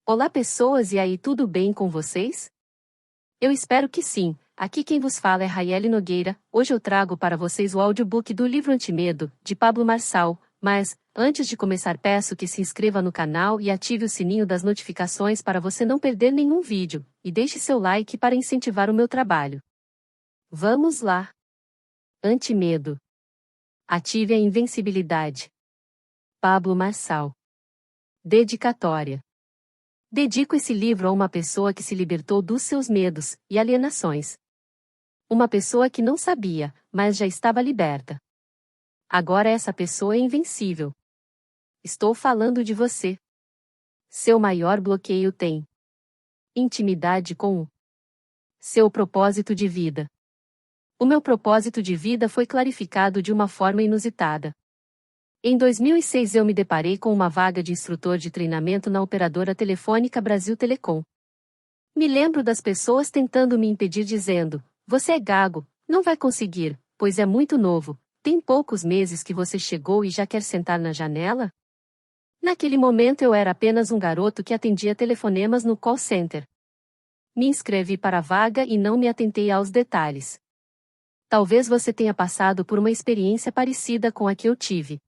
Olá pessoas, e aí, tudo bem com vocês? Eu espero que sim. Aqui quem vos fala é Raiele Nogueira. Hoje eu trago para vocês o audiobook do livro Antimedo, de Pablo Marçal. Mas, antes de começar, peço que se inscreva no canal e ative o sininho das notificações para você não perder nenhum vídeo, e deixe seu like para incentivar o meu trabalho. Vamos lá! Antimedo. Ative a invencibilidade. Pablo Marçal. Dedicatória. Dedico esse livro a uma pessoa que se libertou dos seus medos e alienações. Uma pessoa que não sabia, mas já estava liberta. Agora essa pessoa é invencível. Estou falando de você. Seu maior bloqueio tem intimidade com o seu propósito de vida. O meu propósito de vida foi clarificado de uma forma inusitada. Em 2006 eu me deparei com uma vaga de instrutor de treinamento na operadora telefônica Brasil Telecom. Me lembro das pessoas tentando me impedir dizendo: "Você é gago, não vai conseguir, pois é muito novo, tem poucos meses que você chegou e já quer sentar na janela?" Naquele momento eu era apenas um garoto que atendia telefonemas no call center. Me inscrevi para a vaga e não me atentei aos detalhes. Talvez você tenha passado por uma experiência parecida com a que eu tive.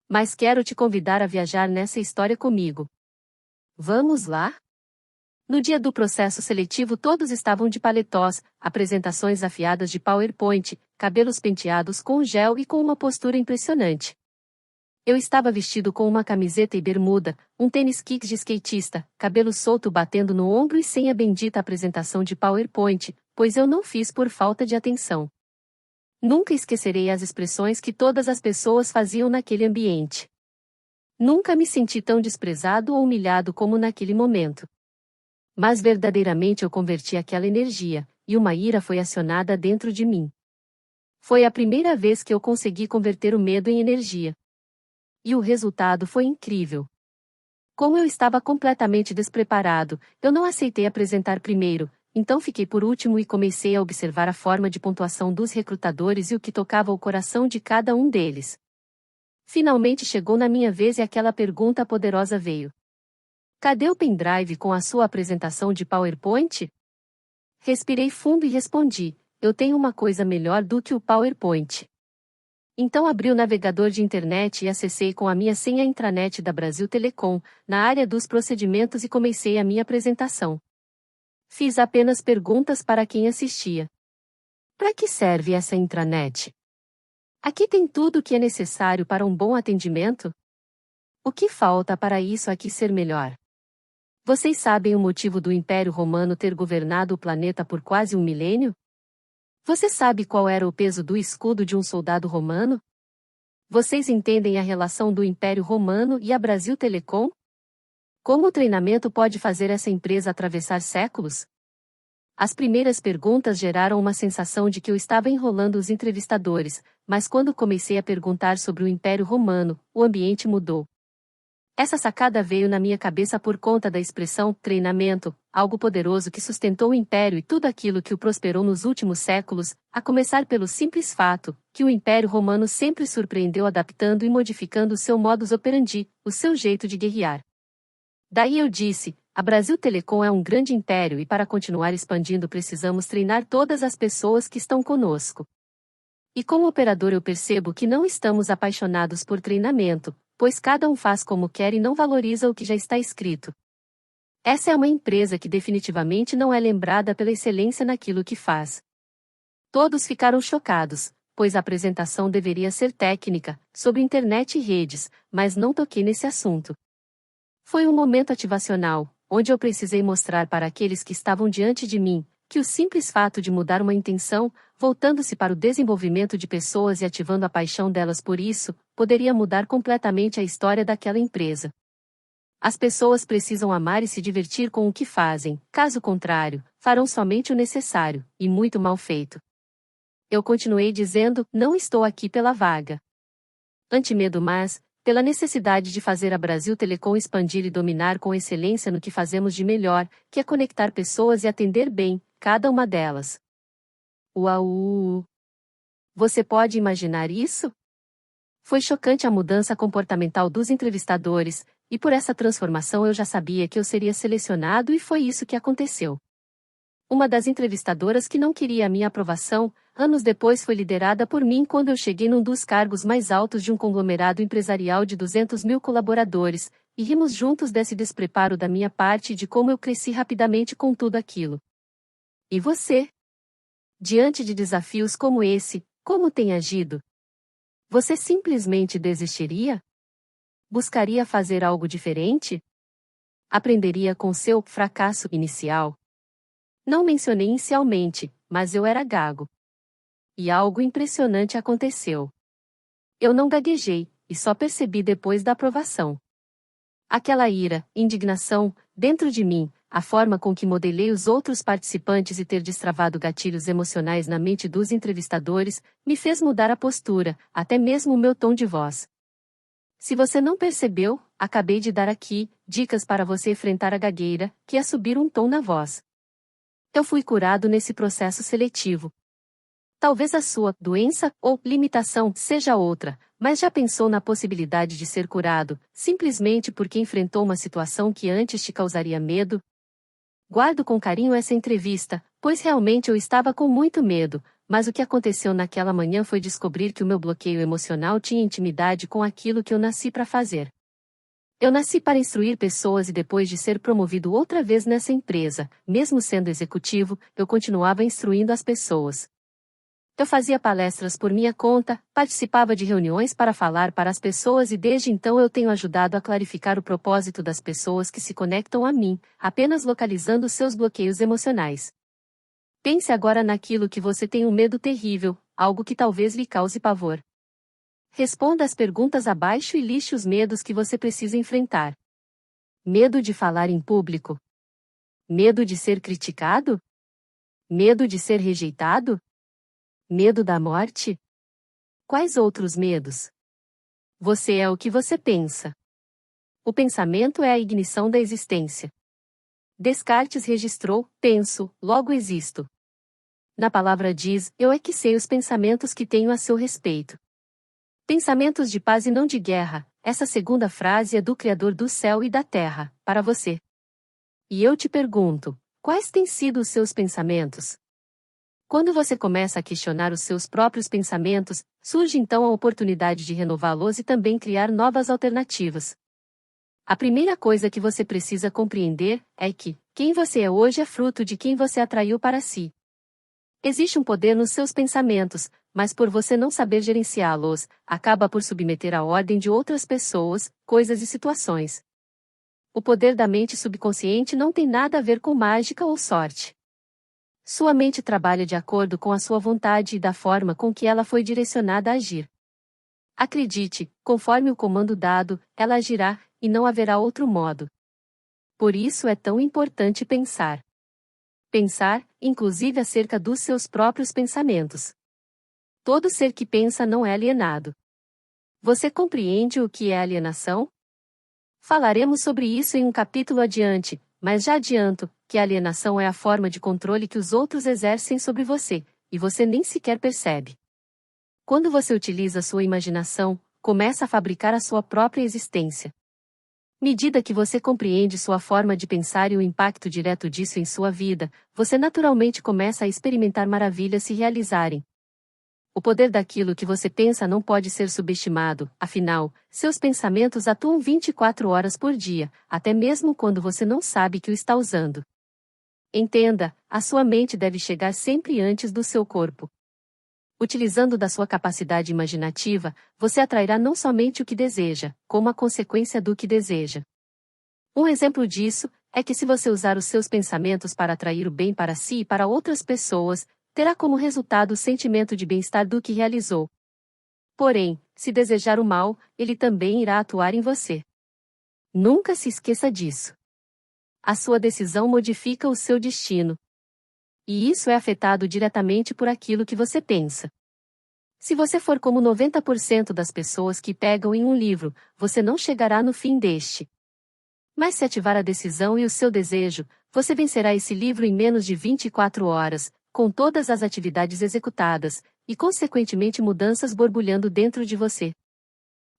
Mas quero te convidar a viajar nessa história comigo. Vamos lá? No dia do processo seletivo todos estavam de paletós, apresentações afiadas de PowerPoint, cabelos penteados com gel e com uma postura impressionante. Eu estava vestido com uma camiseta e bermuda, um tênis kicks de skatista, cabelo solto batendo no ombro e sem a bendita apresentação de PowerPoint, pois eu não fiz por falta de atenção. Nunca esquecerei as expressões que todas as pessoas faziam naquele ambiente. Nunca me senti tão desprezado ou humilhado como naquele momento. Mas verdadeiramente eu converti aquela energia, e uma ira foi acionada dentro de mim. Foi a primeira vez que eu consegui converter o medo em energia. E o resultado foi incrível. Como eu estava completamente despreparado, eu não aceitei apresentar primeiro, então fiquei por último e comecei a observar a forma de pontuação dos recrutadores e o que tocava o coração de cada um deles. Finalmente chegou na minha vez e aquela pergunta poderosa veio. Cadê o pendrive com a sua apresentação de PowerPoint? Respirei fundo e respondi: eu tenho uma coisa melhor do que o PowerPoint. Então abri o navegador de internet e acessei com a minha senha intranet da Brasil Telecom, na área dos procedimentos e comecei a minha apresentação. Fiz apenas perguntas para quem assistia. Para que serve essa intranet? Aqui tem tudo o que é necessário para um bom atendimento? O que falta para isso aqui ser melhor? Vocês sabem o motivo do Império Romano ter governado o planeta por quase 1 milênio? Você sabe qual era o peso do escudo de um soldado romano? Vocês entendem a relação do Império Romano e a Brasil Telecom? Como o treinamento pode fazer essa empresa atravessar séculos? As primeiras perguntas geraram uma sensação de que eu estava enrolando os entrevistadores, mas quando comecei a perguntar sobre o Império Romano, o ambiente mudou. Essa sacada veio na minha cabeça por conta da expressão treinamento, algo poderoso que sustentou o Império e tudo aquilo que o prosperou nos últimos séculos, a começar pelo simples fato que o Império Romano sempre surpreendeu adaptando e modificando o seu modus operandi, o seu jeito de guerrear. Daí eu disse: a Brasil Telecom é um grande império e para continuar expandindo precisamos treinar todas as pessoas que estão conosco. E como operador eu percebo que não estamos apaixonados por treinamento, pois cada um faz como quer e não valoriza o que já está escrito. Essa é uma empresa que definitivamente não é lembrada pela excelência naquilo que faz. Todos ficaram chocados, pois a apresentação deveria ser técnica, sobre internet e redes, mas não toquei nesse assunto. Foi um momento ativacional, onde eu precisei mostrar para aqueles que estavam diante de mim, que o simples fato de mudar uma intenção, voltando-se para o desenvolvimento de pessoas e ativando a paixão delas por isso, poderia mudar completamente a história daquela empresa. As pessoas precisam amar e se divertir com o que fazem, caso contrário, farão somente o necessário, e muito mal feito. Eu continuei dizendo: não estou aqui pela vaga. Antimedo, mas pela necessidade de fazer a Brasil Telecom expandir e dominar com excelência no que fazemos de melhor, que é conectar pessoas e atender bem, cada uma delas. Uau! Você pode imaginar isso? Foi chocante a mudança comportamental dos entrevistadores, e por essa transformação eu já sabia que eu seria selecionado e foi isso que aconteceu. Uma das entrevistadoras que não queria a minha aprovação, anos depois foi liderada por mim quando eu cheguei num dos cargos mais altos de um conglomerado empresarial de 200 mil colaboradores, e rimos juntos desse despreparo da minha parte e de como eu cresci rapidamente com tudo aquilo. E você? Diante de desafios como esse, como tem agido? Você simplesmente desistiria? Buscaria fazer algo diferente? Aprenderia com seu fracasso inicial? Não mencionei inicialmente, mas eu era gago. E algo impressionante aconteceu. Eu não gaguejei, e só percebi depois da aprovação. Aquela ira, indignação, dentro de mim, a forma com que modelei os outros participantes e ter destravado gatilhos emocionais na mente dos entrevistadores, me fez mudar a postura, até mesmo o meu tom de voz. Se você não percebeu, acabei de dar aqui dicas para você enfrentar a gagueira, que é subir um tom na voz. Eu fui curado nesse processo seletivo. Talvez a sua doença ou limitação seja outra, mas já pensou na possibilidade de ser curado, simplesmente porque enfrentou uma situação que antes te causaria medo? Guardo com carinho essa entrevista, pois realmente eu estava com muito medo, mas o que aconteceu naquela manhã foi descobrir que o meu bloqueio emocional tinha intimidade com aquilo que eu nasci para fazer. Eu nasci para instruir pessoas e depois de ser promovido outra vez nessa empresa, mesmo sendo executivo, eu continuava instruindo as pessoas. Eu fazia palestras por minha conta, participava de reuniões para falar para as pessoas e desde então eu tenho ajudado a clarificar o propósito das pessoas que se conectam a mim, apenas localizando seus bloqueios emocionais. Pense agora naquilo que você tem um medo terrível, algo que talvez lhe cause pavor. Responda as perguntas abaixo e liste os medos que você precisa enfrentar. Medo de falar em público? Medo de ser criticado? Medo de ser rejeitado? Medo da morte? Quais outros medos? Você é o que você pensa. O pensamento é a ignição da existência. Descartes registrou: penso, logo existo. Na palavra diz: eu é que sei os pensamentos que tenho a seu respeito. Pensamentos de paz e não de guerra, essa segunda frase é do Criador do céu e da terra, para você. E eu te pergunto, quais têm sido os seus pensamentos? Quando você começa a questionar os seus próprios pensamentos, surge então a oportunidade de renová-los e também criar novas alternativas. A primeira coisa que você precisa compreender é que, quem você é hoje é fruto de quem você atraiu para si. Existe um poder nos seus pensamentos, mas por você não saber gerenciá-los, acaba por submeter à ordem de outras pessoas, coisas e situações. O poder da mente subconsciente não tem nada a ver com mágica ou sorte. Sua mente trabalha de acordo com a sua vontade e da forma com que ela foi direcionada a agir. Acredite, conforme o comando dado, ela agirá, e não haverá outro modo. Por isso é tão importante pensar. Pensar, inclusive acerca dos seus próprios pensamentos. Todo ser que pensa não é alienado. Você compreende o que é alienação? Falaremos sobre isso em um capítulo adiante, mas já adianto que a alienação é a forma de controle que os outros exercem sobre você, e você nem sequer percebe. Quando você utiliza sua imaginação, começa a fabricar a sua própria existência. Medida que você compreende sua forma de pensar e o impacto direto disso em sua vida, você naturalmente começa a experimentar maravilhas se realizarem. O poder daquilo que você pensa não pode ser subestimado, afinal, seus pensamentos atuam 24 horas por dia, até mesmo quando você não sabe que o está usando. Entenda, a sua mente deve chegar sempre antes do seu corpo. Utilizando da sua capacidade imaginativa, você atrairá não somente o que deseja, como a consequência do que deseja. Um exemplo disso é que se você usar os seus pensamentos para atrair o bem para si e para outras pessoas, terá como resultado o sentimento de bem-estar do que realizou. Porém, se desejar o mal, ele também irá atuar em você. Nunca se esqueça disso. A sua decisão modifica o seu destino. E isso é afetado diretamente por aquilo que você pensa. Se você for como 90% das pessoas que pegam em um livro, você não chegará no fim deste. Mas se ativar a decisão e o seu desejo, você vencerá esse livro em menos de 24 horas, com todas as atividades executadas, e consequentemente mudanças borbulhando dentro de você.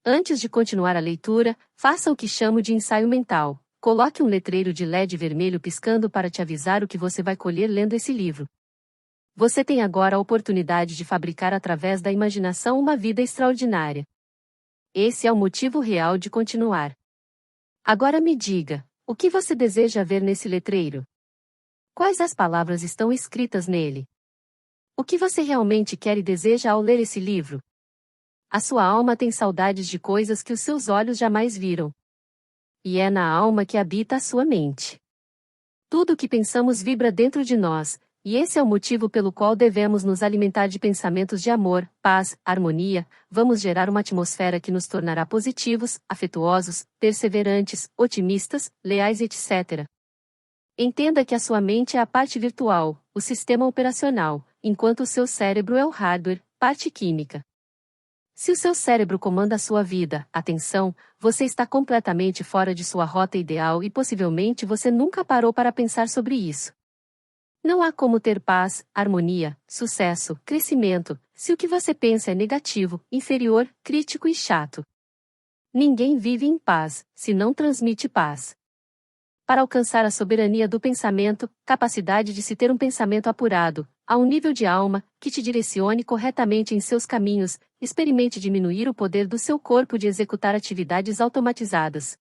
Antes de continuar a leitura, faça o que chamo de ensaio mental. Coloque um letreiro de LED vermelho piscando para te avisar o que você vai colher lendo esse livro. Você tem agora a oportunidade de fabricar através da imaginação uma vida extraordinária. Esse é o motivo real de continuar. Agora me diga, o que você deseja ver nesse letreiro? Quais as palavras estão escritas nele? O que você realmente quer e deseja ao ler esse livro? A sua alma tem saudades de coisas que os seus olhos jamais viram. E é na alma que habita a sua mente. Tudo o que pensamos vibra dentro de nós, e esse é o motivo pelo qual devemos nos alimentar de pensamentos de amor, paz, harmonia. Vamos gerar uma atmosfera que nos tornará positivos, afetuosos, perseverantes, otimistas, leais, etc. Entenda que a sua mente é a parte virtual, o sistema operacional, enquanto o seu cérebro é o hardware, parte química. Se o seu cérebro comanda a sua vida, atenção, você está completamente fora de sua rota ideal e possivelmente você nunca parou para pensar sobre isso. Não há como ter paz, harmonia, sucesso, crescimento, se o que você pensa é negativo, inferior, crítico e chato. Ninguém vive em paz, se não transmite paz. Para alcançar a soberania do pensamento, capacidade de se ter um pensamento apurado, a um nível de alma, que te direcione corretamente em seus caminhos, experimente diminuir o poder do seu corpo de executar atividades automatizadas.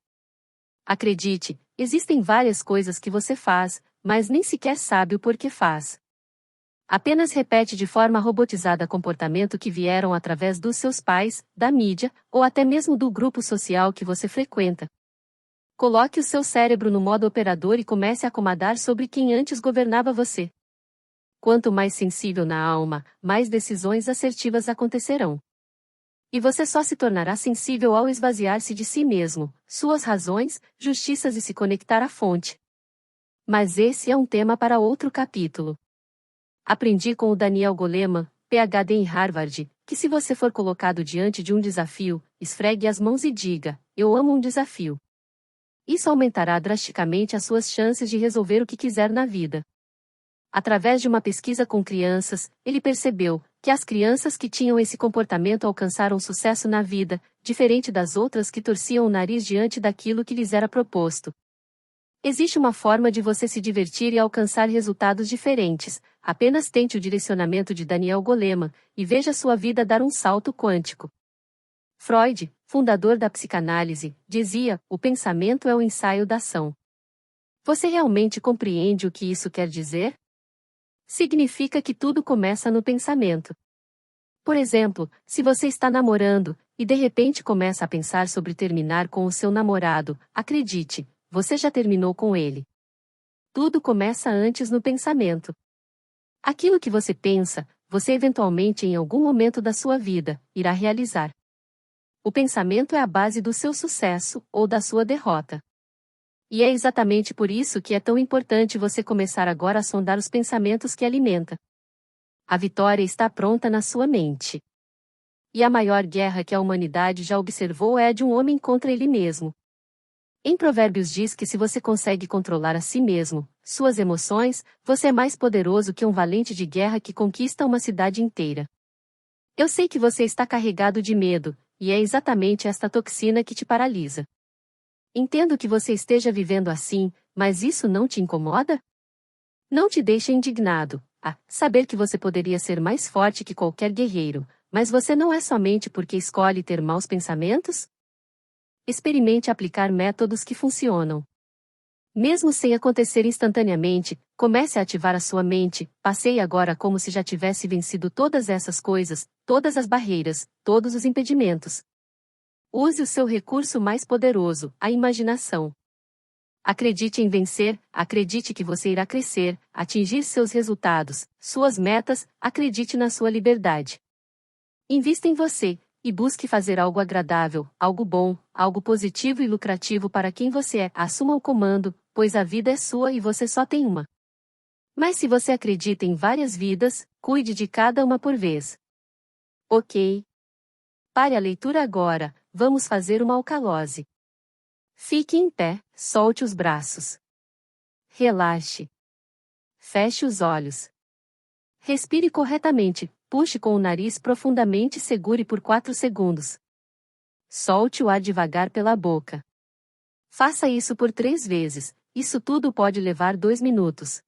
Acredite, existem várias coisas que você faz, mas nem sequer sabe o porquê faz. Apenas repete de forma robotizada comportamento que vieram através dos seus pais, da mídia, ou até mesmo do grupo social que você frequenta. Coloque o seu cérebro no modo operador e comece a comandar sobre quem antes governava você. Quanto mais sensível na alma, mais decisões assertivas acontecerão. E você só se tornará sensível ao esvaziar-se de si mesmo, suas razões, justiças e se conectar à fonte. Mas esse é um tema para outro capítulo. Aprendi com o Daniel Goleman, PhD em Harvard, que se você for colocado diante de um desafio, esfregue as mãos e diga: eu amo um desafio. Isso aumentará drasticamente as suas chances de resolver o que quiser na vida. Através de uma pesquisa com crianças, ele percebeu que as crianças que tinham esse comportamento alcançaram sucesso na vida, diferente das outras que torciam o nariz diante daquilo que lhes era proposto. Existe uma forma de você se divertir e alcançar resultados diferentes. Apenas tente o direcionamento de Daniel Goleman e veja sua vida dar um salto quântico. Freud, fundador da psicanálise, dizia: o pensamento é o ensaio da ação. Você realmente compreende o que isso quer dizer? Significa que tudo começa no pensamento. Por exemplo, se você está namorando, e de repente começa a pensar sobre terminar com o seu namorado, acredite, você já terminou com ele. Tudo começa antes no pensamento. Aquilo que você pensa, você eventualmente em algum momento da sua vida, irá realizar. O pensamento é a base do seu sucesso, ou da sua derrota. E é exatamente por isso que é tão importante você começar agora a sondar os pensamentos que alimenta. A vitória está pronta na sua mente. E a maior guerra que a humanidade já observou é a de um homem contra ele mesmo. Em Provérbios diz que se você consegue controlar a si mesmo, suas emoções, você é mais poderoso que um valente de guerra que conquista uma cidade inteira. Eu sei que você está carregado de medo, e é exatamente esta toxina que te paralisa. Entendo que você esteja vivendo assim, mas isso não te incomoda? Não te deixa indignado, saber que você poderia ser mais forte que qualquer guerreiro, mas você não é somente porque escolhe ter maus pensamentos? Experimente aplicar métodos que funcionam. Mesmo sem acontecer instantaneamente, comece a ativar a sua mente, passeie agora como se já tivesse vencido todas essas coisas, todas as barreiras, todos os impedimentos. Use o seu recurso mais poderoso, a imaginação. Acredite em vencer, acredite que você irá crescer, atingir seus resultados, suas metas, acredite na sua liberdade. Invista em você, e busque fazer algo agradável, algo bom, algo positivo e lucrativo para quem você é. Assuma o comando, pois a vida é sua e você só tem uma. Mas se você acredita em várias vidas, cuide de cada uma por vez. Ok. Pare a leitura agora, vamos fazer uma alcalose. Fique em pé, solte os braços. Relaxe. Feche os olhos. Respire corretamente, puxe com o nariz profundamente e segure por 4 segundos. Solte o ar devagar pela boca. Faça isso por 3 vezes, isso tudo pode levar 2 minutos.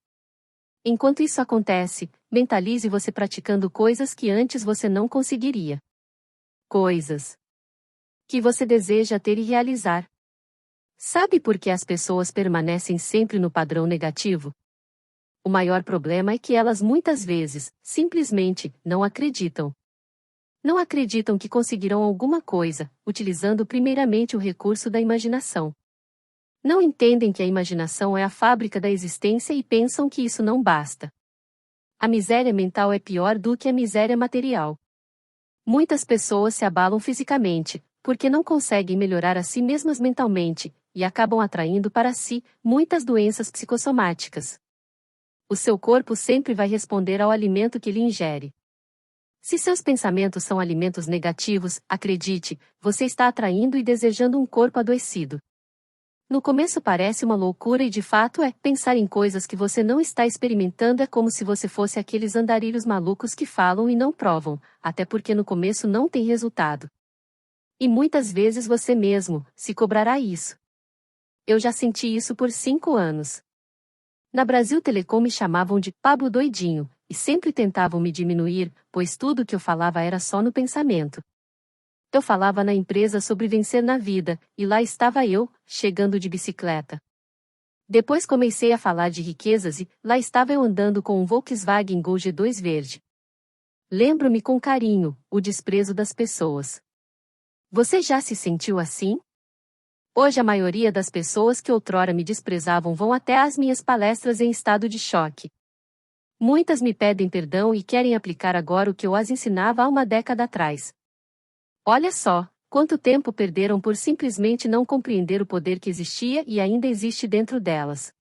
Enquanto isso acontece, mentalize você praticando coisas que antes você não conseguiria. Coisas que você deseja ter e realizar. Sabe por que as pessoas permanecem sempre no padrão negativo? O maior problema é que elas muitas vezes, simplesmente, não acreditam. Não acreditam que conseguirão alguma coisa, utilizando primeiramente o recurso da imaginação. Não entendem que a imaginação é a fábrica da existência e pensam que isso não basta. A miséria mental é pior do que a miséria material. Muitas pessoas se abalam fisicamente, porque não conseguem melhorar a si mesmas mentalmente, e acabam atraindo para si muitas doenças psicossomáticas. O seu corpo sempre vai responder ao alimento que lhe ingere. Se seus pensamentos são alimentos negativos, acredite, você está atraindo e desejando um corpo adoecido. No começo parece uma loucura e de fato é. Pensar em coisas que você não está experimentando é como se você fosse aqueles andarilhos malucos que falam e não provam, até porque no começo não tem resultado. E muitas vezes você mesmo se cobrará isso. Eu já senti isso por 5 anos. Na Brasil Telecom me chamavam de Pablo Doidinho, e sempre tentavam me diminuir, pois tudo que eu falava era só no pensamento. Eu falava na empresa sobre vencer na vida, e lá estava eu, chegando de bicicleta. Depois comecei a falar de riquezas e, lá estava eu andando com um Volkswagen Gol G2 verde. Lembro-me com carinho, o desprezo das pessoas. Você já se sentiu assim? Hoje a maioria das pessoas que outrora me desprezavam vão até às minhas palestras em estado de choque. Muitas me pedem perdão e querem aplicar agora o que eu as ensinava há uma década atrás. Olha só, quanto tempo perderam por simplesmente não compreender o poder que existia e ainda existe dentro delas.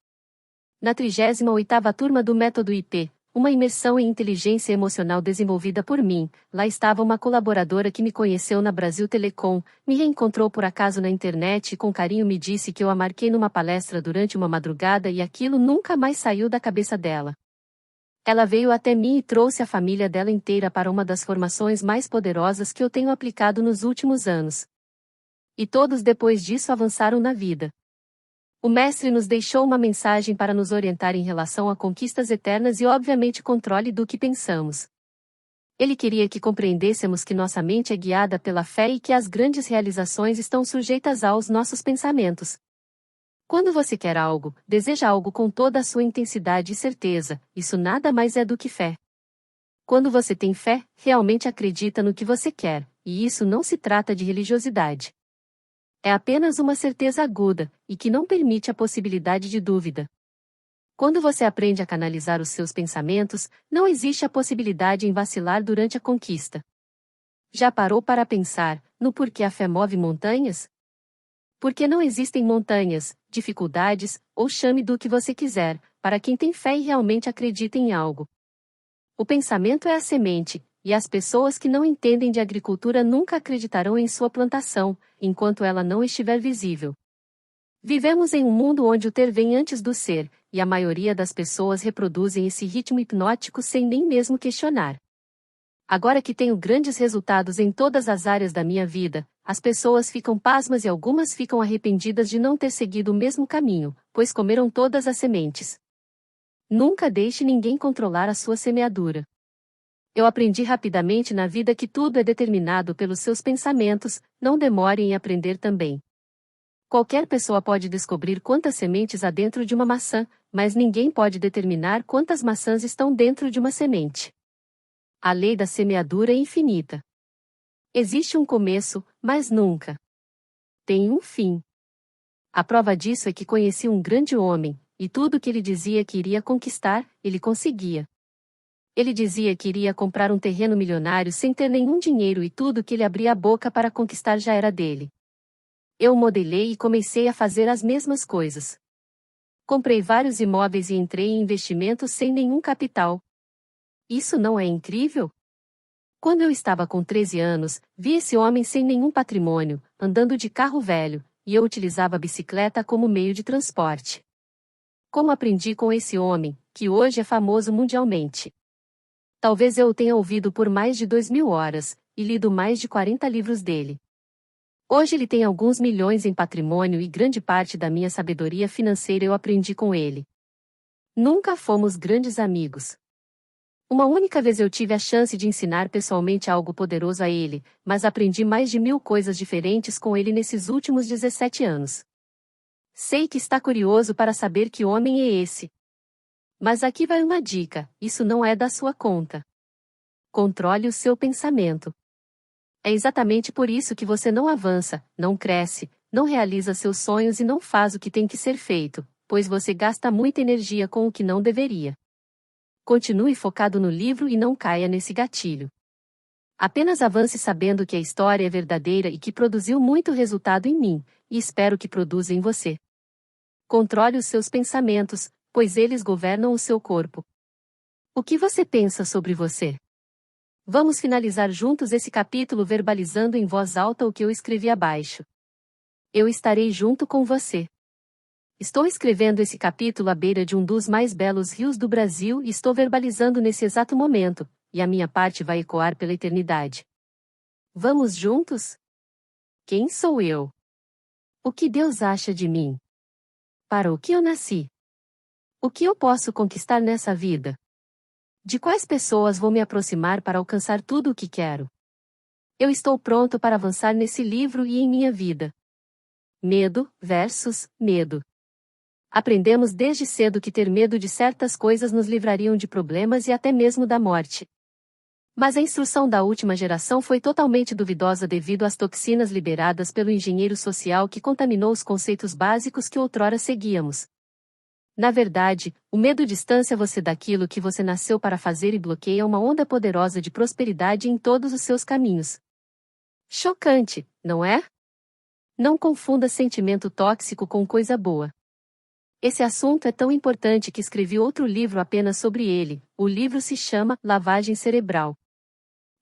Na 38ª turma do Método IP, uma imersão em inteligência emocional desenvolvida por mim, lá estava uma colaboradora que me conheceu na Brasil Telecom, me reencontrou por acaso na internet e com carinho me disse que eu a marquei numa palestra durante uma madrugada e aquilo nunca mais saiu da cabeça dela. Ela veio até mim e trouxe a família dela inteira para uma das formações mais poderosas que eu tenho aplicado nos últimos anos. E todos depois disso avançaram na vida. O mestre nos deixou uma mensagem para nos orientar em relação a conquistas eternas e obviamente controle do que pensamos. Ele queria que compreendêssemos que nossa mente é guiada pela fé e que as grandes realizações estão sujeitas aos nossos pensamentos. Quando você quer algo, deseja algo com toda a sua intensidade e certeza, isso nada mais é do que fé. Quando você tem fé, realmente acredita no que você quer, e isso não se trata de religiosidade. É apenas uma certeza aguda, e que não permite a possibilidade de dúvida. Quando você aprende a canalizar os seus pensamentos, não existe a possibilidade em vacilar durante a conquista. Já parou para pensar no porquê a fé move montanhas? Porque não existem montanhas, dificuldades, ou chame do que você quiser, para quem tem fé e realmente acredita em algo. O pensamento é a semente, e as pessoas que não entendem de agricultura nunca acreditarão em sua plantação, enquanto ela não estiver visível. Vivemos em um mundo onde o ter vem antes do ser, e a maioria das pessoas reproduzem esse ritmo hipnótico sem nem mesmo questionar. Agora que tenho grandes resultados em todas as áreas da minha vida, as pessoas ficam pasmas e algumas ficam arrependidas de não ter seguido o mesmo caminho, pois comeram todas as sementes. Nunca deixe ninguém controlar a sua semeadura. Eu aprendi rapidamente na vida que tudo é determinado pelos seus pensamentos, não demore em aprender também. Qualquer pessoa pode descobrir quantas sementes há dentro de uma maçã, mas ninguém pode determinar quantas maçãs estão dentro de uma semente. A lei da semeadura é infinita. Existe um começo, mas nunca tem um fim. A prova disso é que conheci um grande homem, e tudo que ele dizia que iria conquistar, ele conseguia. Ele dizia que iria comprar um terreno milionário sem ter nenhum dinheiro e tudo que ele abria a boca para conquistar já era dele. Eu o modelei e comecei a fazer as mesmas coisas. Comprei vários imóveis e entrei em investimentos sem nenhum capital. Isso não é incrível? Quando eu estava com 13 anos, vi esse homem sem nenhum patrimônio, andando de carro velho, e eu utilizava a bicicleta como meio de transporte. Como aprendi com esse homem, que hoje é famoso mundialmente? Talvez eu o tenha ouvido por mais de 2.000 horas, e lido mais de 40 livros dele. Hoje ele tem alguns milhões em patrimônio e grande parte da minha sabedoria financeira eu aprendi com ele. Nunca fomos grandes amigos. Uma única vez eu tive a chance de ensinar pessoalmente algo poderoso a ele, mas aprendi mais de 1000 coisas diferentes com ele nesses últimos 17 anos. Sei que está curioso para saber que homem é esse. Mas aqui vai uma dica: isso não é da sua conta. Controle o seu pensamento. É exatamente por isso que você não avança, não cresce, não realiza seus sonhos e não faz o que tem que ser feito, pois você gasta muita energia com o que não deveria. Continue focado no livro e não caia nesse gatilho. Apenas avance sabendo que a história é verdadeira e que produziu muito resultado em mim, e espero que produza em você. Controle os seus pensamentos, pois eles governam o seu corpo. O que você pensa sobre você? Vamos finalizar juntos esse capítulo verbalizando em voz alta o que eu escrevi abaixo. Eu estarei junto com você. Estou escrevendo esse capítulo à beira de um dos mais belos rios do Brasil e estou verbalizando nesse exato momento, e a minha parte vai ecoar pela eternidade. Vamos juntos? Quem sou eu? O que Deus acha de mim? Para o que eu nasci? O que eu posso conquistar nessa vida? De quais pessoas vou me aproximar para alcançar tudo o que quero? Eu estou pronto para avançar nesse livro e em minha vida. Medo versus medo. Aprendemos desde cedo que ter medo de certas coisas nos livrariam de problemas e até mesmo da morte. Mas a instrução da última geração foi totalmente duvidosa devido às toxinas liberadas pelo engenheiro social que contaminou os conceitos básicos que outrora seguíamos. Na verdade, o medo distancia você daquilo que você nasceu para fazer e bloqueia uma onda poderosa de prosperidade em todos os seus caminhos. Chocante, não é? Não confunda sentimento tóxico com coisa boa. Esse assunto é tão importante que escrevi outro livro apenas sobre ele. O livro se chama Lavagem Cerebral.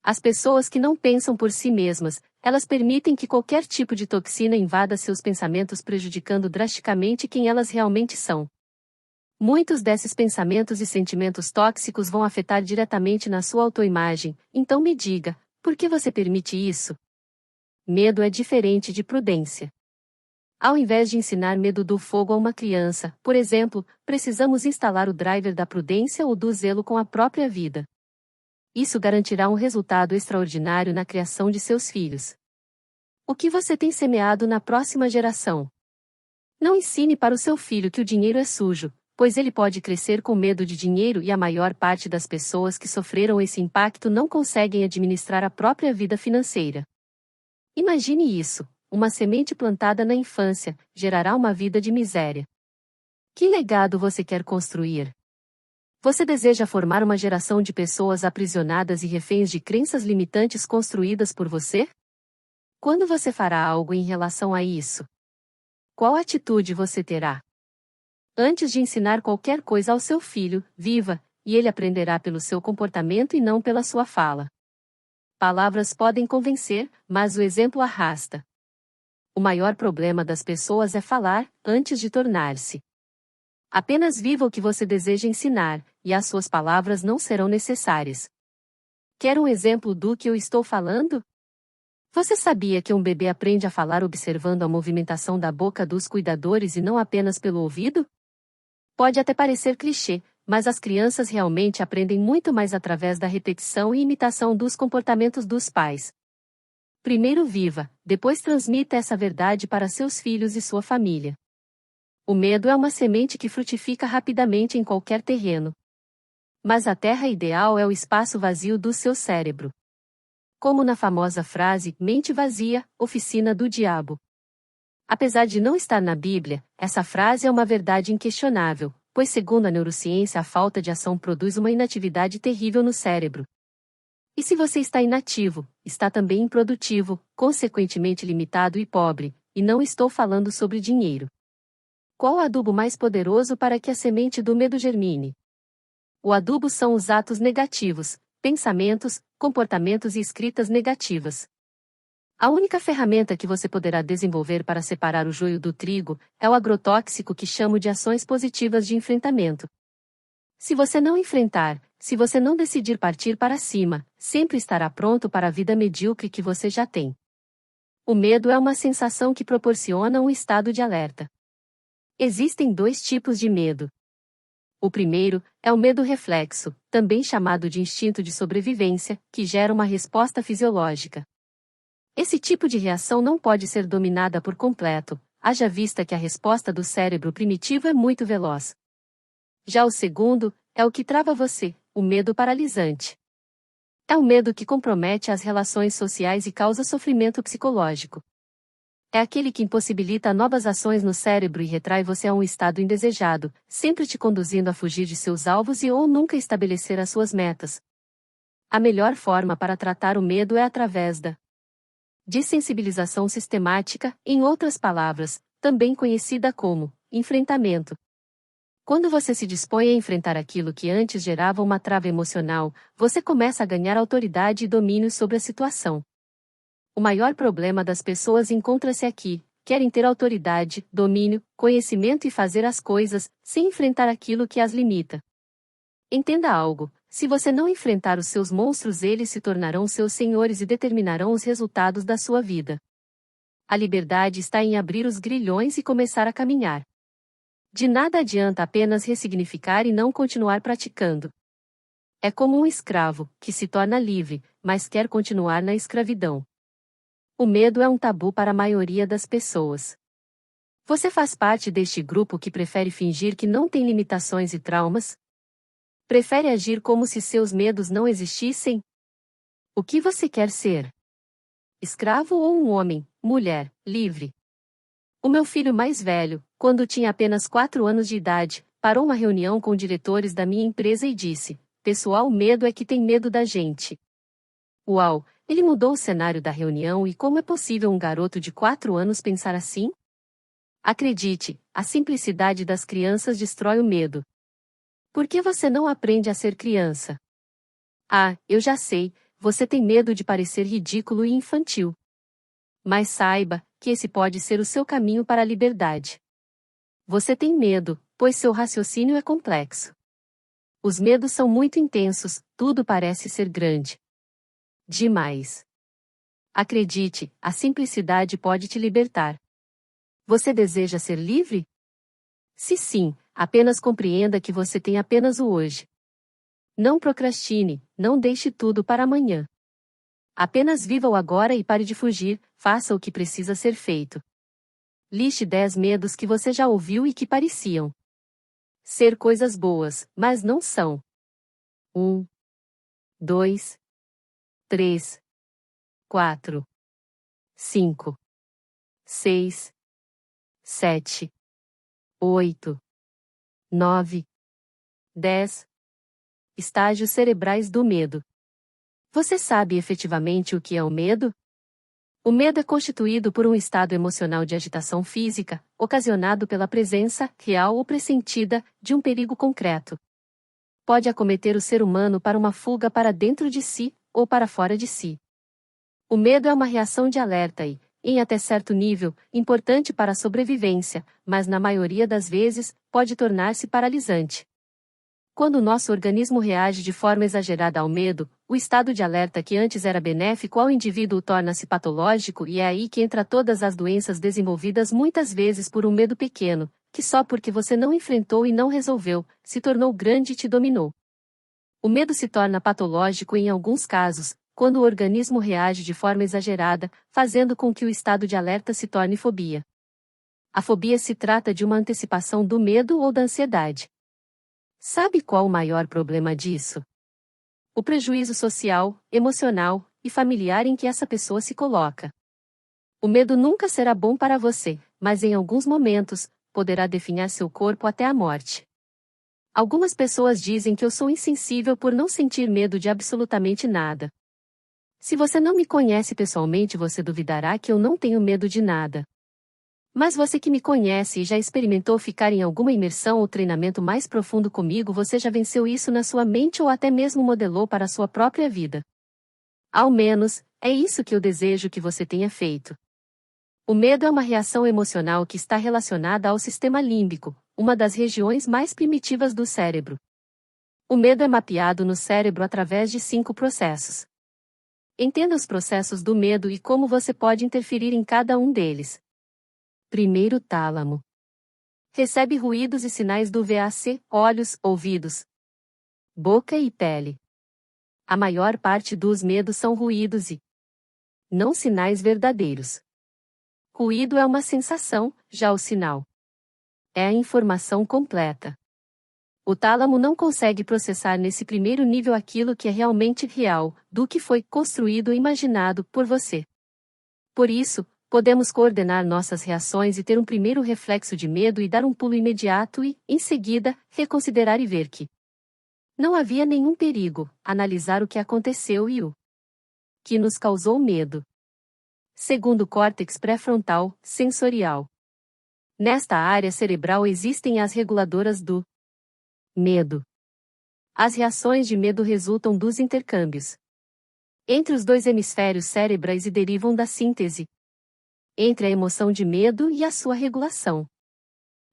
As pessoas que não pensam por si mesmas, elas permitem que qualquer tipo de toxina invada seus pensamentos, prejudicando drasticamente quem elas realmente são. Muitos desses pensamentos e sentimentos tóxicos vão afetar diretamente na sua autoimagem, então me diga, por que você permite isso? Medo é diferente de prudência. Ao invés de ensinar medo do fogo a uma criança, por exemplo, precisamos instalar o driver da prudência ou do zelo com a própria vida. Isso garantirá um resultado extraordinário na criação de seus filhos. O que você tem semeado na próxima geração? Não ensine para o seu filho que o dinheiro é sujo, pois ele pode crescer com medo de dinheiro e a maior parte das pessoas que sofreram esse impacto não conseguem administrar a própria vida financeira. Imagine isso. Uma semente plantada na infância gerará uma vida de miséria. Que legado você quer construir? Você deseja formar uma geração de pessoas aprisionadas e reféns de crenças limitantes construídas por você? Quando você fará algo em relação a isso? Qual atitude você terá? Antes de ensinar qualquer coisa ao seu filho, viva, e ele aprenderá pelo seu comportamento e não pela sua fala. Palavras podem convencer, mas o exemplo arrasta. O maior problema das pessoas é falar, antes de tornar-se. Apenas viva o que você deseja ensinar, e as suas palavras não serão necessárias. Quer um exemplo do que eu estou falando? Você sabia que um bebê aprende a falar observando a movimentação da boca dos cuidadores e não apenas pelo ouvido? Pode até parecer clichê, mas as crianças realmente aprendem muito mais através da repetição e imitação dos comportamentos dos pais. Primeiro viva, depois transmita essa verdade para seus filhos e sua família. O medo é uma semente que frutifica rapidamente em qualquer terreno. Mas a terra ideal é o espaço vazio do seu cérebro. Como na famosa frase, mente vazia, oficina do diabo. Apesar de não estar na Bíblia, essa frase é uma verdade inquestionável, pois segundo a neurociência a falta de ação produz uma inatividade terrível no cérebro. E se você está inativo, está também improdutivo, consequentemente limitado e pobre, e não estou falando sobre dinheiro. Qual o adubo mais poderoso para que a semente do medo germine? O adubo são os atos negativos, pensamentos, comportamentos e escritas negativas. A única ferramenta que você poderá desenvolver para separar o joio do trigo é o agrotóxico que chamo de ações positivas de enfrentamento. Se você não enfrentar, se você não decidir partir para cima, sempre estará pronto para a vida medíocre que você já tem. O medo é uma sensação que proporciona um estado de alerta. Existem dois tipos de medo. O primeiro é o medo reflexo, também chamado de instinto de sobrevivência, que gera uma resposta fisiológica. Esse tipo de reação não pode ser dominada por completo, haja vista que a resposta do cérebro primitivo é muito veloz. Já o segundo é o que trava você, o medo paralisante. É o medo que compromete as relações sociais e causa sofrimento psicológico. É aquele que impossibilita novas ações no cérebro e retrai você a um estado indesejado, sempre te conduzindo a fugir de seus alvos e ou nunca estabelecer as suas metas. A melhor forma para tratar o medo é através da dessensibilização sistemática, em outras palavras, também conhecida como enfrentamento. Quando você se dispõe a enfrentar aquilo que antes gerava uma trava emocional, você começa a ganhar autoridade e domínio sobre a situação. O maior problema das pessoas encontra-se aqui: querem ter autoridade, domínio, conhecimento e fazer as coisas, sem enfrentar aquilo que as limita. Entenda algo: se você não enfrentar os seus monstros, eles se tornarão seus senhores e determinarão os resultados da sua vida. A liberdade está em abrir os grilhões e começar a caminhar. De nada adianta apenas ressignificar e não continuar praticando. É como um escravo, que se torna livre, mas quer continuar na escravidão. O medo é um tabu para a maioria das pessoas. Você faz parte deste grupo que prefere fingir que não tem limitações e traumas? Prefere agir como se seus medos não existissem? O que você quer ser? Escravo ou um homem, mulher, livre? O meu filho mais velho, quando tinha apenas 4 anos de idade, parou uma reunião com diretores da minha empresa e disse: "Pessoal, o medo é que tem medo da gente." Uau, ele mudou o cenário da reunião e como é possível um garoto de 4 anos pensar assim? Acredite, a simplicidade das crianças destrói o medo. Por que você não aprende a ser criança? Ah, eu já sei, você tem medo de parecer ridículo e infantil. Mas saiba que esse pode ser o seu caminho para a liberdade. Você tem medo, pois seu raciocínio é complexo. Os medos são muito intensos, tudo parece ser grande demais. Acredite, a simplicidade pode te libertar. Você deseja ser livre? Se sim, apenas compreenda que você tem apenas o hoje. Não procrastine, não deixe tudo para amanhã. Apenas viva o agora e pare de fugir, faça o que precisa ser feito. Liste 10 medos que você já ouviu e que pareciam ser coisas boas, mas não são. 1, 2, 3, 4, 5, 6, 7, 8, 9, 10. Estágios cerebrais do medo. Você sabe efetivamente o que é o medo? O medo é constituído por um estado emocional de agitação física, ocasionado pela presença, real ou pressentida, de um perigo concreto. Pode acometer o ser humano para uma fuga para dentro de si, ou para fora de si. O medo é uma reação de alerta e, em até certo nível, importante para a sobrevivência, mas na maioria das vezes, pode tornar-se paralisante. Quando o nosso organismo reage de forma exagerada ao medo, o estado de alerta que antes era benéfico ao indivíduo torna-se patológico e é aí que entra todas as doenças desenvolvidas muitas vezes por um medo pequeno, que só porque você não enfrentou e não resolveu, se tornou grande e te dominou. O medo se torna patológico em alguns casos, quando o organismo reage de forma exagerada, fazendo com que o estado de alerta se torne fobia. A fobia se trata de uma antecipação do medo ou da ansiedade. Sabe qual o maior problema disso? O prejuízo social, emocional e familiar em que essa pessoa se coloca. O medo nunca será bom para você, mas em alguns momentos, poderá definhar seu corpo até a morte. Algumas pessoas dizem que eu sou insensível por não sentir medo de absolutamente nada. Se você não me conhece pessoalmente, você duvidará que eu não tenho medo de nada. Mas você que me conhece e já experimentou ficar em alguma imersão ou treinamento mais profundo comigo, você já venceu isso na sua mente ou até mesmo modelou para a sua própria vida. Ao menos, é isso que eu desejo que você tenha feito. O medo é uma reação emocional que está relacionada ao sistema límbico, uma das regiões mais primitivas do cérebro. O medo é mapeado no cérebro através de 5 processos. Entenda os processos do medo e como você pode interferir em cada um deles. Primeiro, tálamo. Recebe ruídos e sinais do VAC, olhos, ouvidos, boca e pele. A maior parte dos medos são ruídos e não sinais verdadeiros. Ruído é uma sensação, já o sinal é a informação completa. O tálamo não consegue processar nesse primeiro nível aquilo que é realmente real, do que foi construído e imaginado por você. Por isso, podemos coordenar nossas reações e ter um primeiro reflexo de medo e dar um pulo imediato e, em seguida, reconsiderar e ver que não havia nenhum perigo, analisar o que aconteceu e o que nos causou medo. Segundo o córtex pré-frontal, sensorial. Nesta área cerebral existem as reguladoras do medo. As reações de medo resultam dos intercâmbios entre os dois hemisférios cerebrais e derivam da síntese entre a emoção de medo e a sua regulação.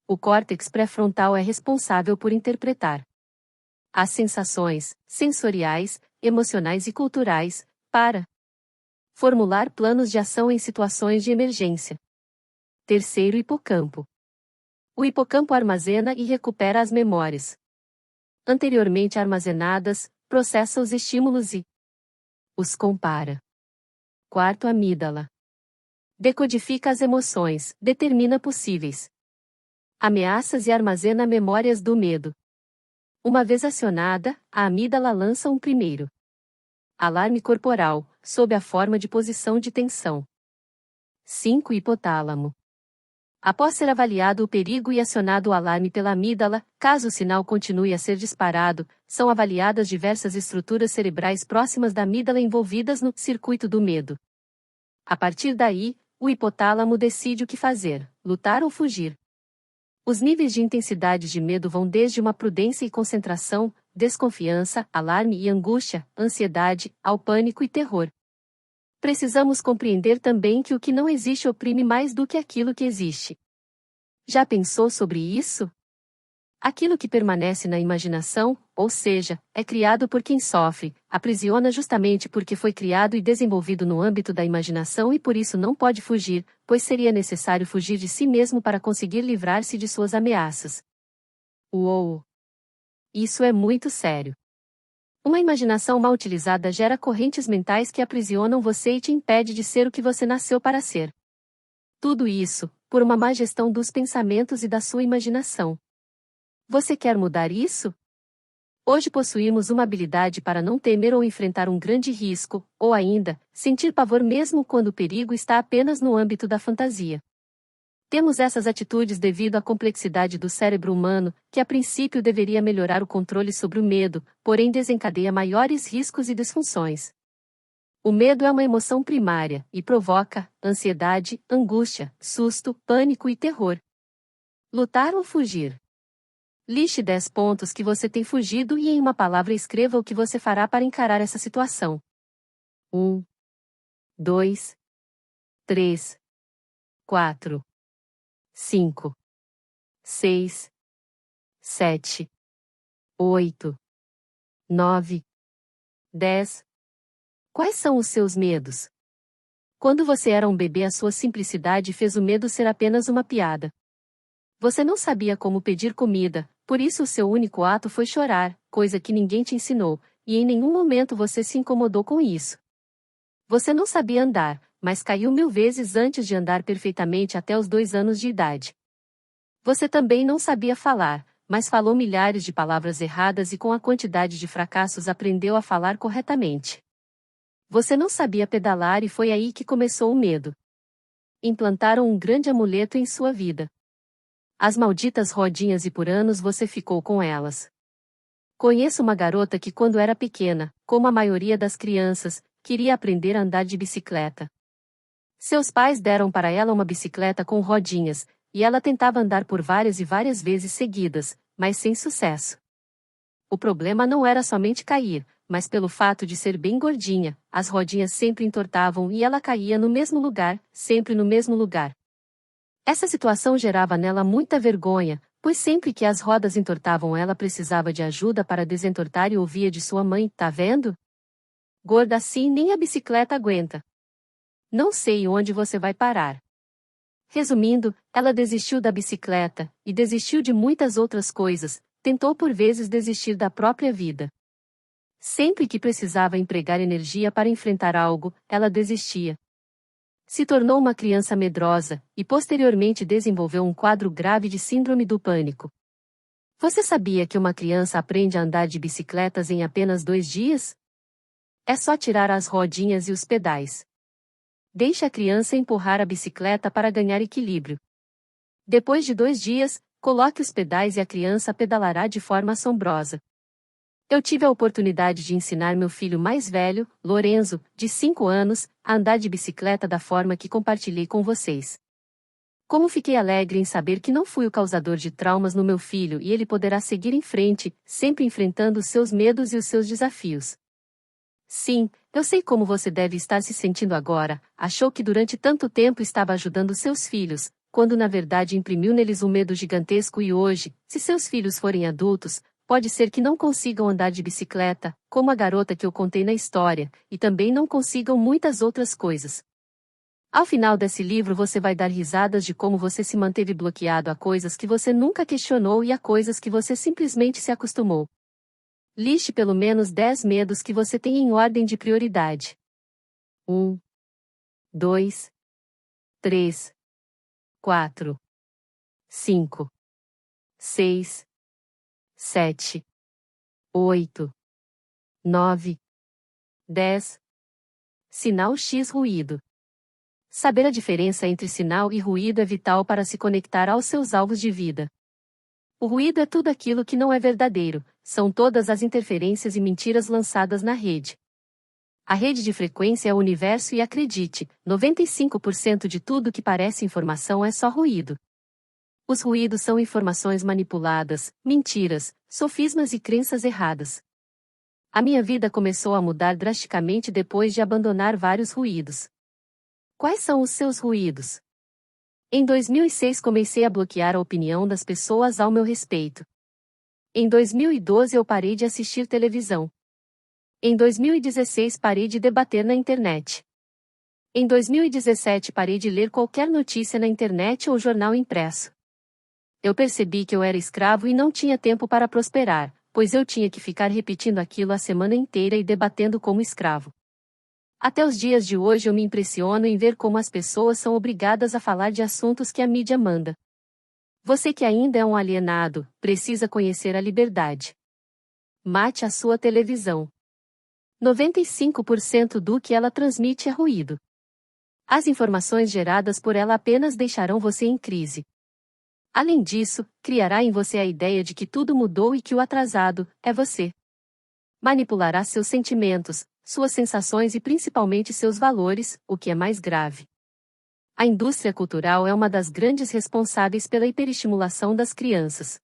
O córtex pré-frontal é responsável por interpretar as sensações sensoriais, emocionais e culturais, para formular planos de ação em situações de emergência. Terceiro, hipocampo. O hipocampo armazena e recupera as memórias anteriormente armazenadas, processa os estímulos e os compara. Quarto, amígdala. Decodifica as emoções, determina possíveis ameaças e armazena memórias do medo. Uma vez acionada, a amígdala lança um primeiro alarme corporal, sob a forma de posição de tensão. 5. Hipotálamo. Após ser avaliado o perigo e acionado o alarme pela amígdala, caso o sinal continue a ser disparado, são avaliadas diversas estruturas cerebrais próximas da amígdala envolvidas no circuito do medo. A partir daí, o hipotálamo decide o que fazer, lutar ou fugir. Os níveis de intensidade de medo vão desde uma prudência e concentração, desconfiança, alarme e angústia, ansiedade, ao pânico e terror. Precisamos compreender também que o que não existe oprime mais do que aquilo que existe. Já pensou sobre isso? Aquilo que permanece na imaginação, ou seja, é criado por quem sofre, aprisiona justamente porque foi criado e desenvolvido no âmbito da imaginação e por isso não pode fugir, pois seria necessário fugir de si mesmo para conseguir livrar-se de suas ameaças. Uou! Isso é muito sério. Uma imaginação mal utilizada gera correntes mentais que aprisionam você e te impede de ser o que você nasceu para ser. Tudo isso, por uma má gestão dos pensamentos e da sua imaginação. Você quer mudar isso? Hoje possuímos uma habilidade para não temer ou enfrentar um grande risco, ou ainda, sentir pavor mesmo quando o perigo está apenas no âmbito da fantasia. Temos essas atitudes devido à complexidade do cérebro humano, que a princípio deveria melhorar o controle sobre o medo, porém desencadeia maiores riscos e disfunções. O medo é uma emoção primária, e provoca ansiedade, angústia, susto, pânico e terror. Lutar ou fugir? Liste 10 pontos que você tem fugido e em uma palavra escreva o que você fará para encarar essa situação. 1, 2, 3, 4. 5, 6, 7, 8, 9, 10. Quais são os seus medos? Quando você era um bebê, a sua simplicidade fez o medo ser apenas uma piada. Você não sabia como pedir comida, por isso o seu único ato foi chorar, coisa que ninguém te ensinou, e em nenhum momento você se incomodou com isso. Você não sabia andar, mas caiu 1000 vezes antes de andar perfeitamente até os 2 anos de idade. Você também não sabia falar, mas falou milhares de palavras erradas e com a quantidade de fracassos aprendeu a falar corretamente. Você não sabia pedalar e foi aí que começou o medo. Implantaram um grande amuleto em sua vida. As malditas rodinhas e por anos você ficou com elas. Conheço uma garota que quando era pequena, como a maioria das crianças, queria aprender a andar de bicicleta. Seus pais deram para ela uma bicicleta com rodinhas, e ela tentava andar por várias e várias vezes seguidas, mas sem sucesso. O problema não era somente cair, mas pelo fato de ser bem gordinha, as rodinhas sempre entortavam e ela caía no mesmo lugar, sempre no mesmo lugar. Essa situação gerava nela muita vergonha, pois sempre que as rodas entortavam ela precisava de ajuda para desentortar e ouvia de sua mãe, tá vendo? Gorda assim nem a bicicleta aguenta. Não sei onde você vai parar. Resumindo, ela desistiu da bicicleta, e desistiu de muitas outras coisas, tentou por vezes desistir da própria vida. Sempre que precisava empregar energia para enfrentar algo, ela desistia. Se tornou uma criança medrosa, e posteriormente desenvolveu um quadro grave de síndrome do pânico. Você sabia que uma criança aprende a andar de bicicletas em apenas 2 dias? É só tirar as rodinhas e os pedais. Deixe a criança empurrar a bicicleta para ganhar equilíbrio. Depois de 2 dias, coloque os pedais e a criança pedalará de forma assombrosa. Eu tive a oportunidade de ensinar meu filho mais velho, Lorenzo, de 5 anos, a andar de bicicleta da forma que compartilhei com vocês. Como fiquei alegre em saber que não fui o causador de traumas no meu filho e ele poderá seguir em frente, sempre enfrentando os seus medos e os seus desafios. Sim, eu sei como você deve estar se sentindo agora. Achou que durante tanto tempo estava ajudando seus filhos, quando na verdade imprimiu neles um medo gigantesco e hoje, se seus filhos forem adultos, pode ser que não consigam andar de bicicleta, como a garota que eu contei na história, e também não consigam muitas outras coisas. Ao final desse livro você vai dar risadas de como você se manteve bloqueado a coisas que você nunca questionou e a coisas que você simplesmente se acostumou. Liste pelo menos 10 medos que você tem em ordem de prioridade. 1, 2, 3, 4, 5, 6, 7, 8, 9, 10. Sinal X ruído. Saber a diferença entre sinal e ruído é vital para se conectar aos seus alvos de vida. O ruído é tudo aquilo que não é verdadeiro, são todas as interferências e mentiras lançadas na rede. A rede de frequência é o universo e acredite, 95% de tudo que parece informação é só ruído. Os ruídos são informações manipuladas, mentiras, sofismas e crenças erradas. A minha vida começou a mudar drasticamente depois de abandonar vários ruídos. Quais são os seus ruídos? Em 2006 comecei a bloquear a opinião das pessoas ao meu respeito. Em 2012 eu parei de assistir televisão. Em 2016 parei de debater na internet. Em 2017 parei de ler qualquer notícia na internet ou jornal impresso. Eu percebi que eu era escravo e não tinha tempo para prosperar, pois eu tinha que ficar repetindo aquilo a semana inteira e debatendo como escravo. Até os dias de hoje eu me impressiono em ver como as pessoas são obrigadas a falar de assuntos que a mídia manda. Você que ainda é um alienado, precisa conhecer a liberdade. Mate a sua televisão. 95% do que ela transmite é ruído. As informações geradas por ela apenas deixarão você em crise. Além disso, criará em você a ideia de que tudo mudou e que o atrasado é você. Manipulará seus sentimentos, suas sensações e principalmente seus valores, o que é mais grave. A indústria cultural é uma das grandes responsáveis pela hiperestimulação das crianças.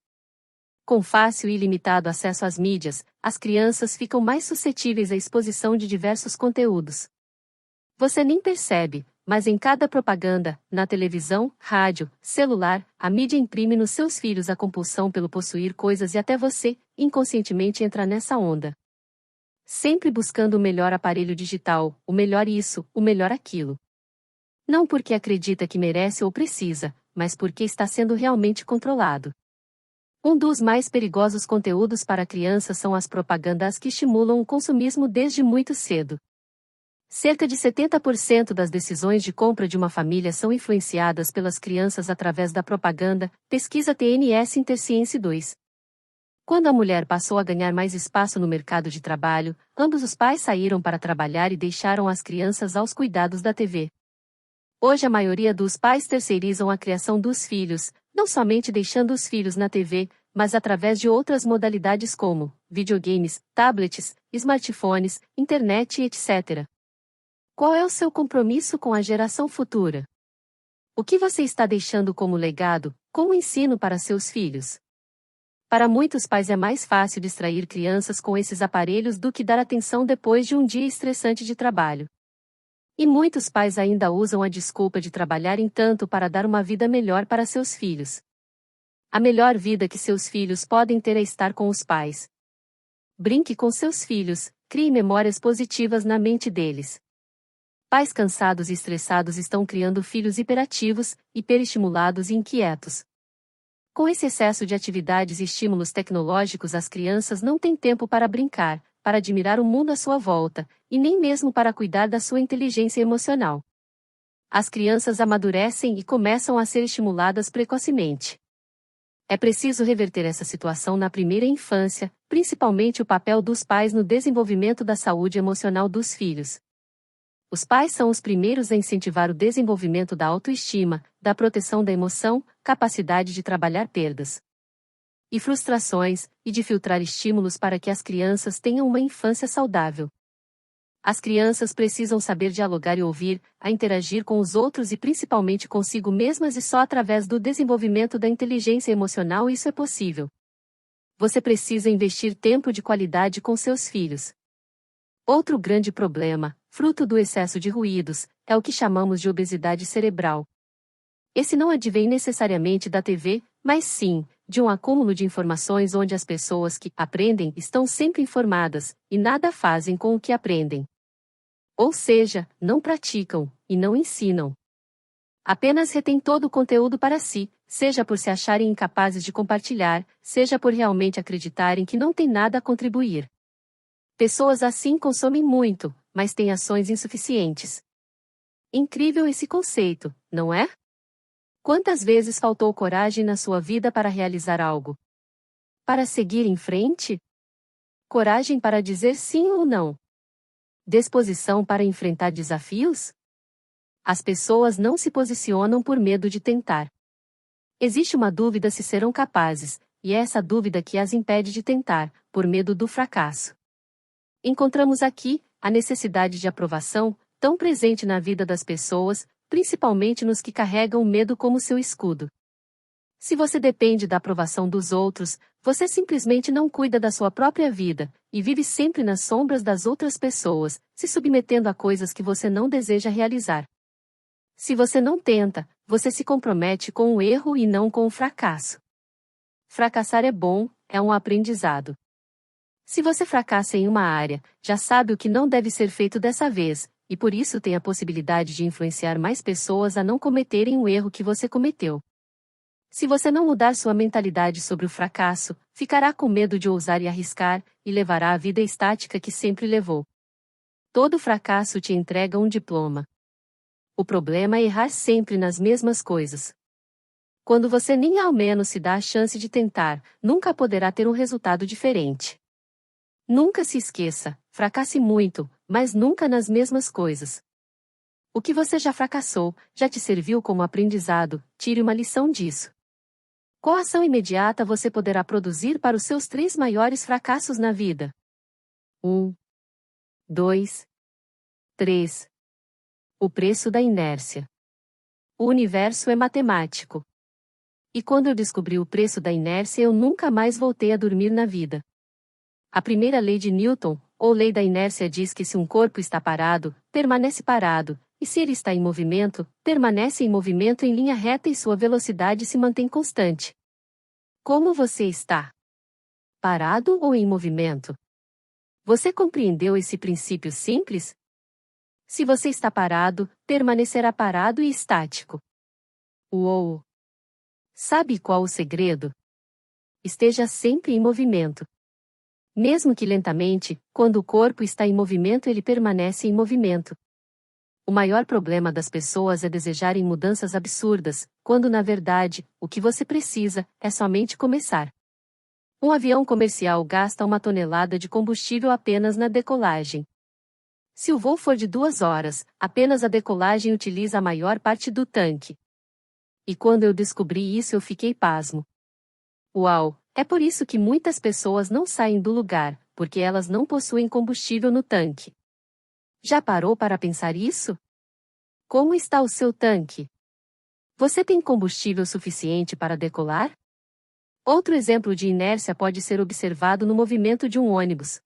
Com fácil e ilimitado acesso às mídias, as crianças ficam mais suscetíveis à exposição de diversos conteúdos. Você nem percebe, mas em cada propaganda, na televisão, rádio, celular, a mídia imprime nos seus filhos a compulsão pelo possuir coisas e até você, inconscientemente entra nessa onda. Sempre buscando o melhor aparelho digital, o melhor isso, o melhor aquilo. Não porque acredita que merece ou precisa, mas porque está sendo realmente controlado. Um dos mais perigosos conteúdos para crianças são as propagandas que estimulam o consumismo desde muito cedo. Cerca de 70% das decisões de compra de uma família são influenciadas pelas crianças através da propaganda, pesquisa TNS Intercience 2. Quando a mulher passou a ganhar mais espaço no mercado de trabalho, ambos os pais saíram para trabalhar e deixaram as crianças aos cuidados da TV. Hoje a maioria dos pais terceirizam a criação dos filhos, não somente deixando os filhos na TV, mas através de outras modalidades como videogames, tablets, smartphones, internet e etc. Qual é o seu compromisso com a geração futura? O que você está deixando como legado, como ensino para seus filhos? Para muitos pais é mais fácil distrair crianças com esses aparelhos do que dar atenção depois de um dia estressante de trabalho. E muitos pais ainda usam a desculpa de trabalharem tanto para dar uma vida melhor para seus filhos. A melhor vida que seus filhos podem ter é estar com os pais. Brinque com seus filhos, crie memórias positivas na mente deles. Pais cansados e estressados estão criando filhos hiperativos, hiperestimulados e inquietos. Com esse excesso de atividades e estímulos tecnológicos, as crianças não têm tempo para brincar, para admirar o mundo à sua volta, e nem mesmo para cuidar da sua inteligência emocional. As crianças amadurecem e começam a ser estimuladas precocemente. É preciso reverter essa situação na primeira infância, principalmente o papel dos pais no desenvolvimento da saúde emocional dos filhos. Os pais são os primeiros a incentivar o desenvolvimento da autoestima, da proteção da emoção, capacidade de trabalhar perdas e frustrações, e de filtrar estímulos para que as crianças tenham uma infância saudável. As crianças precisam saber dialogar e ouvir, a interagir com os outros e principalmente consigo mesmas, e só através do desenvolvimento da inteligência emocional isso é possível. Você precisa investir tempo de qualidade com seus filhos. Outro grande problema, fruto do excesso de ruídos, é o que chamamos de obesidade cerebral. Esse não advém necessariamente da TV, mas sim, de um acúmulo de informações onde as pessoas que aprendem estão sempre informadas, e nada fazem com o que aprendem. Ou seja, não praticam, e não ensinam. Apenas retêm todo o conteúdo para si, seja por se acharem incapazes de compartilhar, seja por realmente acreditarem que não têm nada a contribuir. Pessoas assim consomem muito, mas têm ações insuficientes. Incrível esse conceito, não é? Quantas vezes faltou coragem na sua vida para realizar algo? Para seguir em frente? Coragem para dizer sim ou não? Disposição para enfrentar desafios? As pessoas não se posicionam por medo de tentar. Existe uma dúvida se serão capazes, e é essa dúvida que as impede de tentar, por medo do fracasso. Encontramos aqui a necessidade de aprovação, tão presente na vida das pessoas, principalmente nos que carregam o medo como seu escudo. Se você depende da aprovação dos outros, você simplesmente não cuida da sua própria vida, e vive sempre nas sombras das outras pessoas, se submetendo a coisas que você não deseja realizar. Se você não tenta, você se compromete com o erro e não com o fracasso. Fracassar é bom, é um aprendizado. Se você fracassa em uma área, já sabe o que não deve ser feito dessa vez, e por isso tem a possibilidade de influenciar mais pessoas a não cometerem o erro que você cometeu. Se você não mudar sua mentalidade sobre o fracasso, ficará com medo de ousar e arriscar, e levará a vida estática que sempre levou. Todo fracasso te entrega um diploma. O problema é errar sempre nas mesmas coisas. Quando você nem ao menos se dá a chance de tentar, nunca poderá ter um resultado diferente. Nunca se esqueça, fracasse muito, mas nunca nas mesmas coisas. O que você já fracassou, já te serviu como aprendizado, tire uma lição disso. Qual ação imediata você poderá produzir para os seus 3 maiores fracassos na vida? 1, 2, 3. O preço da inércia. O universo é matemático. E quando eu descobri o preço da inércia, eu nunca mais voltei a dormir na vida. A primeira lei de Newton, ou lei da inércia, diz que se um corpo está parado, permanece parado, e se ele está em movimento, permanece em movimento em linha reta e sua velocidade se mantém constante. Como você está? Parado ou em movimento? Você compreendeu esse princípio simples? Se você está parado, permanecerá parado e estático. Uou! Sabe qual o segredo? Esteja sempre em movimento. Mesmo que lentamente, quando o corpo está em movimento, ele permanece em movimento. O maior problema das pessoas é desejarem mudanças absurdas, quando na verdade, o que você precisa é somente começar. Um avião comercial gasta 1 tonelada de combustível apenas na decolagem. Se o voo for de 2 horas, apenas a decolagem utiliza a maior parte do tanque. E quando eu descobri isso, eu fiquei pasmo. Uau! É por isso que muitas pessoas não saem do lugar, porque elas não possuem combustível no tanque. Já parou para pensar isso? Como está o seu tanque? Você tem combustível suficiente para decolar? Outro exemplo de inércia pode ser observado no movimento de um ônibus.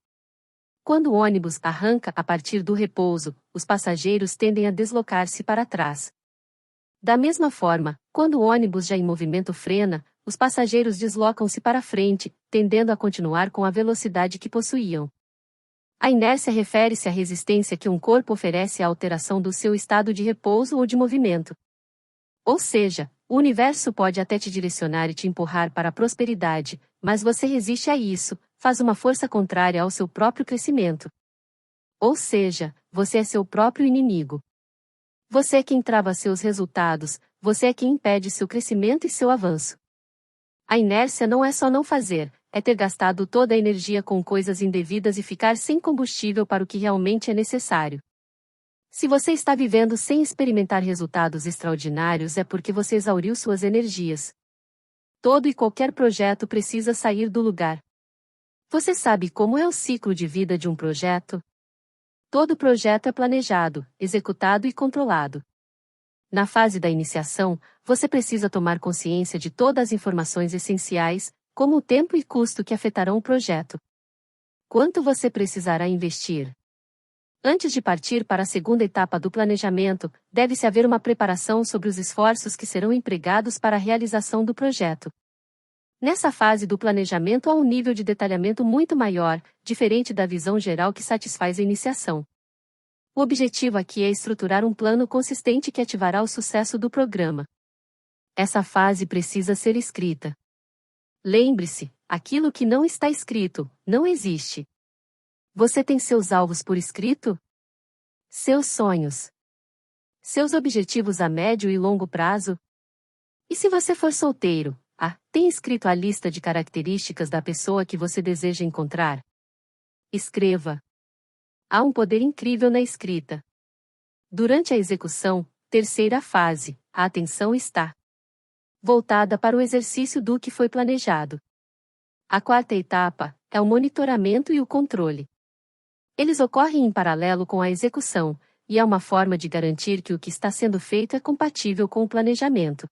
Quando o ônibus arranca a partir do repouso, os passageiros tendem a deslocar-se para trás. Da mesma forma, quando o ônibus já em movimento frena, os passageiros deslocam-se para frente, tendendo a continuar com a velocidade que possuíam. A inércia refere-se à resistência que um corpo oferece à alteração do seu estado de repouso ou de movimento. Ou seja, o universo pode até te direcionar e te empurrar para a prosperidade, mas você resiste a isso, faz uma força contrária ao seu próprio crescimento. Ou seja, você é seu próprio inimigo. Você é quem trava seus resultados, você é quem impede seu crescimento e seu avanço. A inércia não é só não fazer, é ter gastado toda a energia com coisas indevidas e ficar sem combustível para o que realmente é necessário. Se você está vivendo sem experimentar resultados extraordinários é porque você exauriu suas energias. Todo e qualquer projeto precisa sair do lugar. Você sabe como é o ciclo de vida de um projeto? Todo projeto é planejado, executado e controlado. Na fase da iniciação, você precisa tomar consciência de todas as informações essenciais, como o tempo e custo que afetarão o projeto. Quanto você precisará investir? Antes de partir para a segunda etapa do planejamento, deve-se haver uma preparação sobre os esforços que serão empregados para a realização do projeto. Nessa fase do planejamento há um nível de detalhamento muito maior, diferente da visão geral que satisfaz a iniciação. O objetivo aqui é estruturar um plano consistente que ativará o sucesso do programa. Essa fase precisa ser escrita. Lembre-se, aquilo que não está escrito, não existe. Você tem seus alvos por escrito? Seus sonhos? Seus objetivos a médio e longo prazo? E se você for solteiro, tem escrito a lista de características da pessoa que você deseja encontrar? Escreva. Há um poder incrível na escrita. Durante a execução, terceira fase, a atenção está voltada para o exercício do que foi planejado. A quarta etapa é o monitoramento e o controle. Eles ocorrem em paralelo com a execução, e é uma forma de garantir que o que está sendo feito é compatível com o planejamento.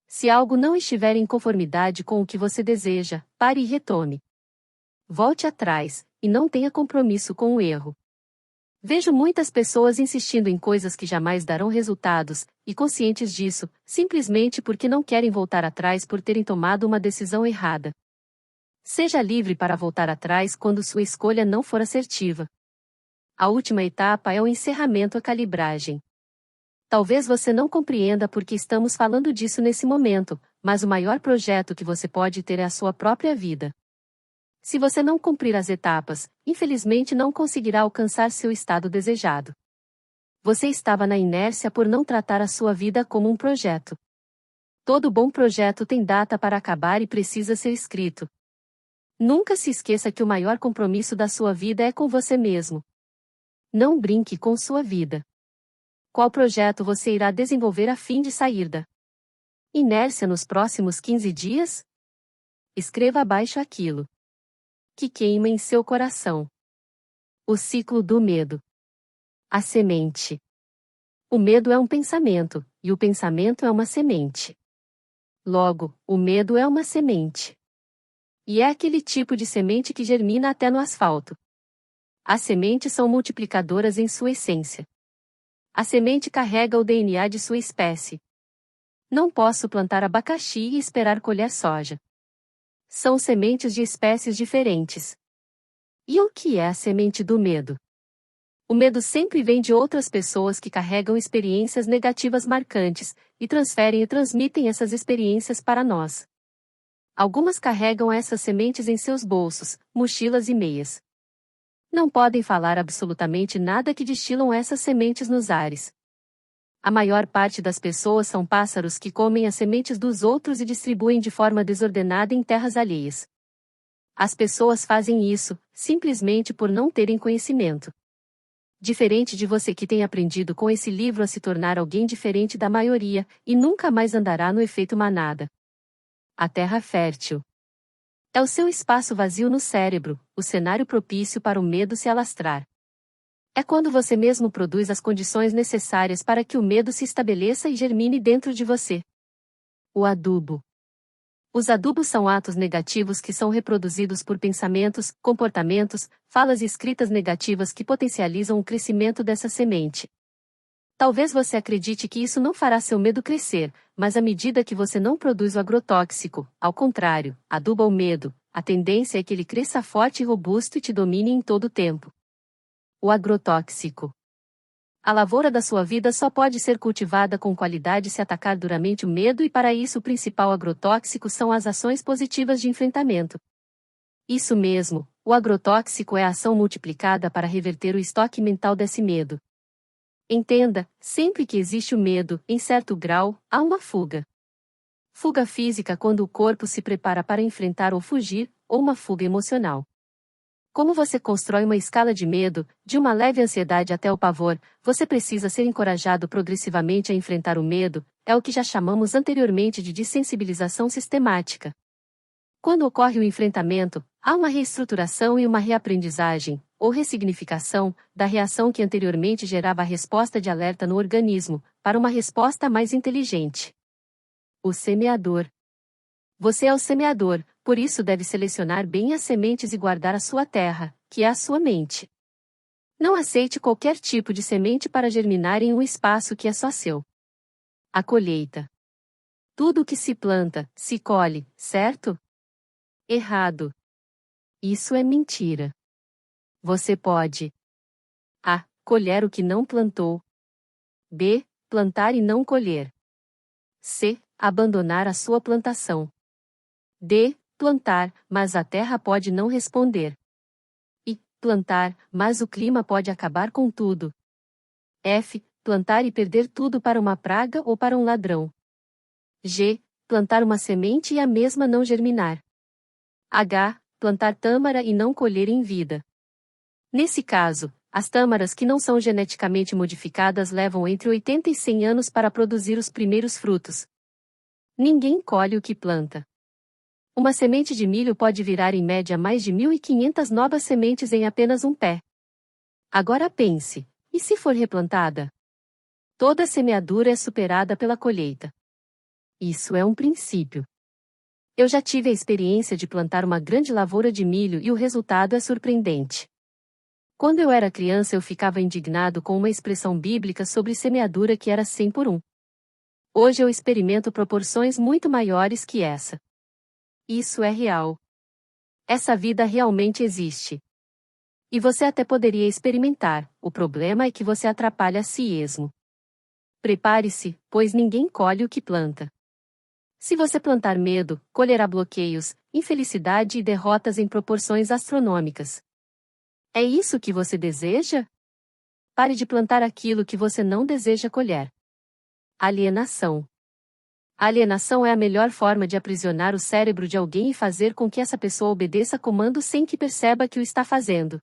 Se algo não estiver em conformidade com o que você deseja, pare e retome. Volte atrás, e não tenha compromisso com o erro. Vejo muitas pessoas insistindo em coisas que jamais darão resultados, e conscientes disso, simplesmente porque não querem voltar atrás por terem tomado uma decisão errada. Seja livre para voltar atrás quando sua escolha não for assertiva. A última etapa é o encerramento, a calibragem. Talvez você não compreenda por que estamos falando disso nesse momento, mas o maior projeto que você pode ter é a sua própria vida. Se você não cumprir as etapas, infelizmente não conseguirá alcançar seu estado desejado. Você estava na inércia por não tratar a sua vida como um projeto. Todo bom projeto tem data para acabar e precisa ser escrito. Nunca se esqueça que o maior compromisso da sua vida é com você mesmo. Não brinque com sua vida. Qual projeto você irá desenvolver a fim de sair da inércia nos próximos 15 dias? Escreva abaixo aquilo que queima em seu coração. O ciclo do medo. A semente. O medo é um pensamento, e o pensamento é uma semente. Logo, o medo é uma semente. E é aquele tipo de semente que germina até no asfalto. As sementes são multiplicadoras em sua essência. A semente carrega o DNA de sua espécie. Não posso plantar abacaxi e esperar colher soja. São sementes de espécies diferentes. E o que é a semente do medo? O medo sempre vem de outras pessoas que carregam experiências negativas marcantes, e transferem e transmitem essas experiências para nós. Algumas carregam essas sementes em seus bolsos, mochilas e meias. Não podem falar absolutamente nada que destilam essas sementes nos ares. A maior parte das pessoas são pássaros que comem as sementes dos outros e distribuem de forma desordenada em terras alheias. As pessoas fazem isso, simplesmente por não terem conhecimento. Diferente de você que tem aprendido com esse livro a se tornar alguém diferente da maioria, e nunca mais andará no efeito manada. A terra fértil. É o seu espaço vazio no cérebro, o cenário propício para o medo se alastrar. É quando você mesmo produz as condições necessárias para que o medo se estabeleça e germine dentro de você. O adubo. Os adubos são atos negativos que são reproduzidos por pensamentos, comportamentos, falas e escritas negativas que potencializam o crescimento dessa semente. Talvez você acredite que isso não fará seu medo crescer, mas à medida que você não produz o agrotóxico, ao contrário, aduba o medo, a tendência é que ele cresça forte e robusto e te domine em todo o tempo. O agrotóxico. A lavoura da sua vida só pode ser cultivada com qualidade se atacar duramente o medo, e para isso o principal agrotóxico são as ações positivas de enfrentamento. Isso mesmo, o agrotóxico é a ação multiplicada para reverter o estoque mental desse medo. Entenda, sempre que existe o medo, em certo grau, há uma fuga. Fuga física quando o corpo se prepara para enfrentar ou fugir, ou uma fuga emocional. Como você constrói uma escala de medo, de uma leve ansiedade até o pavor, você precisa ser encorajado progressivamente a enfrentar o medo, é o que já chamamos anteriormente de dessensibilização sistemática. Quando ocorre o enfrentamento, há uma reestruturação e uma reaprendizagem, ou ressignificação, da reação que anteriormente gerava a resposta de alerta no organismo, para uma resposta mais inteligente. O semeador. Você é o semeador, por isso deve selecionar bem as sementes e guardar a sua terra, que é a sua mente. Não aceite qualquer tipo de semente para germinar em um espaço que é só seu. A colheita. Tudo o que se planta, se colhe, certo? Errado. Isso é mentira. Você pode A. Colher o que não plantou. B. Plantar e não colher. C. Abandonar a sua plantação. D. Plantar, mas a terra pode não responder. E. Plantar, mas o clima pode acabar com tudo. F. Plantar e perder tudo para uma praga ou para um ladrão. G. Plantar uma semente e a mesma não germinar. H. Plantar tâmara e não colher em vida. Nesse caso, as tâmaras que não são geneticamente modificadas levam entre 80 e 100 anos para produzir os primeiros frutos. Ninguém colhe o que planta. Uma semente de milho pode virar em média mais de 1.500 novas sementes em apenas um pé. Agora pense, e se for replantada? Toda semeadura é superada pela colheita. Isso é um princípio. Eu já tive a experiência de plantar uma grande lavoura de milho e o resultado é surpreendente. Quando eu era criança eu ficava indignado com uma expressão bíblica sobre semeadura que era 100 por 1. Hoje eu experimento proporções muito maiores que essa. Isso é real. Essa vida realmente existe. E você até poderia experimentar, o problema é que você atrapalha a si mesmo. Prepare-se, pois ninguém colhe o que planta. Se você plantar medo, colherá bloqueios, infelicidade e derrotas em proporções astronômicas. É isso que você deseja? Pare de plantar aquilo que você não deseja colher. Alienação. A alienação é a melhor forma de aprisionar o cérebro de alguém e fazer com que essa pessoa obedeça comandos sem que perceba que o está fazendo.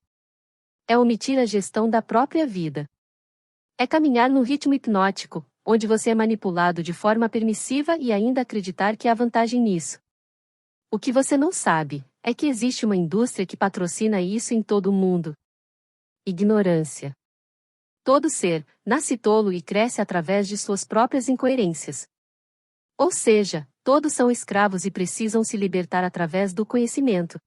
É omitir a gestão da própria vida. É caminhar num ritmo hipnótico, onde você é manipulado de forma permissiva e ainda acreditar que há vantagem nisso. O que você não sabe é que existe uma indústria que patrocina isso em todo o mundo. Ignorância. Todo ser nasce tolo e cresce através de suas próprias incoerências. Ou seja, todos são escravos e precisam se libertar através do conhecimento.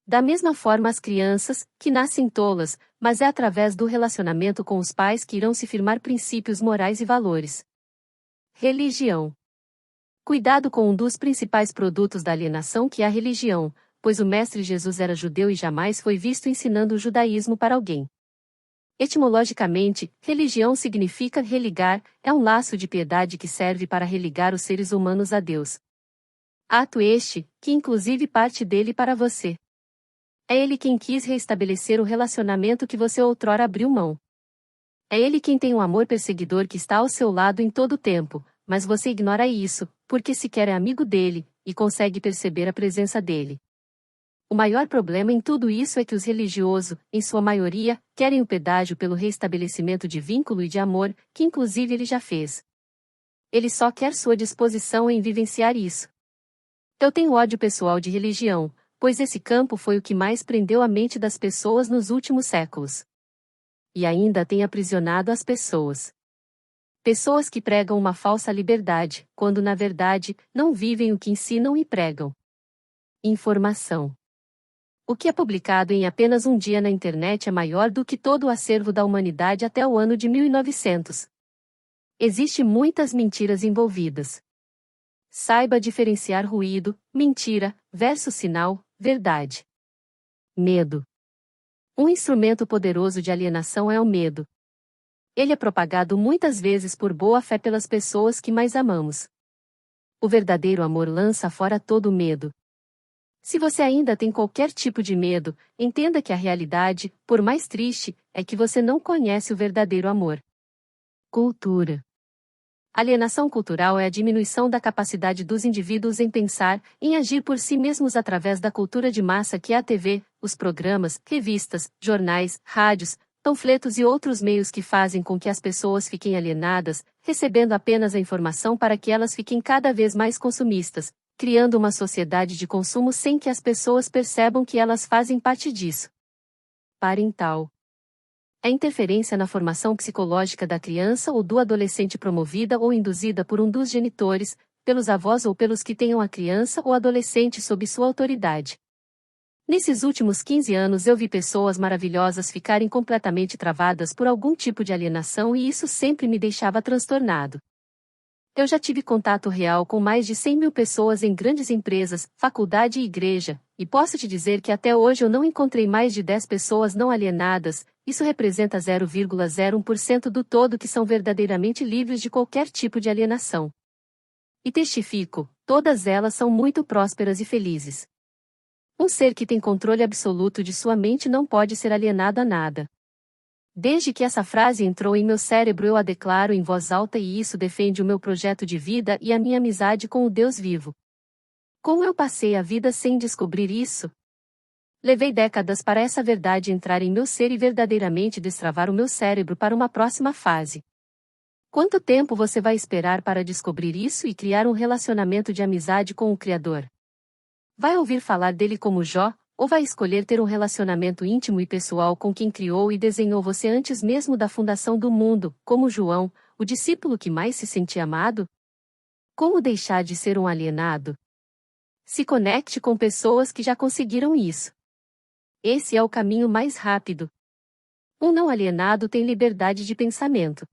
Da mesma forma as crianças, que nascem tolas, mas é através do relacionamento com os pais que irão se firmar princípios morais e valores. Religião. Cuidado com um dos principais produtos da alienação que é a religião, pois o Mestre Jesus era judeu e jamais foi visto ensinando o judaísmo para alguém. Etimologicamente, religião significa religar, é um laço de piedade que serve para religar os seres humanos a Deus. Ato este, que inclusive parte dele para você. É ele quem quis reestabelecer o relacionamento que você outrora abriu mão. É ele quem tem um amor perseguidor que está ao seu lado em todo o tempo, mas você ignora isso, porque sequer é amigo dele, e consegue perceber a presença dele. O maior problema em tudo isso é que os religiosos, em sua maioria, querem o pedágio pelo reestabelecimento de vínculo e de amor, que inclusive ele já fez. Ele só quer sua disposição em vivenciar isso. Eu tenho ódio pessoal de religião, pois esse campo foi o que mais prendeu a mente das pessoas nos últimos séculos. E ainda tem aprisionado as pessoas. Pessoas que pregam uma falsa liberdade, quando na verdade, não vivem o que ensinam e pregam. Informação. O que é publicado em apenas um dia na internet é maior do que todo o acervo da humanidade até o ano de 1900. Existem muitas mentiras envolvidas. Saiba diferenciar ruído, mentira, versus sinal, verdade. Medo. Um instrumento poderoso de alienação é o medo. Ele é propagado muitas vezes por boa fé pelas pessoas que mais amamos. O verdadeiro amor lança fora todo o medo. Se você ainda tem qualquer tipo de medo, entenda que a realidade, por mais triste, é que você não conhece o verdadeiro amor. Cultura. Alienação cultural é a diminuição da capacidade dos indivíduos em pensar, em agir por si mesmos através da cultura de massa que é a TV, os programas, revistas, jornais, rádios, panfletos e outros meios que fazem com que as pessoas fiquem alienadas, recebendo apenas a informação para que elas fiquem cada vez mais consumistas, criando uma sociedade de consumo sem que as pessoas percebam que elas fazem parte disso. Parental. É interferência na formação psicológica da criança ou do adolescente promovida ou induzida por um dos genitores, pelos avós ou pelos que tenham a criança ou adolescente sob sua autoridade. Nesses últimos 15 anos eu vi pessoas maravilhosas ficarem completamente travadas por algum tipo de alienação e isso sempre me deixava transtornado. Eu já tive contato real com mais de 100 mil pessoas em grandes empresas, faculdade e igreja, e posso te dizer que até hoje eu não encontrei mais de 10 pessoas não alienadas, isso representa 0,01% do todo que são verdadeiramente livres de qualquer tipo de alienação. E testifico, todas elas são muito prósperas e felizes. Um ser que tem controle absoluto de sua mente não pode ser alienado a nada. Desde que essa frase entrou em meu cérebro eu a declaro em voz alta e isso defende o meu projeto de vida e a minha amizade com o Deus vivo. Como eu passei a vida sem descobrir isso? Levei décadas para essa verdade entrar em meu ser e verdadeiramente destravar o meu cérebro para uma próxima fase. Quanto tempo você vai esperar para descobrir isso e criar um relacionamento de amizade com o Criador? Vai ouvir falar dele como Jó, ou vai escolher ter um relacionamento íntimo e pessoal com quem criou e desenhou você antes mesmo da fundação do mundo, como João, o discípulo que mais se sentia amado? Como deixar de ser um alienado? Se conecte com pessoas que já conseguiram isso. Esse é o caminho mais rápido. Um não alienado tem liberdade de pensamento.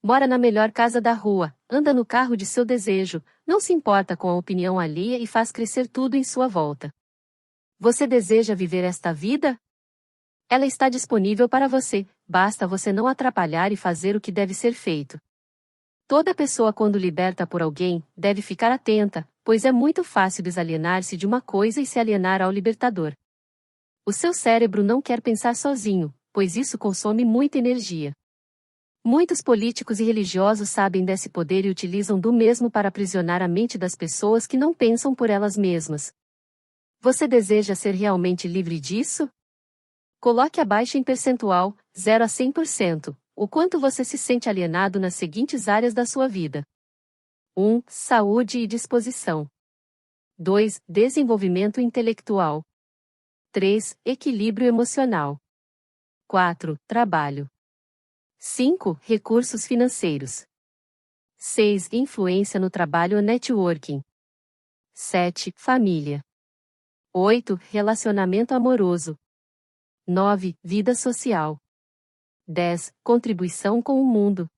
Mora na melhor casa da rua, anda no carro de seu desejo, não se importa com a opinião alheia e faz crescer tudo em sua volta. Você deseja viver esta vida? Ela está disponível para você, basta você não atrapalhar e fazer o que deve ser feito. Toda pessoa quando liberta por alguém, deve ficar atenta, pois é muito fácil desalienar-se de uma coisa e se alienar ao libertador. O seu cérebro não quer pensar sozinho, pois isso consome muita energia. Muitos políticos e religiosos sabem desse poder e utilizam do mesmo para aprisionar a mente das pessoas que não pensam por elas mesmas. Você deseja ser realmente livre disso? Coloque abaixo em percentual, 0 a 100%, o quanto você se sente alienado nas seguintes áreas da sua vida. 1. Saúde e disposição. 2. Desenvolvimento intelectual. 3. Equilíbrio emocional. 4. Trabalho. 5. Recursos financeiros. 6. Influência no trabalho ou networking. 7. Família. 8. Relacionamento amoroso. 9. Vida social. 10. Contribuição com o mundo.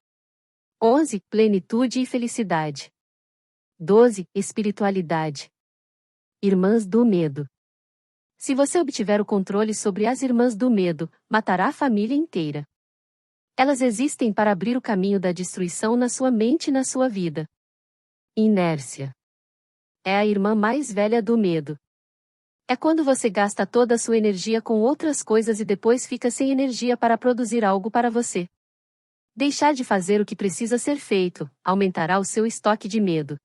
11. Plenitude e felicidade. 12. Espiritualidade. Irmãs do medo. Se você obtiver o controle sobre as irmãs do medo, matará a família inteira. Elas existem para abrir o caminho da destruição na sua mente e na sua vida. Inércia. É a irmã mais velha do medo. É quando você gasta toda a sua energia com outras coisas e depois fica sem energia para produzir algo para você. Deixar de fazer o que precisa ser feito aumentará o seu estoque de medo.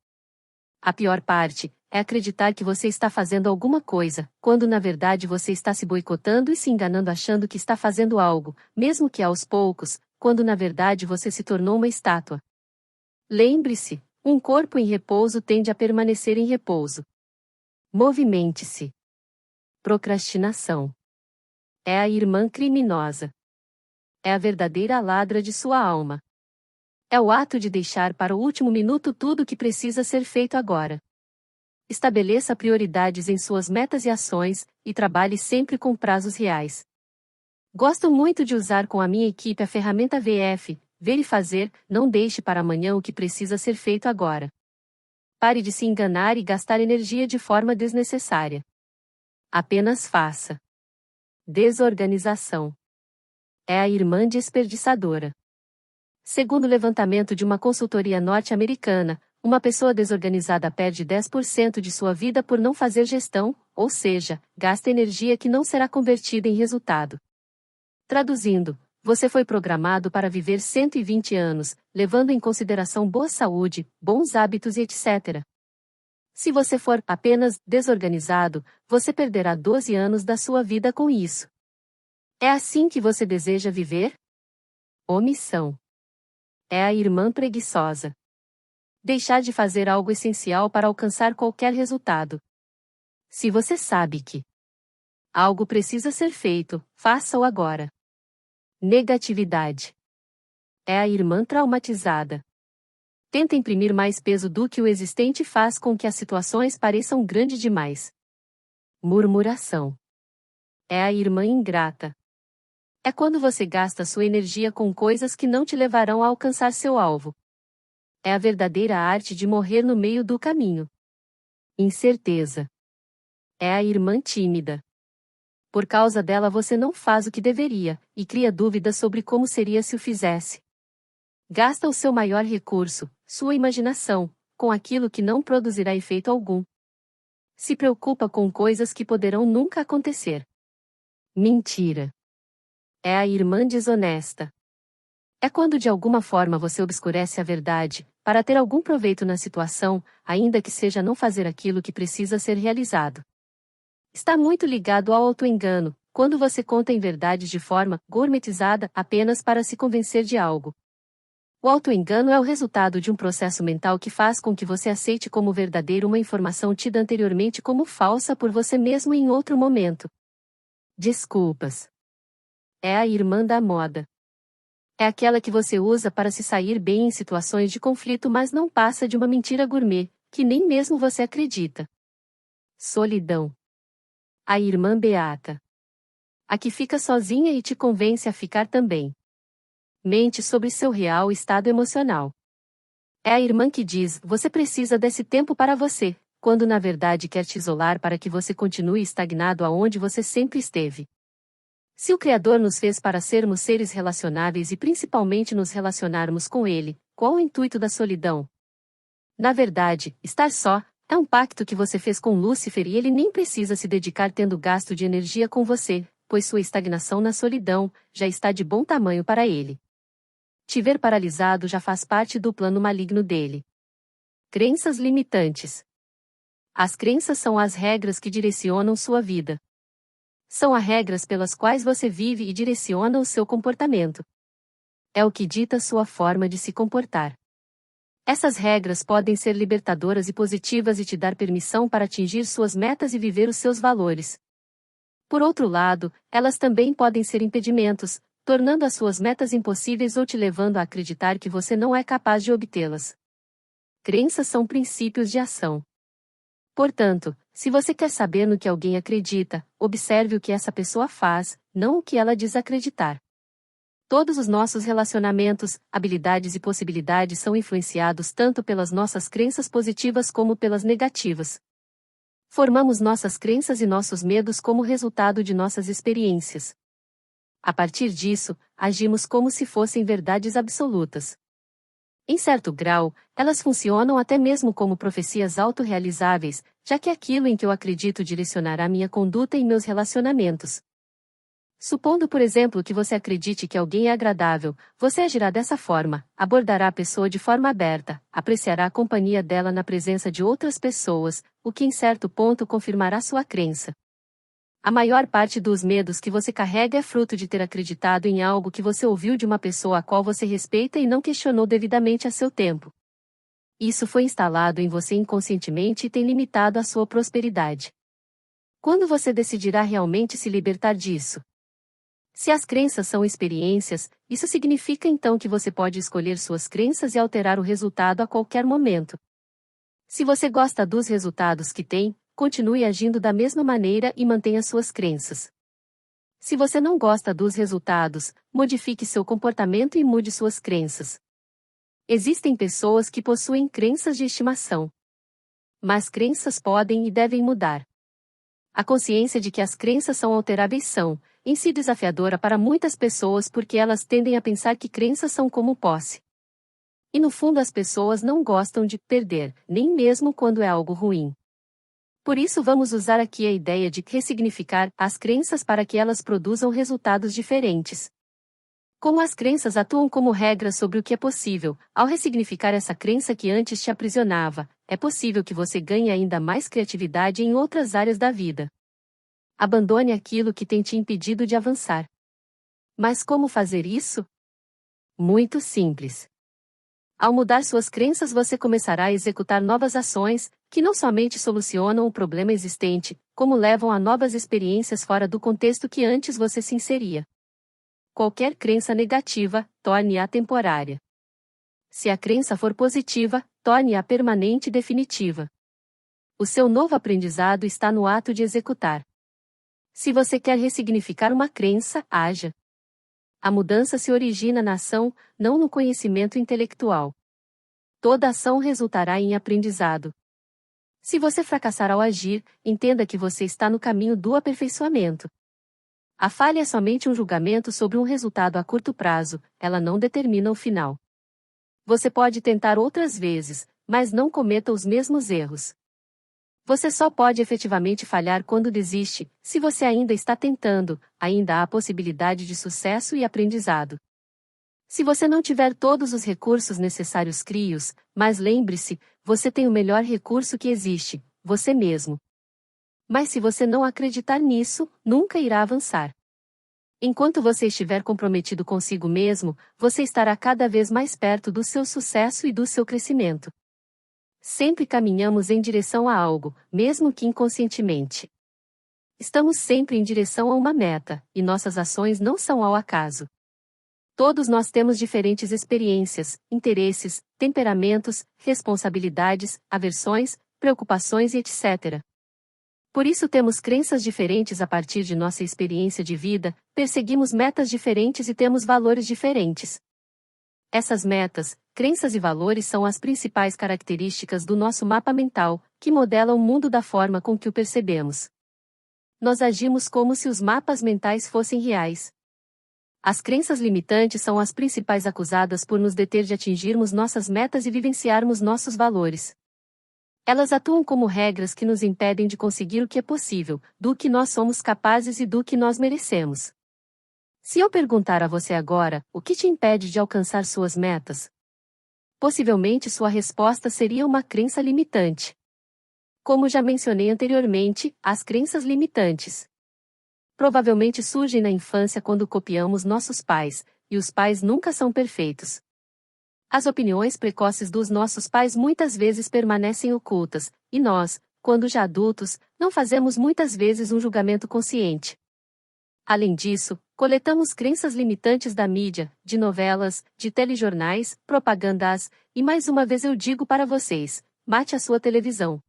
A pior parte é acreditar que você está fazendo alguma coisa, quando na verdade você está se boicotando e se enganando achando que está fazendo algo, mesmo que aos poucos, quando na verdade você se tornou uma estátua. Lembre-se, um corpo em repouso tende a permanecer em repouso. Movimente-se. Procrastinação. É a irmã criminosa. É a verdadeira ladra de sua alma. É o ato de deixar para o último minuto tudo o que precisa ser feito agora. Estabeleça prioridades em suas metas e ações, e trabalhe sempre com prazos reais. Gosto muito de usar com a minha equipe a ferramenta VF, ver e fazer, não deixe para amanhã o que precisa ser feito agora. Pare de se enganar e gastar energia de forma desnecessária. Apenas faça. Desorganização. É a irmã desperdiçadora. Segundo o levantamento de uma consultoria norte-americana, uma pessoa desorganizada perde 10% de sua vida por não fazer gestão, ou seja, gasta energia que não será convertida em resultado. Traduzindo, você foi programado para viver 120 anos, levando em consideração boa saúde, bons hábitos e etc. Se você for apenas desorganizado, você perderá 12 anos da sua vida com isso. É assim que você deseja viver? Omissão. É a irmã preguiçosa. Deixar de fazer algo essencial para alcançar qualquer resultado. Se você sabe que algo precisa ser feito, faça-o agora. Negatividade. É a irmã traumatizada. Tenta imprimir mais peso do que o existente faz com que as situações pareçam grandes demais. Murmuração. É a irmã ingrata. É quando você gasta sua energia com coisas que não te levarão a alcançar seu alvo. É a verdadeira arte de morrer no meio do caminho. Incerteza. É a irmã tímida. Por causa dela você não faz o que deveria, e cria dúvidas sobre como seria se o fizesse. Gasta o seu maior recurso, sua imaginação, com aquilo que não produzirá efeito algum. Se preocupa com coisas que poderão nunca acontecer. Mentira. É a irmã desonesta. É quando de alguma forma você obscurece a verdade, para ter algum proveito na situação, ainda que seja não fazer aquilo que precisa ser realizado. Está muito ligado ao autoengano, quando você conta em verdades de forma gourmetizada apenas para se convencer de algo. O autoengano é o resultado de um processo mental que faz com que você aceite como verdadeiro uma informação tida anteriormente como falsa por você mesmo em outro momento. Desculpas. É a irmã da moda. É aquela que você usa para se sair bem em situações de conflito, mas não passa de uma mentira gourmet, que nem mesmo você acredita. Solidão. A irmã beata. A que fica sozinha e te convence a ficar também. Mente sobre seu real estado emocional. É a irmã que diz: você precisa desse tempo para você, quando na verdade quer te isolar para que você continue estagnado aonde você sempre esteve. Se o Criador nos fez para sermos seres relacionáveis e principalmente nos relacionarmos com Ele, qual o intuito da solidão? Na verdade, estar só é um pacto que você fez com Lúcifer e ele nem precisa se dedicar tendo gasto de energia com você, pois sua estagnação na solidão já está de bom tamanho para ele. Te ver paralisado já faz parte do plano maligno dele. Crenças limitantes. As crenças são as regras que direcionam sua vida. São as regras pelas quais você vive e direciona o seu comportamento. É o que dita sua forma de se comportar. Essas regras podem ser libertadoras e positivas e te dar permissão para atingir suas metas e viver os seus valores. Por outro lado, elas também podem ser impedimentos, tornando as suas metas impossíveis ou te levando a acreditar que você não é capaz de obtê-las. Crenças são princípios de ação. Portanto, se você quer saber no que alguém acredita, observe o que essa pessoa faz, não o que ela diz acreditar. Todos os nossos relacionamentos, habilidades e possibilidades são influenciados tanto pelas nossas crenças positivas como pelas negativas. Formamos nossas crenças e nossos medos como resultado de nossas experiências. A partir disso, agimos como se fossem verdades absolutas. Em certo grau, elas funcionam até mesmo como profecias autorrealizáveis, já que aquilo em que eu acredito direcionará minha conduta e meus relacionamentos. Supondo, por exemplo, que você acredite que alguém é agradável, você agirá dessa forma, abordará a pessoa de forma aberta, apreciará a companhia dela na presença de outras pessoas, o que em certo ponto confirmará sua crença. A maior parte dos medos que você carrega é fruto de ter acreditado em algo que você ouviu de uma pessoa a qual você respeita e não questionou devidamente a seu tempo. Isso foi instalado em você inconscientemente e tem limitado a sua prosperidade. Quando você decidirá realmente se libertar disso? Se as crenças são experiências, isso significa então que você pode escolher suas crenças e alterar o resultado a qualquer momento. Se você gosta dos resultados que tem, continue agindo da mesma maneira e mantenha suas crenças. Se você não gosta dos resultados, modifique seu comportamento e mude suas crenças. Existem pessoas que possuem crenças de estimação. Mas crenças podem e devem mudar. A consciência de que as crenças são alteráveis são, em si, desafiadora para muitas pessoas porque elas tendem a pensar que crenças são como posse. E no fundo as pessoas não gostam de perder, nem mesmo quando é algo ruim. Por isso vamos usar aqui a ideia de ressignificar as crenças para que elas produzam resultados diferentes. Como as crenças atuam como regra sobre o que é possível, ao ressignificar essa crença que antes te aprisionava, é possível que você ganhe ainda mais criatividade em outras áreas da vida. Abandone aquilo que tem te impedido de avançar. Mas como fazer isso? Muito simples. Ao mudar suas crenças, você começará a executar novas ações, que não somente solucionam o problema existente, como levam a novas experiências fora do contexto que antes você se inseria. Qualquer crença negativa, torne-a temporária. Se a crença for positiva, torne-a permanente e definitiva. O seu novo aprendizado está no ato de executar. Se você quer ressignificar uma crença, haja. A mudança se origina na ação, não no conhecimento intelectual. Toda ação resultará em aprendizado. Se você fracassar ao agir, entenda que você está no caminho do aperfeiçoamento. A falha é somente um julgamento sobre um resultado a curto prazo, ela não determina o final. Você pode tentar outras vezes, mas não cometa os mesmos erros. Você só pode efetivamente falhar quando desiste. Se você ainda está tentando, ainda há possibilidade de sucesso e aprendizado. Se você não tiver todos os recursos necessários, crie-os, mas lembre-se, você tem o melhor recurso que existe, você mesmo. Mas se você não acreditar nisso, nunca irá avançar. Enquanto você estiver comprometido consigo mesmo, você estará cada vez mais perto do seu sucesso e do seu crescimento. Sempre caminhamos em direção a algo, mesmo que inconscientemente. Estamos sempre em direção a uma meta, e nossas ações não são ao acaso. Todos nós temos diferentes experiências, interesses, temperamentos, responsabilidades, aversões, preocupações e etc. Por isso temos crenças diferentes a partir de nossa experiência de vida, perseguimos metas diferentes e temos valores diferentes. Essas metas, crenças e valores são as principais características do nosso mapa mental, que modela o mundo da forma com que o percebemos. Nós agimos como se os mapas mentais fossem reais. As crenças limitantes são as principais acusadas por nos deter de atingirmos nossas metas e vivenciarmos nossos valores. Elas atuam como regras que nos impedem de conseguir o que é possível, do que nós somos capazes e do que nós merecemos. Se eu perguntar a você agora, o que te impede de alcançar suas metas? Possivelmente sua resposta seria uma crença limitante. Como já mencionei anteriormente, as crenças limitantes provavelmente surgem na infância quando copiamos nossos pais, e os pais nunca são perfeitos. As opiniões precoces dos nossos pais muitas vezes permanecem ocultas, e nós, quando já adultos, não fazemos muitas vezes um julgamento consciente. Além disso, coletamos crenças limitantes da mídia, de novelas, de telejornais, propagandas, e mais uma vez eu digo para vocês, mate a sua televisão.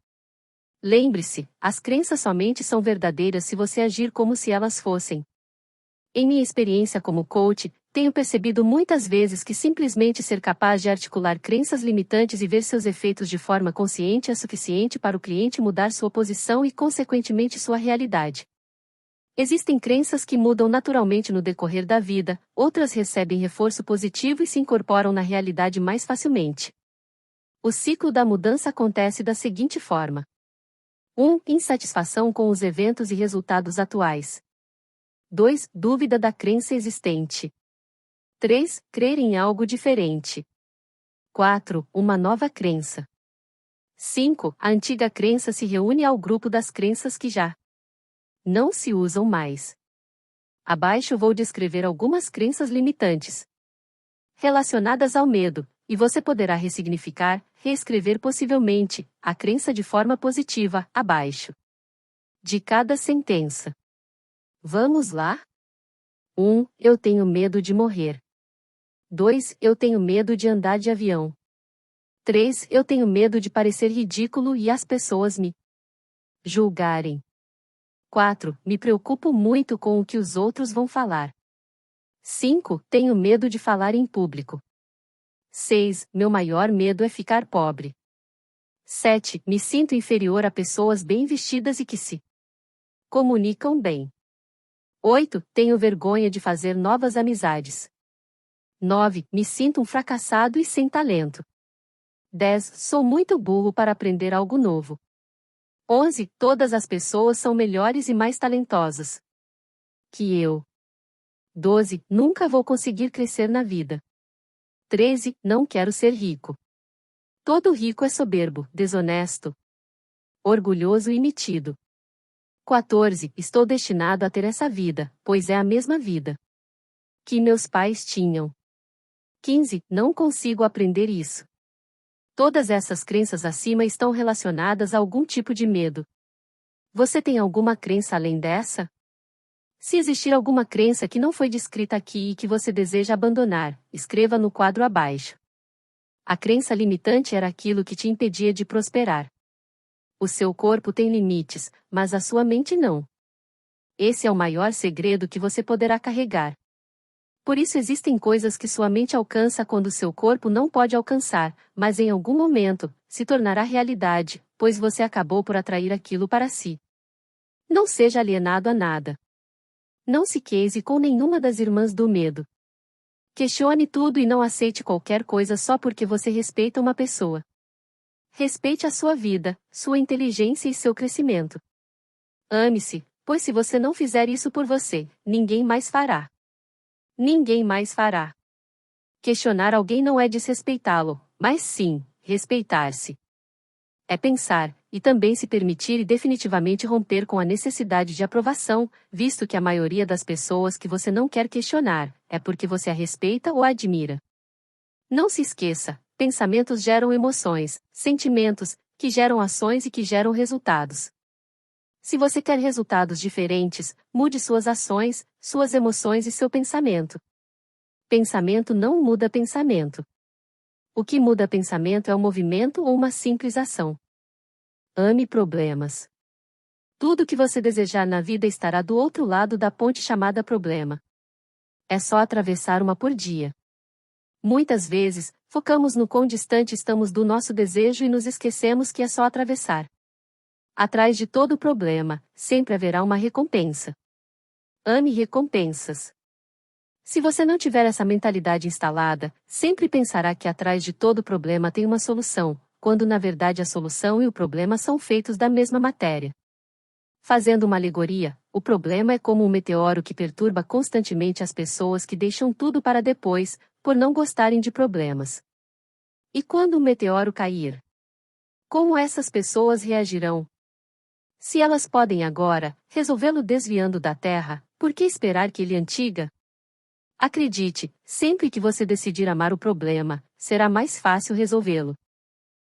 Lembre-se, as crenças somente são verdadeiras se você agir como se elas fossem. Em minha experiência como coach, tenho percebido muitas vezes que simplesmente ser capaz de articular crenças limitantes e ver seus efeitos de forma consciente é suficiente para o cliente mudar sua posição e, consequentemente, sua realidade. Existem crenças que mudam naturalmente no decorrer da vida, outras recebem reforço positivo e se incorporam na realidade mais facilmente. O ciclo da mudança acontece da seguinte forma: 1. Insatisfação com os eventos e resultados atuais. 2. Dúvida da crença existente. 3. Crer em algo diferente. 4. Uma nova crença. 5. A antiga crença se reúne ao grupo das crenças que já não se usam mais. Abaixo vou descrever algumas crenças limitantes relacionadas ao medo, e você poderá ressignificar, reescrever possivelmente, a crença de forma positiva, abaixo de cada sentença. Vamos lá? 1. Eu tenho medo de morrer. 2. Eu tenho medo de andar de avião. 3. Eu tenho medo de parecer ridículo e as pessoas me julgarem. 4. Me preocupo muito com o que os outros vão falar. 5. Tenho medo de falar em público. 6. Meu maior medo é ficar pobre. 7. Me sinto inferior a pessoas bem vestidas e que se Comunicam bem. 8. Tenho vergonha de fazer novas amizades. 9. Me sinto um fracassado e sem talento. 10. Sou muito burro para aprender algo novo. 11. Todas as pessoas são melhores e mais talentosas que eu. 12. Nunca vou conseguir crescer na vida. 13. Não quero ser rico. Todo rico é soberbo, desonesto, orgulhoso e metido. 14. Estou destinado a ter essa vida, pois é a mesma vida que meus pais tinham. 15. Não consigo aprender isso. Todas essas crenças acima estão relacionadas a algum tipo de medo. Você tem alguma crença além dessa? Se existir alguma crença que não foi descrita aqui e que você deseja abandonar, escreva no quadro abaixo. A crença limitante era aquilo que te impedia de prosperar. O seu corpo tem limites, mas a sua mente não. Esse é o maior segredo que você poderá carregar. Por isso existem coisas que sua mente alcança quando seu corpo não pode alcançar, mas em algum momento, se tornará realidade, pois você acabou por atrair aquilo para si. Não seja alienado a nada. Não se case com nenhuma das irmãs do medo. Questione tudo e não aceite qualquer coisa só porque você respeita uma pessoa. Respeite a sua vida, sua inteligência e seu crescimento. Ame-se, pois se você não fizer isso por você, ninguém mais fará. Ninguém mais fará. Questionar alguém não é desrespeitá-lo, mas sim, respeitar-se. É pensar, e também se permitir e definitivamente romper com a necessidade de aprovação, visto que a maioria das pessoas que você não quer questionar, é porque você a respeita ou a admira. Não se esqueça, pensamentos geram emoções, sentimentos, que geram ações e que geram resultados. Se você quer resultados diferentes, mude suas ações, suas emoções e seu pensamento. Pensamento não muda pensamento. O que muda pensamento é um movimento ou uma simples ação. Ame problemas. Tudo que você desejar na vida estará do outro lado da ponte chamada problema. É só atravessar uma por dia. Muitas vezes, focamos no quão distante estamos do nosso desejo e nos esquecemos que é só atravessar. Atrás de todo problema, sempre haverá uma recompensa. Ame recompensas. Se você não tiver essa mentalidade instalada, sempre pensará que atrás de todo problema tem uma solução, quando na verdade a solução e o problema são feitos da mesma matéria. Fazendo uma alegoria, o problema é como um meteoro que perturba constantemente as pessoas que deixam tudo para depois, por não gostarem de problemas. E quando o meteoro cair? Como essas pessoas reagirão? Se elas podem agora resolvê-lo desviando da Terra, por que esperar que ele antiga? Acredite, sempre que você decidir amar o problema, será mais fácil resolvê-lo.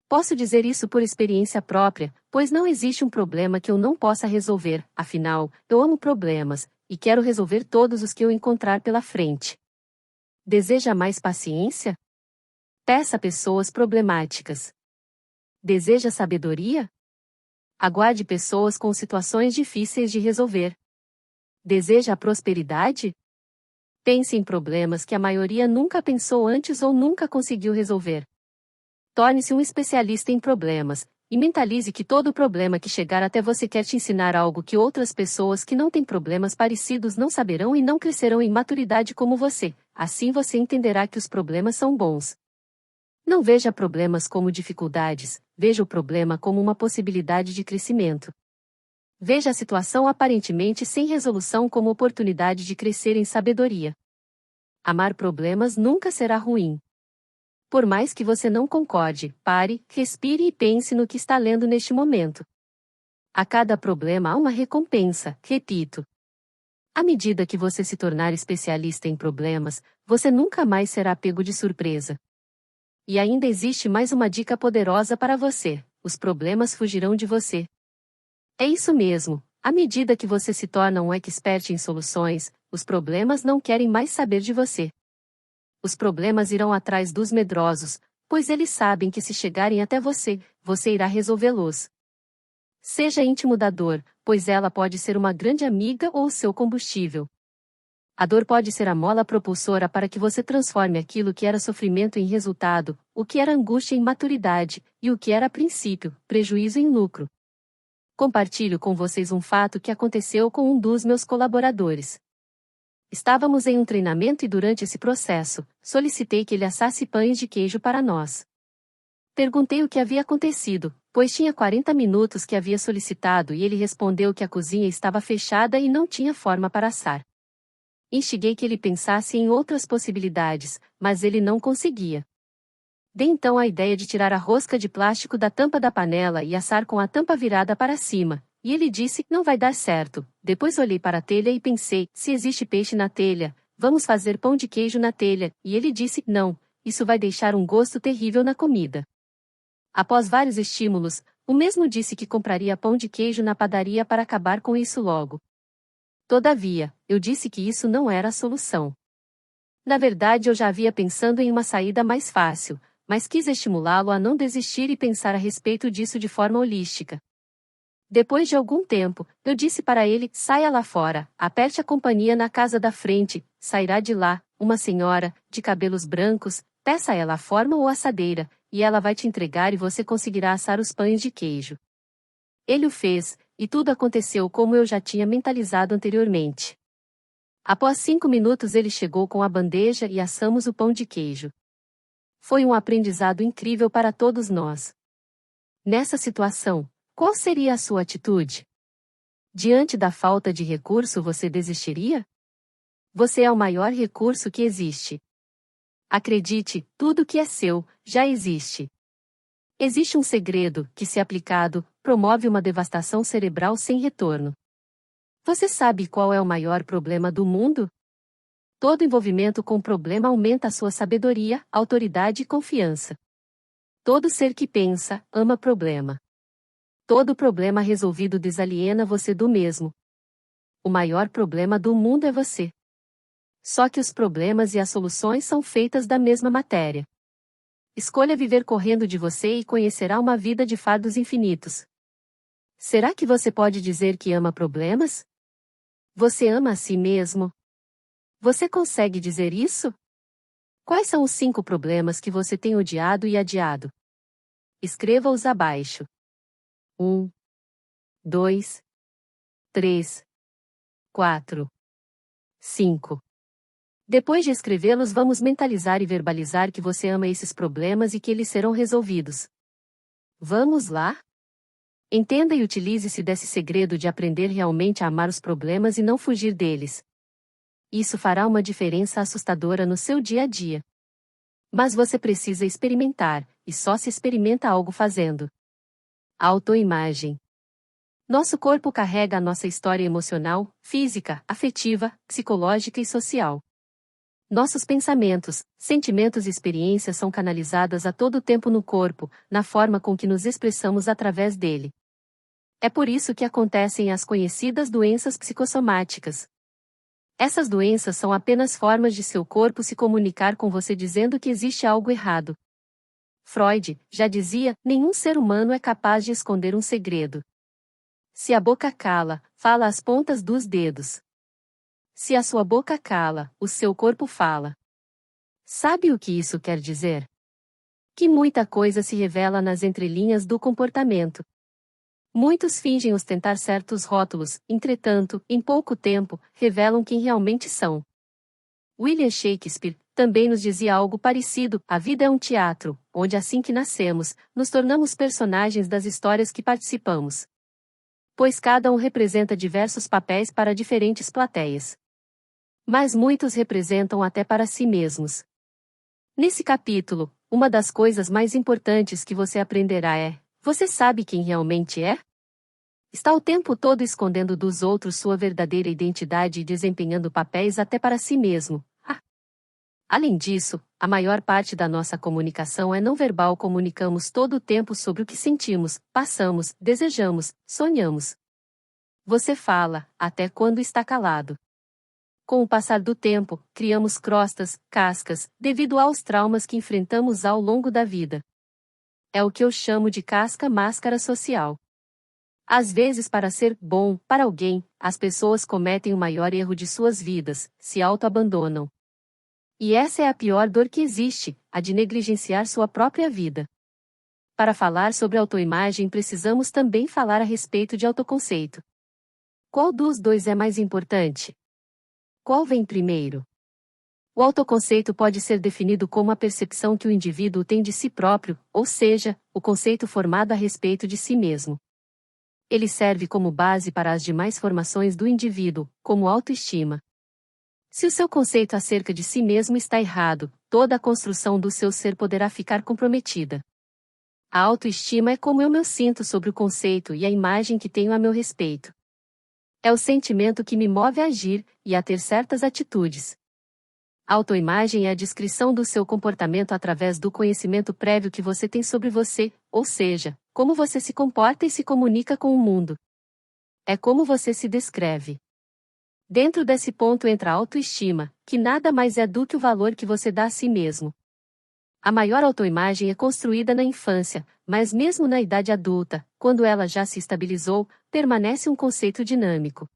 Posso dizer isso por experiência própria, pois não existe um problema que eu não possa resolver, afinal, eu amo problemas, e quero resolver todos os que eu encontrar pela frente. Deseja mais paciência? Peça pessoas problemáticas. Deseja sabedoria? Aguarde pessoas com situações difíceis de resolver. Deseja a prosperidade? Pense em problemas que a maioria nunca pensou antes ou nunca conseguiu resolver. Torne-se um especialista em problemas, e mentalize que todo problema que chegar até você quer te ensinar algo que outras pessoas que não têm problemas parecidos não saberão e não crescerão em maturidade como você. Assim você entenderá que os problemas são bons. Não veja problemas como dificuldades, veja o problema como uma possibilidade de crescimento. Veja a situação aparentemente sem resolução como oportunidade de crescer em sabedoria. Amar problemas nunca será ruim. Por mais que você não concorde, pare, respire e pense no que está lendo neste momento. A cada problema há uma recompensa, repito. À medida que você se tornar especialista em problemas, você nunca mais será pego de surpresa. E ainda existe mais uma dica poderosa para você: os problemas fugirão de você. É isso mesmo, à medida que você se torna um expert em soluções, os problemas não querem mais saber de você. Os problemas irão atrás dos medrosos, pois eles sabem que se chegarem até você, você irá resolvê-los. Seja íntimo da dor, pois ela pode ser uma grande amiga ou seu combustível. A dor pode ser a mola propulsora para que você transforme aquilo que era sofrimento em resultado, o que era angústia em maturidade, e o que era princípio, prejuízo em lucro. Compartilho com vocês um fato que aconteceu com um dos meus colaboradores. Estávamos em um treinamento e durante esse processo, solicitei que ele assasse pães de queijo para nós. Perguntei o que havia acontecido, pois tinha 40 minutos que havia solicitado e ele respondeu que a cozinha estava fechada e não tinha forma para assar. Instiguei que ele pensasse em outras possibilidades, mas ele não conseguia. Dei então a ideia de tirar a rosca de plástico da tampa da panela e assar com a tampa virada para cima, e ele disse: não vai dar certo. Depois olhei para a telha e pensei: se existe peixe na telha, vamos fazer pão de queijo na telha, e ele disse: não, isso vai deixar um gosto terrível na comida. Após vários estímulos, o mesmo disse que compraria pão de queijo na padaria para acabar com isso logo. Todavia, eu disse que isso não era a solução. Na verdade, eu já havia pensando em uma saída mais fácil, mas quis estimulá-lo a não desistir e pensar a respeito disso de forma holística. Depois de algum tempo, eu disse para ele: saia lá fora, aperte a companhia na casa da frente, sairá de lá, uma senhora, de cabelos brancos, peça a ela a forma ou assadeira, e ela vai te entregar e você conseguirá assar os pães de queijo. Ele o fez, e tudo aconteceu como eu já tinha mentalizado anteriormente. Após 5 minutos ele chegou com a bandeja e assamos o pão de queijo. Foi um aprendizado incrível para todos nós. Nessa situação, qual seria a sua atitude? Diante da falta de recurso, você desistiria? Você é o maior recurso que existe. Acredite, tudo que é seu, já existe. Existe um segredo que, se aplicado, promove uma devastação cerebral sem retorno. Você sabe qual é o maior problema do mundo? Todo envolvimento com problema aumenta a sua sabedoria, autoridade e confiança. Todo ser que pensa, ama problema. Todo problema resolvido desaliena você do mesmo. O maior problema do mundo é você. Só que os problemas e as soluções são feitas da mesma matéria. Escolha viver correndo de você e conhecerá uma vida de fardos infinitos. Será que você pode dizer que ama problemas? Você ama a si mesmo? Você consegue dizer isso? Quais são os 5 problemas que você tem odiado e adiado? Escreva-os abaixo. 1, 2, 3, 4, 5. Depois de escrevê-los, vamos mentalizar e verbalizar que você ama esses problemas e que eles serão resolvidos. Vamos lá? Entenda e utilize-se desse segredo de aprender realmente a amar os problemas e não fugir deles. Isso fará uma diferença assustadora no seu dia a dia. Mas você precisa experimentar, e só se experimenta algo fazendo. Autoimagem. Nosso corpo carrega a nossa história emocional, física, afetiva, psicológica e social. Nossos pensamentos, sentimentos e experiências são canalizadas a todo tempo no corpo, na forma com que nos expressamos através dele. É por isso que acontecem as conhecidas doenças psicossomáticas. Essas doenças são apenas formas de seu corpo se comunicar com você dizendo que existe algo errado. Freud já dizia: nenhum ser humano é capaz de esconder um segredo. Se a boca cala, fala as pontas dos dedos. Se a sua boca cala, o seu corpo fala. Sabe o que isso quer dizer? Que muita coisa se revela nas entrelinhas do comportamento. Muitos fingem ostentar certos rótulos, entretanto, em pouco tempo, revelam quem realmente são. William Shakespeare também nos dizia algo parecido: a vida é um teatro, onde assim que nascemos, nos tornamos personagens das histórias que participamos. Pois cada um representa diversos papéis para diferentes plateias. Mas muitos representam até para si mesmos. Nesse capítulo, uma das coisas mais importantes que você aprenderá é: você sabe quem realmente é? Está o tempo todo escondendo dos outros sua verdadeira identidade e desempenhando papéis até para si mesmo. Além disso, a maior parte da nossa comunicação é não verbal. Comunicamos todo o tempo sobre o que sentimos, passamos, desejamos, sonhamos. Você fala, até quando está calado. Com o passar do tempo, criamos crostas, cascas, devido aos traumas que enfrentamos ao longo da vida. É o que eu chamo de casca-máscara social. Às vezes, para ser bom para alguém, as pessoas cometem o maior erro de suas vidas, se auto-abandonam. E essa é a pior dor que existe, a de negligenciar sua própria vida. Para falar sobre autoimagem, precisamos também falar a respeito de autoconceito. Qual dos dois é mais importante? Qual vem primeiro? O autoconceito pode ser definido como a percepção que o indivíduo tem de si próprio, ou seja, o conceito formado a respeito de si mesmo. Ele serve como base para as demais formações do indivíduo, como autoestima. Se o seu conceito acerca de si mesmo está errado, toda a construção do seu ser poderá ficar comprometida. A autoestima é como eu me sinto sobre o conceito e a imagem que tenho a meu respeito. É o sentimento que me move a agir e a ter certas atitudes. A autoimagem é a descrição do seu comportamento através do conhecimento prévio que você tem sobre você, ou seja, como você se comporta e se comunica com o mundo. É como você se descreve. Dentro desse ponto entra a autoestima, que nada mais é do que o valor que você dá a si mesmo. A maior autoimagem é construída na infância, mas mesmo na idade adulta, quando ela já se estabilizou, permanece um conceito dinâmico.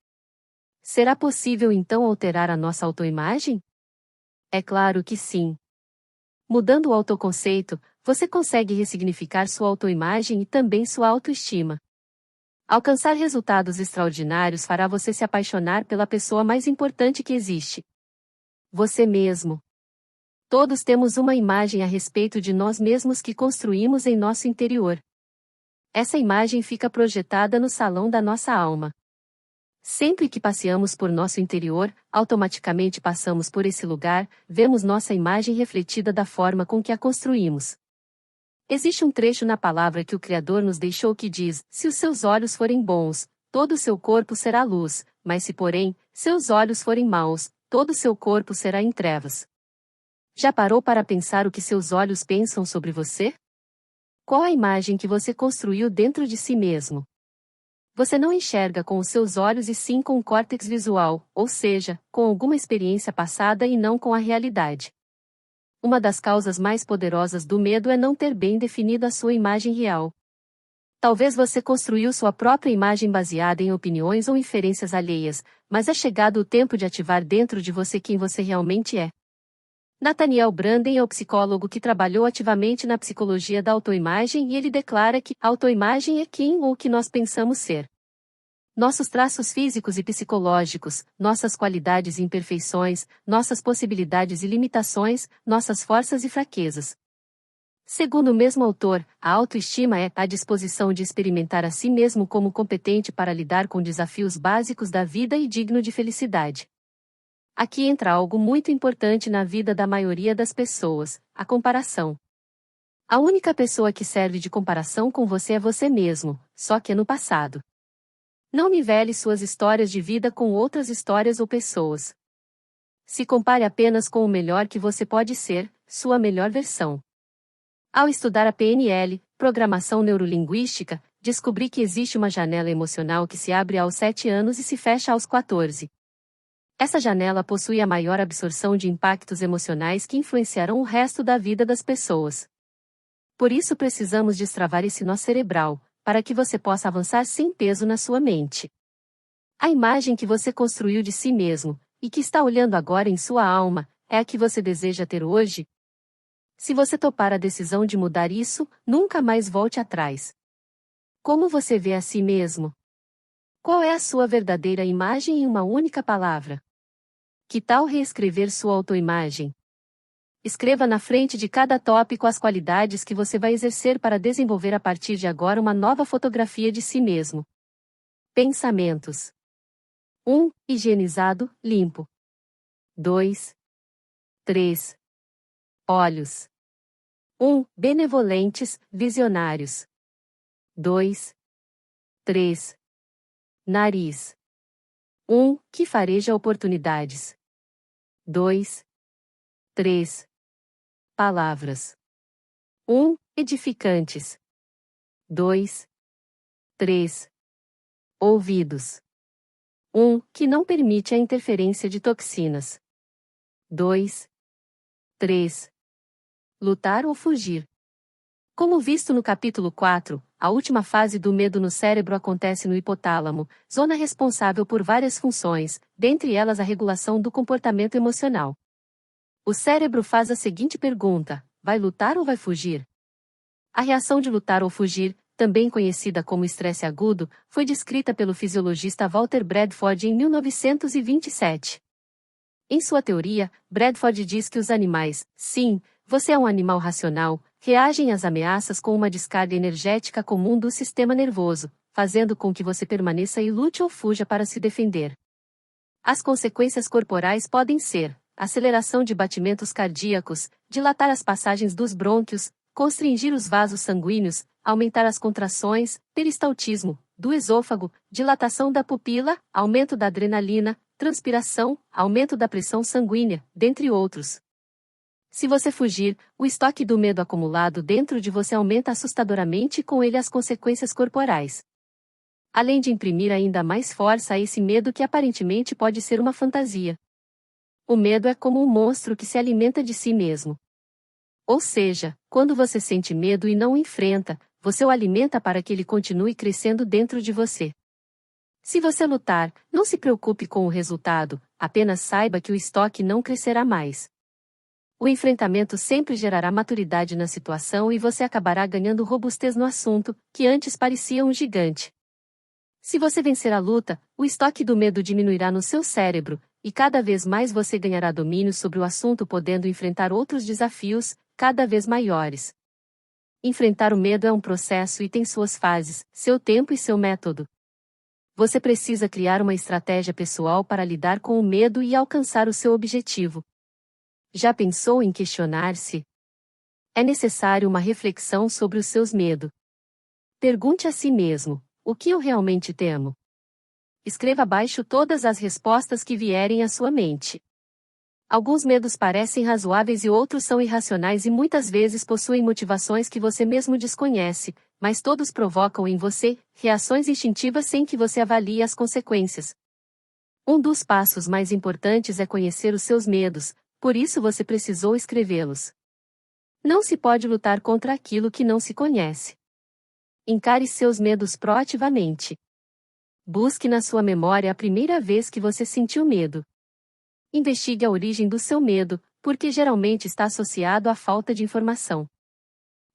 Será possível então alterar a nossa autoimagem? É claro que sim. Mudando o autoconceito, você consegue ressignificar sua autoimagem e também sua autoestima. Alcançar resultados extraordinários fará você se apaixonar pela pessoa mais importante que existe. Você mesmo. Todos temos uma imagem a respeito de nós mesmos que construímos em nosso interior. Essa imagem fica projetada no salão da nossa alma. Sempre que passeamos por nosso interior, automaticamente passamos por esse lugar, vemos nossa imagem refletida da forma com que a construímos. Existe um trecho na palavra que o Criador nos deixou que diz: se os seus olhos forem bons, todo o seu corpo será luz, mas se porém, seus olhos forem maus, todo o seu corpo será em trevas. Já parou para pensar o que seus olhos pensam sobre você? Qual a imagem que você construiu dentro de si mesmo? Você não enxerga com os seus olhos e sim com o córtex visual, ou seja, com alguma experiência passada e não com a realidade. Uma das causas mais poderosas do medo é não ter bem definido a sua imagem real. Talvez você construiu sua própria imagem baseada em opiniões ou inferências alheias, mas é chegado o tempo de ativar dentro de você quem você realmente é. Nathaniel Branden é o psicólogo que trabalhou ativamente na psicologia da autoimagem e ele declara que a autoimagem é quem ou o que nós pensamos ser. Nossos traços físicos e psicológicos, nossas qualidades e imperfeições, nossas possibilidades e limitações, nossas forças e fraquezas. Segundo o mesmo autor, a autoestima é a disposição de experimentar a si mesmo como competente para lidar com desafios básicos da vida e digno de felicidade. Aqui entra algo muito importante na vida da maioria das pessoas: a comparação. A única pessoa que serve de comparação com você é você mesmo, só que é no passado. Não nivele suas histórias de vida com outras histórias ou pessoas. Se compare apenas com o melhor que você pode ser, sua melhor versão. Ao estudar a PNL, Programação Neurolinguística, descobri que existe uma janela emocional que se abre aos 7 anos e se fecha aos 14. Essa janela possui a maior absorção de impactos emocionais que influenciarão o resto da vida das pessoas. Por isso precisamos destravar esse nó cerebral, para que você possa avançar sem peso na sua mente. A imagem que você construiu de si mesmo, e que está olhando agora em sua alma, é a que você deseja ter hoje? Se você topar a decisão de mudar isso, nunca mais volte atrás. Como você vê a si mesmo? Qual é a sua verdadeira imagem em uma única palavra? Que tal reescrever sua autoimagem? Escreva na frente de cada tópico as qualidades que você vai exercer para desenvolver a partir de agora uma nova fotografia de si mesmo. Pensamentos. 1. Higienizado, limpo. 2. 3. Olhos. 1. Benevolentes, visionários. 2. 3. Nariz. 1. Que fareja oportunidades. 2. 3. Palavras. 1. Edificantes. 2. 3. Ouvidos. 1. Que não permite a interferência de toxinas. 2. 3. Lutar ou fugir. Como visto no capítulo 4, a última fase do medo no cérebro acontece no hipotálamo, zona responsável por várias funções, dentre elas a regulação do comportamento emocional. O cérebro faz a seguinte pergunta: vai lutar ou vai fugir? A reação de lutar ou fugir, também conhecida como estresse agudo, foi descrita pelo fisiologista Walter Bradford em 1927. Em sua teoria, Bradford diz que os animais, sim, você é um animal racional, reagem às ameaças com uma descarga energética comum do sistema nervoso, fazendo com que você permaneça e lute ou fuja para se defender. As consequências corporais podem ser aceleração de batimentos cardíacos, dilatar as passagens dos brônquios, constringir os vasos sanguíneos, aumentar as contrações, peristaltismo, do esôfago, dilatação da pupila, aumento da adrenalina, transpiração, aumento da pressão sanguínea, dentre outros. Se você fugir, o estoque do medo acumulado dentro de você aumenta assustadoramente e com ele as consequências corporais. Além de imprimir ainda mais força a esse medo que aparentemente pode ser uma fantasia. O medo é como um monstro que se alimenta de si mesmo. Ou seja, quando você sente medo e não o enfrenta, você o alimenta para que ele continue crescendo dentro de você. Se você lutar, não se preocupe com o resultado, apenas saiba que o estoque não crescerá mais. O enfrentamento sempre gerará maturidade na situação e você acabará ganhando robustez no assunto, que antes parecia um gigante. Se você vencer a luta, o estoque do medo diminuirá no seu cérebro, e cada vez mais você ganhará domínio sobre o assunto, podendo enfrentar outros desafios, cada vez maiores. Enfrentar o medo é um processo e tem suas fases, seu tempo e seu método. Você precisa criar uma estratégia pessoal para lidar com o medo e alcançar o seu objetivo. Já pensou em questionar-se? É necessário uma reflexão sobre os seus medos. Pergunte a si mesmo: o que eu realmente temo? Escreva abaixo todas as respostas que vierem à sua mente. Alguns medos parecem razoáveis e outros são irracionais e muitas vezes possuem motivações que você mesmo desconhece, mas todos provocam em você reações instintivas sem que você avalie as consequências. Um dos passos mais importantes é conhecer os seus medos, por isso você precisou escrevê-los. Não se pode lutar contra aquilo que não se conhece. Encare seus medos proativamente. Busque na sua memória a primeira vez que você sentiu medo. Investigue a origem do seu medo, porque geralmente está associado à falta de informação.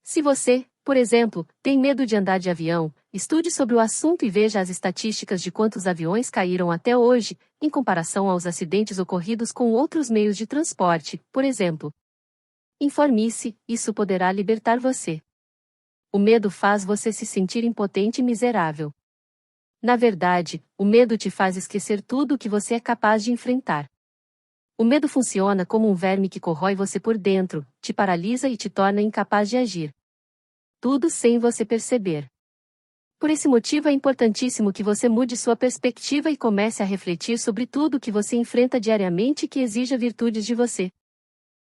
Se você, por exemplo, tem medo de andar de avião, estude sobre o assunto e veja as estatísticas de quantos aviões caíram até hoje, em comparação aos acidentes ocorridos com outros meios de transporte, por exemplo. Informe-se, isso poderá libertar você. O medo faz você se sentir impotente e miserável. Na verdade, o medo te faz esquecer tudo o que você é capaz de enfrentar. O medo funciona como um verme que corrói você por dentro, te paralisa e te torna incapaz de agir. Tudo sem você perceber. Por esse motivo é importantíssimo que você mude sua perspectiva e comece a refletir sobre tudo o que você enfrenta diariamente e que exija virtudes de você.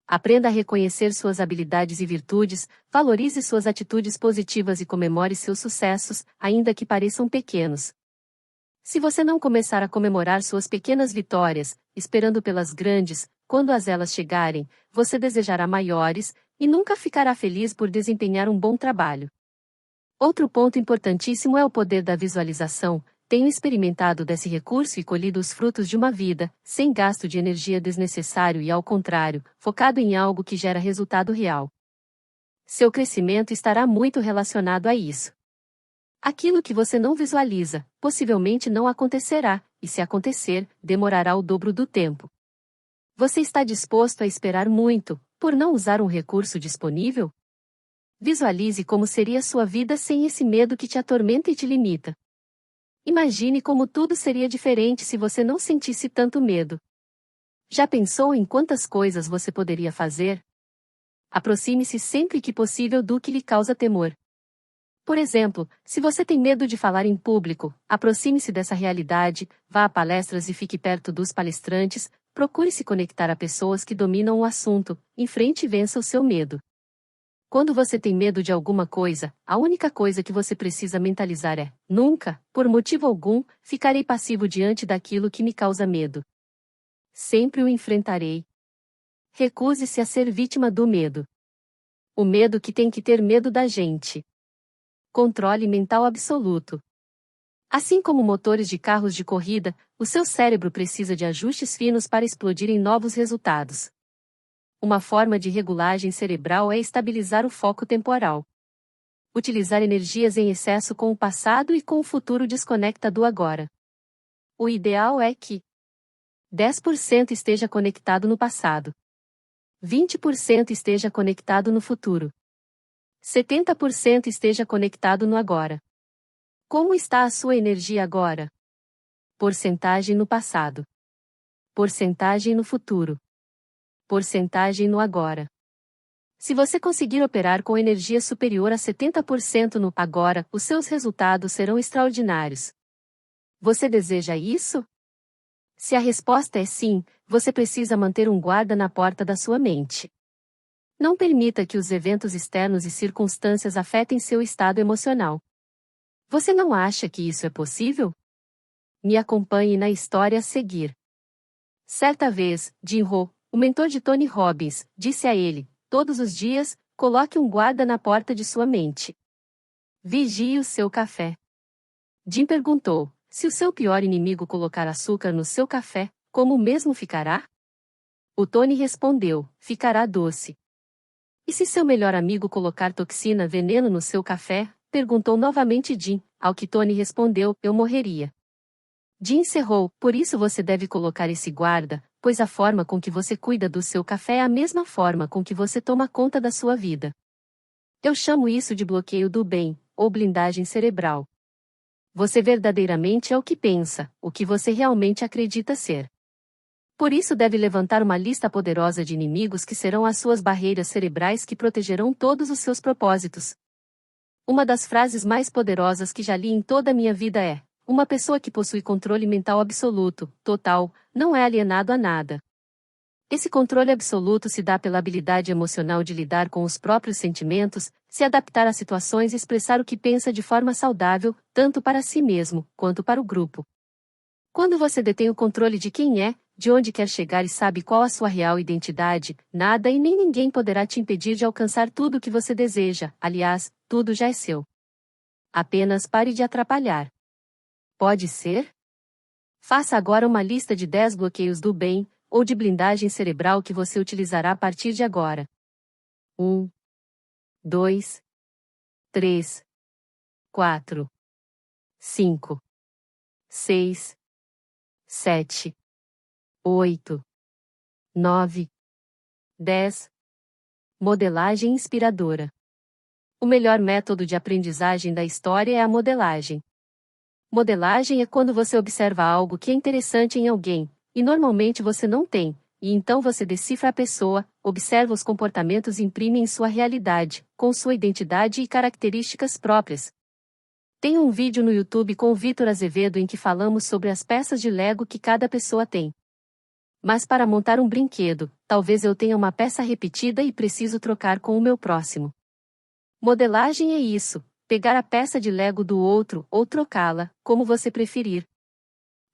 Aprenda a reconhecer suas habilidades e virtudes, valorize suas atitudes positivas e comemore seus sucessos, ainda que pareçam pequenos. Se você não começar a comemorar suas pequenas vitórias, esperando pelas grandes, quando elas chegarem, você desejará maiores, e nunca ficará feliz por desempenhar um bom trabalho. Outro ponto importantíssimo é o poder da visualização. Tenho experimentado desse recurso e colhido os frutos de uma vida, sem gasto de energia desnecessário e, ao contrário, focado em algo que gera resultado real. Seu crescimento estará muito relacionado a isso. Aquilo que você não visualiza, possivelmente não acontecerá, e se acontecer, demorará o dobro do tempo. Você está disposto a esperar muito, por não usar um recurso disponível? Visualize como seria sua vida sem esse medo que te atormenta e te limita. Imagine como tudo seria diferente se você não sentisse tanto medo. Já pensou em quantas coisas você poderia fazer? Aproxime-se sempre que possível do que lhe causa temor. Por exemplo, se você tem medo de falar em público, aproxime-se dessa realidade, vá a palestras e fique perto dos palestrantes, procure se conectar a pessoas que dominam o assunto, enfrente e vença o seu medo. Quando você tem medo de alguma coisa, a única coisa que você precisa mentalizar é: nunca, por motivo algum, ficarei passivo diante daquilo que me causa medo. Sempre o enfrentarei. Recuse-se a ser vítima do medo. O medo que tem que ter medo da gente. Controle mental absoluto. Assim como motores de carros de corrida, o seu cérebro precisa de ajustes finos para explodir em novos resultados. Uma forma de regulagem cerebral é estabilizar o foco temporal. Utilizar energias em excesso com o passado e com o futuro desconecta do agora. O ideal é que 10% esteja conectado no passado, 20% esteja conectado no futuro, 70% esteja conectado no agora. Como está a sua energia agora? Porcentagem no passado. Porcentagem no futuro. Porcentagem no agora. Se você conseguir operar com energia superior a 70% no agora, os seus resultados serão extraordinários. Você deseja isso? Se a resposta é sim, você precisa manter um guarda na porta da sua mente. Não permita que os eventos externos e circunstâncias afetem seu estado emocional. Você não acha que isso é possível? Me acompanhe na história a seguir. Certa vez, Jim Rohn, o mentor de Tony Robbins, disse a ele: todos os dias, coloque um guarda na porta de sua mente. Vigie o seu café. Jim perguntou: se o seu pior inimigo colocar açúcar no seu café, como o mesmo ficará? O Tony respondeu: ficará doce. E se seu melhor amigo colocar toxina, veneno no seu café? Perguntou novamente Jim, ao que Tony respondeu: eu morreria. Jim encerrou: por isso você deve colocar esse guarda, pois a forma com que você cuida do seu café é a mesma forma com que você toma conta da sua vida. Eu chamo isso de bloqueio do bem, ou blindagem cerebral. Você verdadeiramente é o que pensa, o que você realmente acredita ser. Por isso deve levantar uma lista poderosa de inimigos que serão as suas barreiras cerebrais que protegerão todos os seus propósitos. Uma das frases mais poderosas que já li em toda a minha vida é: uma pessoa que possui controle mental absoluto, total, não é alienado a nada. Esse controle absoluto se dá pela habilidade emocional de lidar com os próprios sentimentos, se adaptar a situações e expressar o que pensa de forma saudável, tanto para si mesmo, quanto para o grupo. Quando você detém o controle de quem é, de onde quer chegar e sabe qual a sua real identidade, nada e nem ninguém poderá te impedir de alcançar tudo o que você deseja, aliás, tudo já é seu. Apenas pare de atrapalhar. Pode ser? Faça agora uma lista de 10 bloqueios do bem, ou de blindagem cerebral que você utilizará a partir de agora. 1, 2, 3, 4, 5, 6, 7, 8, 9, 10. Modelagem inspiradora. O melhor método de aprendizagem da história é a modelagem. Modelagem é quando você observa algo que é interessante em alguém, e normalmente você não tem, e então você decifra a pessoa, observa os comportamentos e imprime em sua realidade, com sua identidade e características próprias. Tem um vídeo no YouTube com o Vitor Azevedo em que falamos sobre as peças de Lego que cada pessoa tem. Mas para montar um brinquedo, talvez eu tenha uma peça repetida e preciso trocar com o meu próximo. Modelagem é isso. Pegar a peça de Lego do outro, ou trocá-la, como você preferir.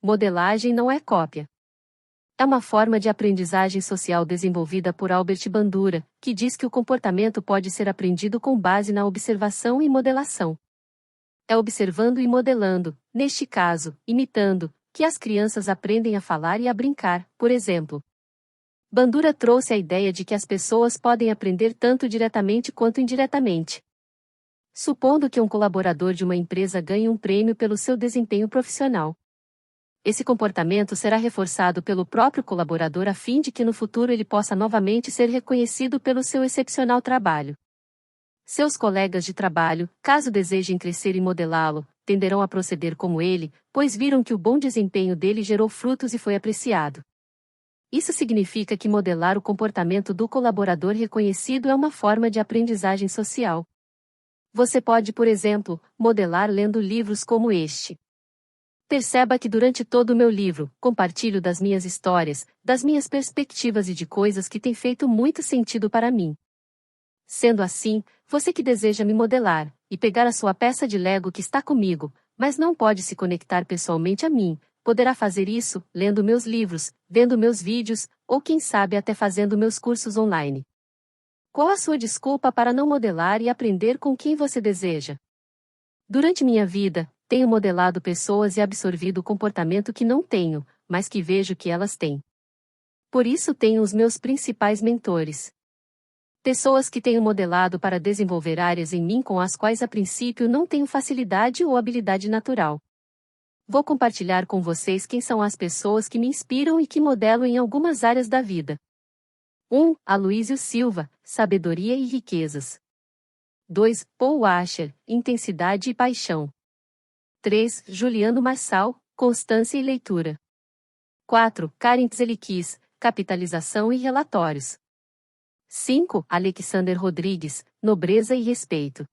Modelagem não é cópia. É uma forma de aprendizagem social desenvolvida por Albert Bandura, que diz que o comportamento pode ser aprendido com base na observação e modelação. É observando e modelando, neste caso, imitando, que as crianças aprendem a falar e a brincar, por exemplo. Bandura trouxe a ideia de que as pessoas podem aprender tanto diretamente quanto indiretamente. Supondo que um colaborador de uma empresa ganhe um prêmio pelo seu desempenho profissional. Esse comportamento será reforçado pelo próprio colaborador a fim de que no futuro ele possa novamente ser reconhecido pelo seu excepcional trabalho. Seus colegas de trabalho, caso desejem crescer e modelá-lo, tenderão a proceder como ele, pois viram que o bom desempenho dele gerou frutos e foi apreciado. Isso significa que modelar o comportamento do colaborador reconhecido é uma forma de aprendizagem social. Você pode, por exemplo, modelar lendo livros como este. Perceba que durante todo o meu livro, compartilho das minhas histórias, das minhas perspectivas e de coisas que têm feito muito sentido para mim. Sendo assim, você que deseja me modelar, e pegar a sua peça de Lego que está comigo, mas não pode se conectar pessoalmente a mim, poderá fazer isso, lendo meus livros, vendo meus vídeos, ou quem sabe até fazendo meus cursos online. Qual a sua desculpa para não modelar e aprender com quem você deseja? Durante minha vida, tenho modelado pessoas e absorvido o comportamento que não tenho, mas que vejo que elas têm. Por isso tenho os meus principais mentores. Pessoas que tenho modelado para desenvolver áreas em mim com as quais a princípio não tenho facilidade ou habilidade natural. Vou compartilhar com vocês quem são as pessoas que me inspiram e que modelo em algumas áreas da vida. 1. Aloísio Silva, Sabedoria e Riquezas. 2. Paul Washer, Intensidade e Paixão. 3. Juliano Marçal, Constância e Leitura. 4. Karen Tzelikis, Capitalização e Relatórios. 5. Alexander Rodrigues, Nobreza e Respeito.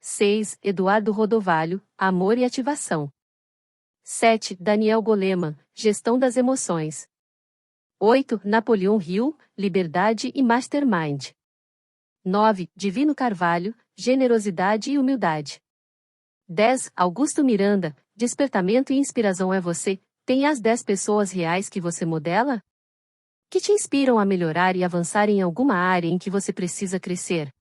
6. Eduardo Rodovalho, Amor e Ativação. 7. Daniel Goleman, Gestão das Emoções. 8. Napoleão Hill, Liberdade e Mastermind. 9. Divino Carvalho, Generosidade e Humildade. 10. Augusto Miranda, Despertamento e Inspiração é você. Tem as 10 pessoas reais que você modela? Que te inspiram a melhorar e avançar em alguma área em que você precisa crescer.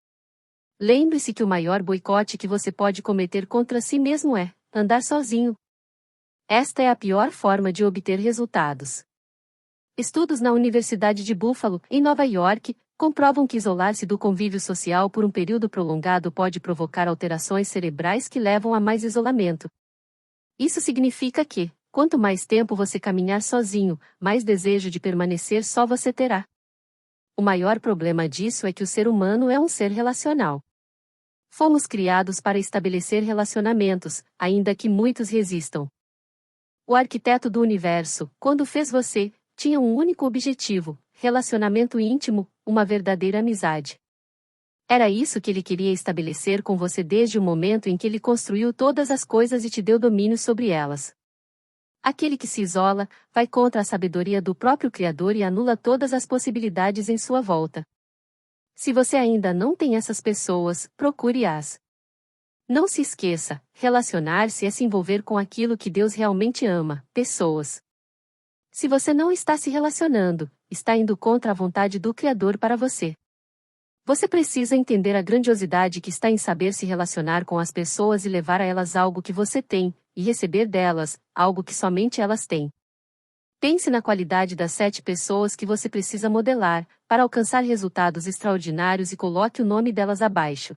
Lembre-se que o maior boicote que você pode cometer contra si mesmo é andar sozinho. Esta é a pior forma de obter resultados. Estudos na Universidade de Buffalo, em Nova York, comprovam que isolar-se do convívio social por um período prolongado pode provocar alterações cerebrais que levam a mais isolamento. Isso significa que, quanto mais tempo você caminhar sozinho, mais desejo de permanecer só você terá. O maior problema disso é que o ser humano é um ser relacional. Fomos criados para estabelecer relacionamentos, ainda que muitos resistam. O arquiteto do universo, quando fez você, tinha um único objetivo: relacionamento íntimo, uma verdadeira amizade. Era isso que ele queria estabelecer com você desde o momento em que ele construiu todas as coisas e te deu domínio sobre elas. Aquele que se isola, vai contra a sabedoria do próprio Criador e anula todas as possibilidades em sua volta. Se você ainda não tem essas pessoas, procure-as. Não se esqueça, relacionar-se é se envolver com aquilo que Deus realmente ama, pessoas. Se você não está se relacionando, está indo contra a vontade do Criador para você. Você precisa entender a grandiosidade que está em saber se relacionar com as pessoas e levar a elas algo que você tem, e receber delas, algo que somente elas têm. Pense na qualidade das 7 pessoas que você precisa modelar, para alcançar resultados extraordinários e coloque o nome delas abaixo.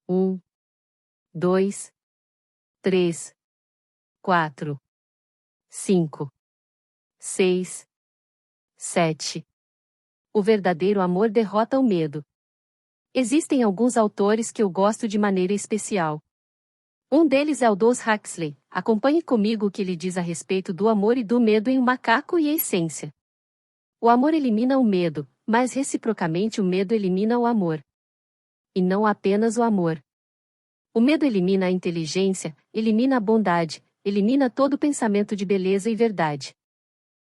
1, 2, 3, 4, 5, 6, 7. O verdadeiro amor derrota o medo. Existem alguns autores que eu gosto de maneira especial. Um deles é Aldous Huxley. Acompanhe comigo o que ele diz a respeito do amor e do medo em O Macaco e a Essência. O amor elimina o medo, mas reciprocamente o medo elimina o amor. E não apenas o amor. O medo elimina a inteligência, elimina a bondade, elimina todo pensamento de beleza e verdade.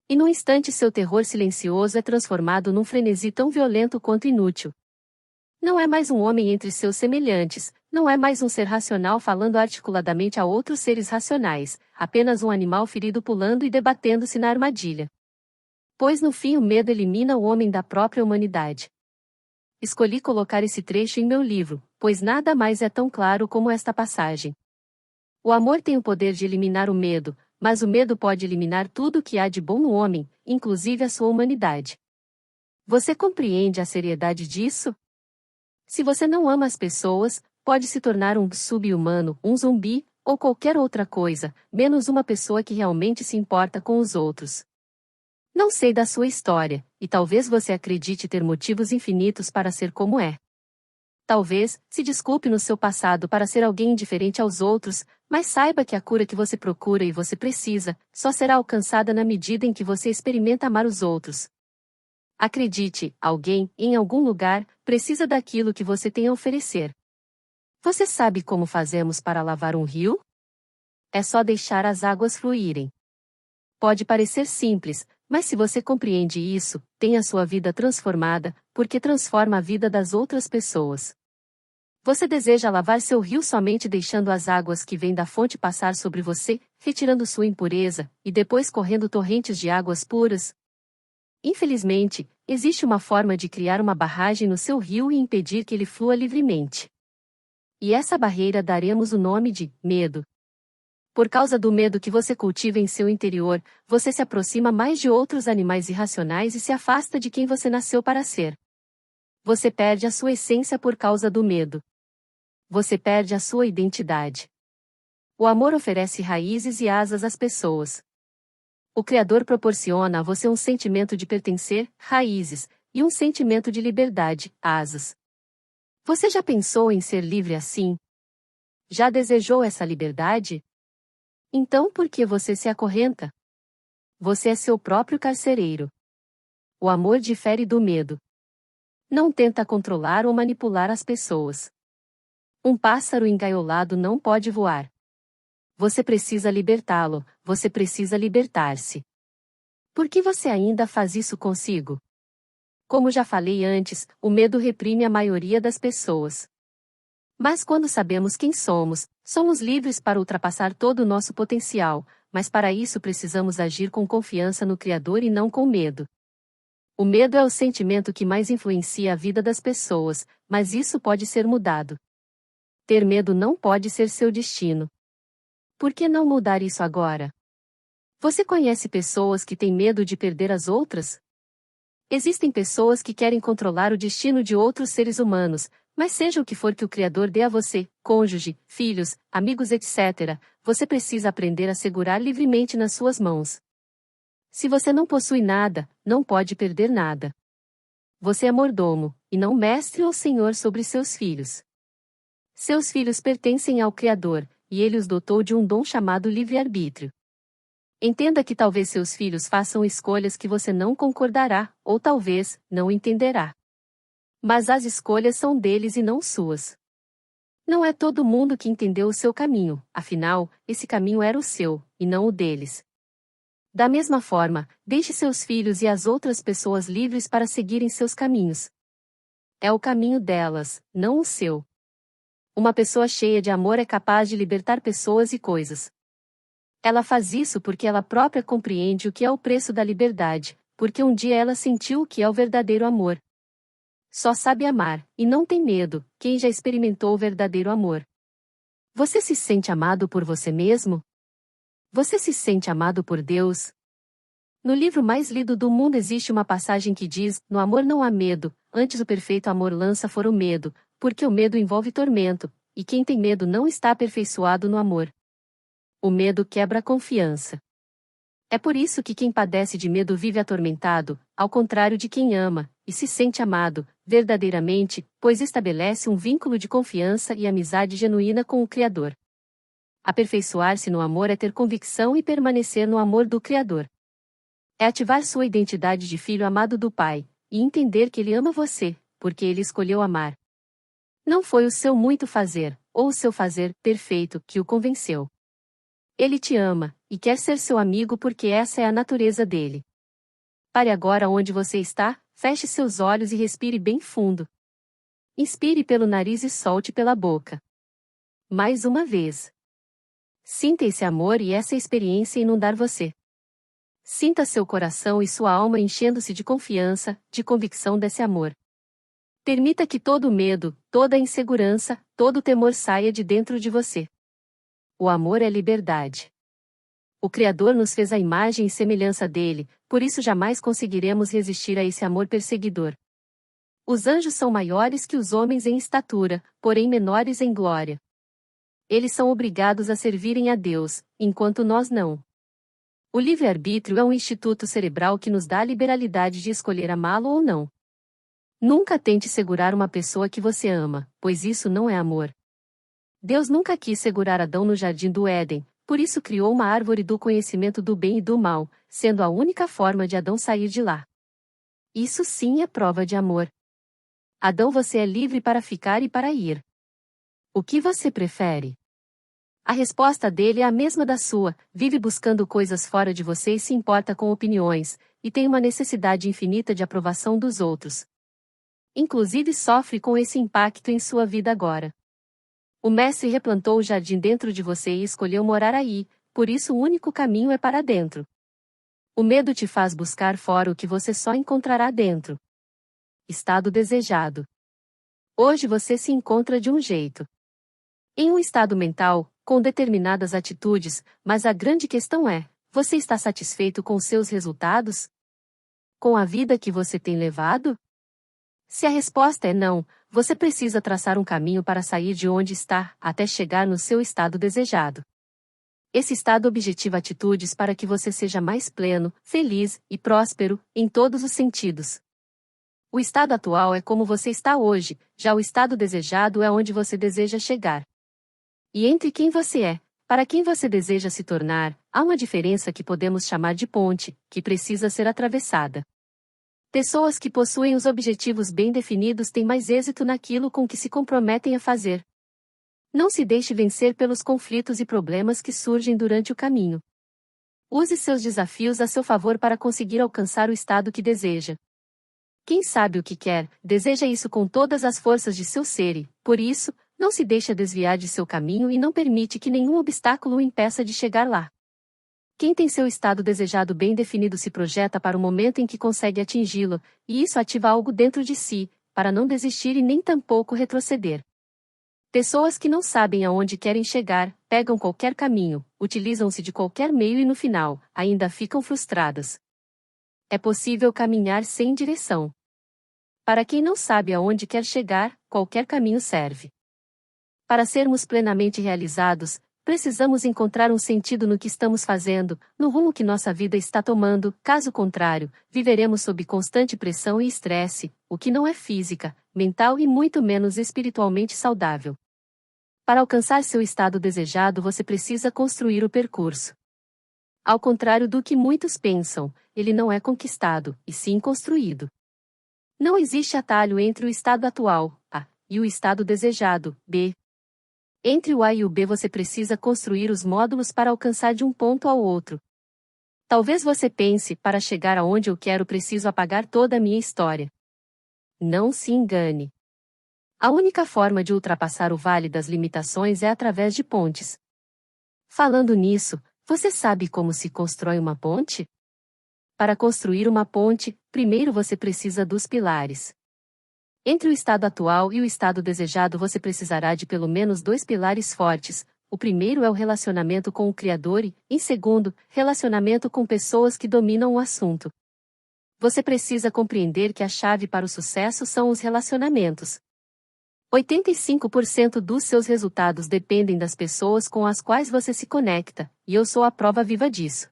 E num instante seu terror silencioso é transformado num frenesi tão violento quanto inútil. Não é mais um homem entre seus semelhantes, não é mais um ser racional falando articuladamente a outros seres racionais, apenas um animal ferido pulando e debatendo-se na armadilha. Pois no fim o medo elimina o homem da própria humanidade. Escolhi colocar esse trecho em meu livro, pois nada mais é tão claro como esta passagem. O amor tem o poder de eliminar o medo, mas o medo pode eliminar tudo o que há de bom no homem, inclusive a sua humanidade. Você compreende a seriedade disso? Se você não ama as pessoas, pode se tornar um sub-humano, um zumbi, ou qualquer outra coisa, menos uma pessoa que realmente se importa com os outros. Não sei da sua história, e talvez você acredite ter motivos infinitos para ser como é. Talvez, se desculpe no seu passado para ser alguém indiferente aos outros, mas saiba que a cura que você procura e você precisa, só será alcançada na medida em que você experimenta amar os outros. Acredite, alguém, em algum lugar, precisa daquilo que você tem a oferecer. Você sabe como fazemos para lavar um rio? É só deixar as águas fluírem. Pode parecer simples, mas se você compreende isso, tem a sua vida transformada, porque transforma a vida das outras pessoas. Você deseja lavar seu rio somente deixando as águas que vêm da fonte passar sobre você, retirando sua impureza, e depois correndo torrentes de águas puras? Infelizmente, existe uma forma de criar uma barragem no seu rio e impedir que ele flua livremente. E essa barreira daremos o nome de medo. Por causa do medo que você cultiva em seu interior, você se aproxima mais de outros animais irracionais e se afasta de quem você nasceu para ser. Você perde a sua essência por causa do medo. Você perde a sua identidade. O amor oferece raízes e asas às pessoas. O Criador proporciona a você um sentimento de pertencer, raízes, e um sentimento de liberdade, asas. Você já pensou em ser livre assim? Já desejou essa liberdade? Então por que você se acorrenta? Você é seu próprio carcereiro. O amor difere do medo. Não tenta controlar ou manipular as pessoas. Um pássaro engaiolado não pode voar. Você precisa libertá-lo, você precisa libertar-se. Por que você ainda faz isso consigo? Como já falei antes, o medo reprime a maioria das pessoas. Mas quando sabemos quem somos, somos livres para ultrapassar todo o nosso potencial, mas para isso precisamos agir com confiança no Criador e não com medo. O medo é o sentimento que mais influencia a vida das pessoas, mas isso pode ser mudado. Ter medo não pode ser seu destino. Por que não mudar isso agora? Você conhece pessoas que têm medo de perder as outras? Existem pessoas que querem controlar o destino de outros seres humanos, mas seja o que for que o Criador dê a você, cônjuge, filhos, amigos, etc., você precisa aprender a segurar livremente nas suas mãos. Se você não possui nada, não pode perder nada. Você é mordomo, e não mestre ou senhor sobre seus filhos. Seus filhos pertencem ao Criador, e ele os dotou de um dom chamado livre-arbítrio. Entenda que talvez seus filhos façam escolhas que você não concordará, ou talvez, não entenderá. Mas as escolhas são deles e não suas. Não é todo mundo que entendeu o seu caminho, afinal, esse caminho era o seu, e não o deles. Da mesma forma, deixe seus filhos e as outras pessoas livres para seguirem seus caminhos. É o caminho delas, não o seu. Uma pessoa cheia de amor é capaz de libertar pessoas e coisas. Ela faz isso porque ela própria compreende o que é o preço da liberdade, porque um dia ela sentiu o que é o verdadeiro amor. Só sabe amar, e não tem medo, quem já experimentou o verdadeiro amor. Você se sente amado por você mesmo? Você se sente amado por Deus? No livro mais lido do mundo existe uma passagem que diz: no amor não há medo, antes o perfeito amor lança fora o medo, porque o medo envolve tormento, e quem tem medo não está aperfeiçoado no amor. O medo quebra a confiança. É por isso que quem padece de medo vive atormentado, ao contrário de quem ama, e se sente amado, verdadeiramente, pois estabelece um vínculo de confiança e amizade genuína com o Criador. Aperfeiçoar-se no amor é ter convicção e permanecer no amor do Criador. É ativar sua identidade de filho amado do Pai, e entender que Ele ama você, porque Ele escolheu amar. Não foi o seu muito fazer, ou o seu fazer perfeito, que o convenceu. Ele te ama, e quer ser seu amigo porque essa é a natureza dele. Pare agora onde você está, feche seus olhos e respire bem fundo. Inspire pelo nariz e solte pela boca. Mais uma vez. Sinta esse amor e essa experiência inundar você. Sinta seu coração e sua alma enchendo-se de confiança, de convicção desse amor. Permita que todo o medo, toda a insegurança, todo o temor saia de dentro de você. O amor é liberdade. O Criador nos fez à imagem e semelhança dele, por isso jamais conseguiremos resistir a esse amor perseguidor. Os anjos são maiores que os homens em estatura, porém menores em glória. Eles são obrigados a servirem a Deus, enquanto nós não. O livre-arbítrio é um instituto cerebral que nos dá a liberalidade de escolher amá-lo ou não. Nunca tente segurar uma pessoa que você ama, pois isso não é amor. Deus nunca quis segurar Adão no jardim do Éden, por isso criou uma árvore do conhecimento do bem e do mal, sendo a única forma de Adão sair de lá. Isso sim é prova de amor. Adão, você é livre para ficar e para ir. O que você prefere? A resposta dele é a mesma da sua: vive buscando coisas fora de você e se importa com opiniões, e tem uma necessidade infinita de aprovação dos outros. Inclusive sofre com esse impacto em sua vida agora. O Mestre replantou o jardim dentro de você e escolheu morar aí, por isso o único caminho é para dentro. O medo te faz buscar fora o que você só encontrará dentro. Estado desejado. Hoje você se encontra de um jeito. Em um estado mental, com determinadas atitudes, mas a grande questão é: você está satisfeito com seus resultados? Com a vida que você tem levado? Se a resposta é não, você precisa traçar um caminho para sair de onde está, até chegar no seu estado desejado. Esse estado objetiva atitudes para que você seja mais pleno, feliz e próspero, em todos os sentidos. O estado atual é como você está hoje, já o estado desejado é onde você deseja chegar. E entre quem você é, para quem você deseja se tornar, há uma diferença que podemos chamar de ponte, que precisa ser atravessada. Pessoas que possuem os objetivos bem definidos têm mais êxito naquilo com que se comprometem a fazer. Não se deixe vencer pelos conflitos e problemas que surgem durante o caminho. Use seus desafios a seu favor para conseguir alcançar o estado que deseja. Quem sabe o que quer, deseja isso com todas as forças de seu ser e, por isso, não se deixa desviar de seu caminho e não permite que nenhum obstáculo o impeça de chegar lá. Quem tem seu estado desejado bem definido se projeta para o momento em que consegue atingi-lo, e isso ativa algo dentro de si, para não desistir e nem tampouco retroceder. Pessoas que não sabem aonde querem chegar, pegam qualquer caminho, utilizam-se de qualquer meio e no final, ainda ficam frustradas. É possível caminhar sem direção. Para quem não sabe aonde quer chegar, qualquer caminho serve. Para sermos plenamente realizados, precisamos encontrar um sentido no que estamos fazendo, no rumo que nossa vida está tomando, caso contrário, viveremos sob constante pressão e estresse, o que não é física, mental e muito menos espiritualmente saudável. Para alcançar seu estado desejado, você precisa construir o percurso. Ao contrário do que muitos pensam, ele não é conquistado, e sim construído. Não existe atalho entre o estado atual, A, e o estado desejado, B. Entre o A e o B você precisa construir os módulos para alcançar de um ponto ao outro. Talvez você pense, para chegar aonde eu quero preciso apagar toda a minha história. Não se engane. A única forma de ultrapassar o vale das limitações é através de pontes. Falando nisso, você sabe como se constrói uma ponte? Para construir uma ponte, primeiro você precisa dos pilares. Entre o estado atual e o estado desejado você precisará de pelo menos 2 pilares fortes. O primeiro é o relacionamento com o Criador e, em segundo, relacionamento com pessoas que dominam o assunto. Você precisa compreender que a chave para o sucesso são os relacionamentos. 85% dos seus resultados dependem das pessoas com as quais você se conecta, e eu sou a prova viva disso.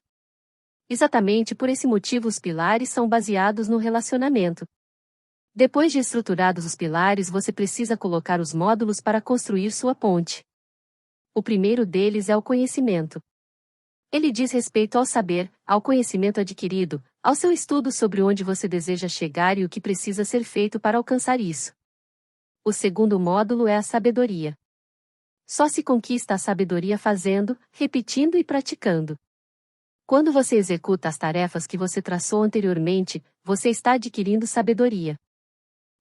Exatamente por esse motivo os pilares são baseados no relacionamento. Depois de estruturados os pilares você precisa colocar os módulos para construir sua ponte. O primeiro deles é o conhecimento. Ele diz respeito ao saber, ao conhecimento adquirido, ao seu estudo sobre onde você deseja chegar e o que precisa ser feito para alcançar isso. O segundo módulo é a sabedoria. Só se conquista a sabedoria fazendo, repetindo e praticando. Quando você executa as tarefas que você traçou anteriormente, você está adquirindo sabedoria.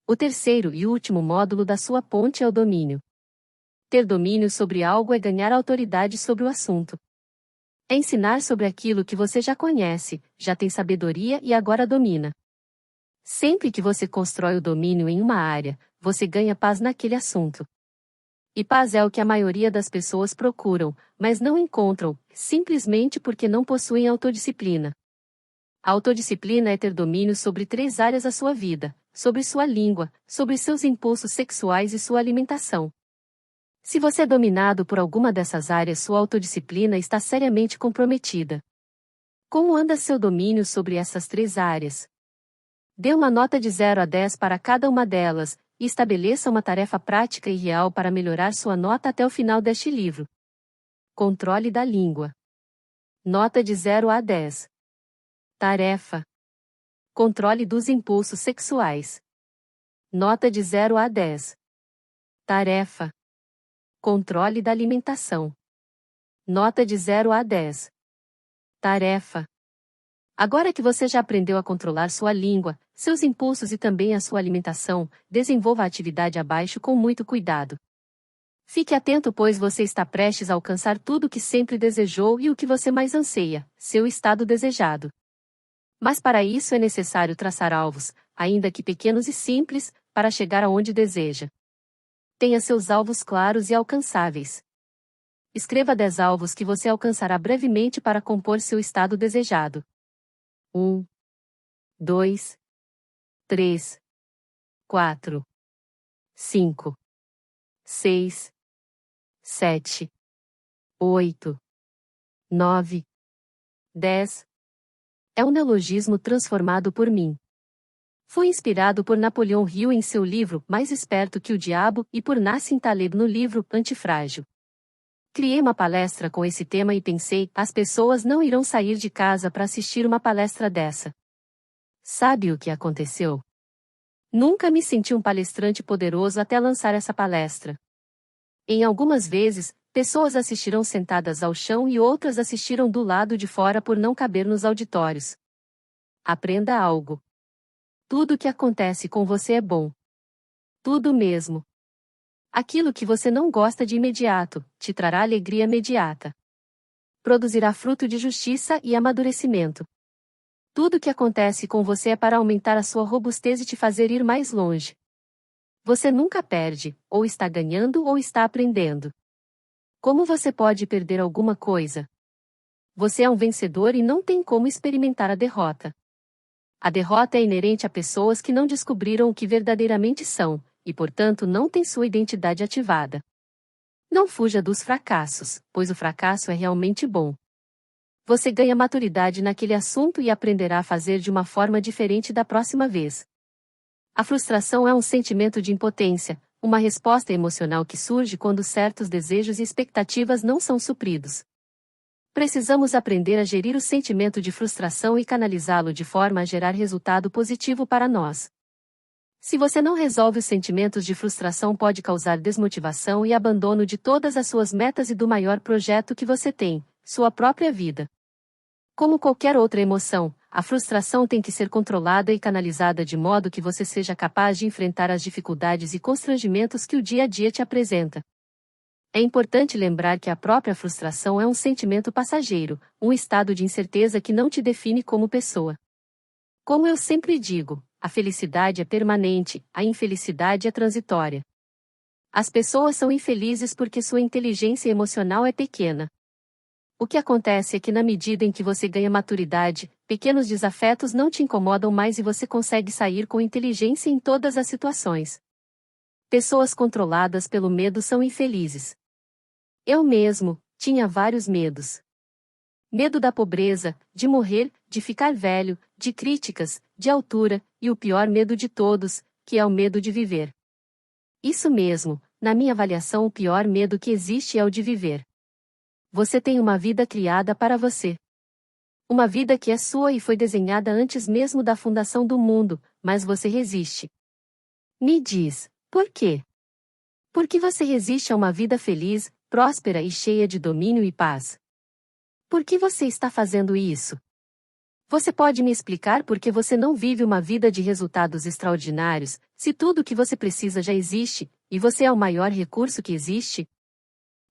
O terceiro e último módulo da sua ponte é o domínio. Ter domínio sobre algo é ganhar autoridade sobre o assunto. É ensinar sobre aquilo que você já conhece, já tem sabedoria e agora domina. Sempre que você constrói o domínio em uma área, você ganha paz naquele assunto. E paz é o que a maioria das pessoas procuram, mas não encontram, simplesmente porque não possuem autodisciplina. A autodisciplina é ter domínio sobre 3 áreas da sua vida: sobre sua língua, sobre seus impulsos sexuais e sua alimentação. Se você é dominado por alguma dessas áreas, sua autodisciplina está seriamente comprometida. Como anda seu domínio sobre essas 3 áreas? Dê uma nota de 0 a 10 para cada uma delas, e estabeleça uma tarefa prática e real para melhorar sua nota até o final deste livro. Controle da língua. Nota de 0 a 10. Tarefa: controle dos impulsos sexuais. Nota de 0 a 10. Tarefa: controle da alimentação. Nota de 0 a 10. Tarefa: agora que você já aprendeu a controlar sua língua, seus impulsos e também a sua alimentação, desenvolva a atividade abaixo com muito cuidado. Fique atento, pois você está prestes a alcançar tudo o que sempre desejou e o que você mais anseia, seu estado desejado. Mas para isso é necessário traçar alvos, ainda que pequenos e simples, para chegar aonde deseja. Tenha seus alvos claros e alcançáveis. Escreva 10 alvos que você alcançará brevemente para compor seu estado desejado. 1, 2, 3, 4, 5, 6, 7, 8, 9, 10. É um neologismo transformado por mim. Foi inspirado por Napoleão Hill em seu livro Mais Esperto que o Diabo e por Nassim Taleb no livro Antifrágil. Criei uma palestra com esse tema e pensei, as pessoas não irão sair de casa para assistir uma palestra dessa. Sabe o que aconteceu? Nunca me senti um palestrante poderoso até lançar essa palestra. Em algumas vezes, pessoas assistiram sentadas ao chão e outras assistiram do lado de fora por não caber nos auditórios. Aprenda algo. Tudo o que acontece com você é bom. Tudo mesmo. Aquilo que você não gosta de imediato, te trará alegria imediata. Produzirá fruto de justiça e amadurecimento. Tudo o que acontece com você é para aumentar a sua robustez e te fazer ir mais longe. Você nunca perde, ou está ganhando ou está aprendendo. Como você pode perder alguma coisa? Você é um vencedor e não tem como experimentar a derrota. A derrota é inerente a pessoas que não descobriram o que verdadeiramente são, e portanto não têm sua identidade ativada. Não fuja dos fracassos, pois o fracasso é realmente bom. Você ganha maturidade naquele assunto e aprenderá a fazer de uma forma diferente da próxima vez. A frustração é um sentimento de impotência, uma resposta emocional que surge quando certos desejos e expectativas não são supridos. Precisamos aprender a gerir o sentimento de frustração e canalizá-lo de forma a gerar resultado positivo para nós. Se você não resolve os sentimentos de frustração, pode causar desmotivação e abandono de todas as suas metas e do maior projeto que você tem, sua própria vida. Como qualquer outra emoção, a frustração tem que ser controlada e canalizada de modo que você seja capaz de enfrentar as dificuldades e constrangimentos que o dia a dia te apresenta. É importante lembrar que a própria frustração é um sentimento passageiro, um estado de incerteza que não te define como pessoa. Como eu sempre digo, a felicidade é permanente, a infelicidade é transitória. As pessoas são infelizes porque sua inteligência emocional é pequena. O que acontece é que na medida em que você ganha maturidade, pequenos desafetos não te incomodam mais e você consegue sair com inteligência em todas as situações. Pessoas controladas pelo medo são infelizes. Eu mesmo tinha vários medos. Medo da pobreza, de morrer, de ficar velho, de críticas, de altura, e o pior medo de todos, que é o medo de viver. Isso mesmo, na minha avaliação, o pior medo que existe é o de viver. Você tem uma vida criada para você. Uma vida que é sua e foi desenhada antes mesmo da fundação do mundo, mas você resiste. Me diz, por quê? Por que você resiste a uma vida feliz, próspera e cheia de domínio e paz? Por que você está fazendo isso? Você pode me explicar por que você não vive uma vida de resultados extraordinários, se tudo o que você precisa já existe, e você é o maior recurso que existe?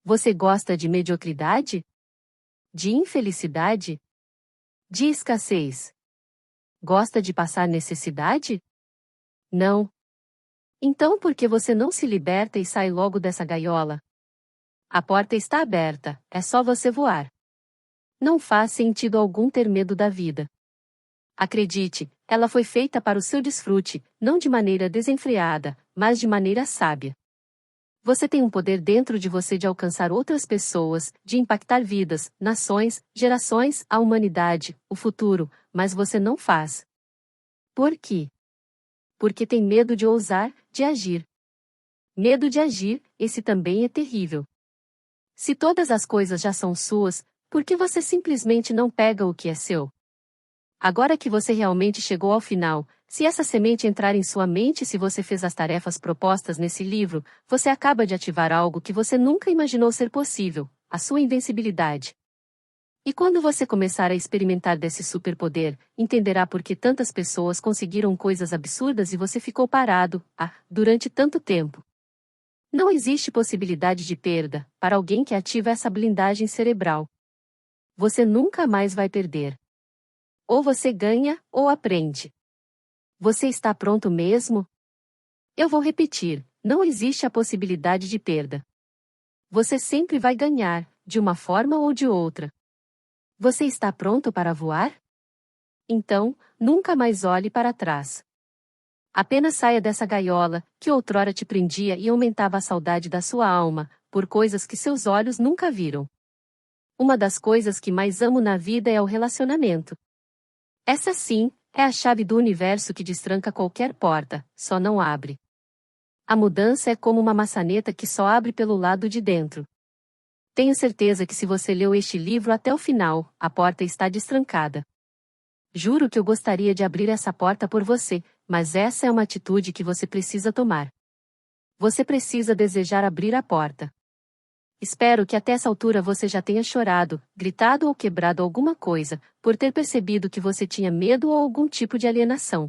Você gosta de mediocridade? De infelicidade? De escassez? Gosta de passar necessidade? Não. Então por que você não se liberta e sai logo dessa gaiola? A porta está aberta, é só você voar. Não faz sentido algum ter medo da vida. Acredite, ela foi feita para o seu desfrute, não de maneira desenfreada, mas de maneira sábia. Você tem um poder dentro de você de alcançar outras pessoas, de impactar vidas, nações, gerações, a humanidade, o futuro, mas você não faz. Por quê? Porque tem medo de ousar, de agir. Medo de agir, esse também é terrível. Se todas as coisas já são suas, por que você simplesmente não pega o que é seu? Agora que você realmente chegou ao final, se essa semente entrar em sua mente e se você fez as tarefas propostas nesse livro, você acaba de ativar algo que você nunca imaginou ser possível, a sua invencibilidade. E quando você começar a experimentar desse superpoder, entenderá por que tantas pessoas conseguiram coisas absurdas e você ficou parado, durante tanto tempo. Não existe possibilidade de perda para alguém que ativa essa blindagem cerebral. Você nunca mais vai perder. Ou você ganha, ou aprende. Você está pronto mesmo? Eu vou repetir, não existe a possibilidade de perda. Você sempre vai ganhar, de uma forma ou de outra. Você está pronto para voar? Então, nunca mais olhe para trás. Apenas saia dessa gaiola, que outrora te prendia e aumentava a saudade da sua alma, por coisas que seus olhos nunca viram. Uma das coisas que mais amo na vida é o relacionamento. Essa sim, é a chave do universo que destranca qualquer porta, só não abre. A mudança é como uma maçaneta que só abre pelo lado de dentro. Tenho certeza que se você leu este livro até o final, a porta está destrancada. Juro que eu gostaria de abrir essa porta por você, mas essa é uma atitude que você precisa tomar. Você precisa desejar abrir a porta. Espero que até essa altura você já tenha chorado, gritado ou quebrado alguma coisa, por ter percebido que você tinha medo ou algum tipo de alienação.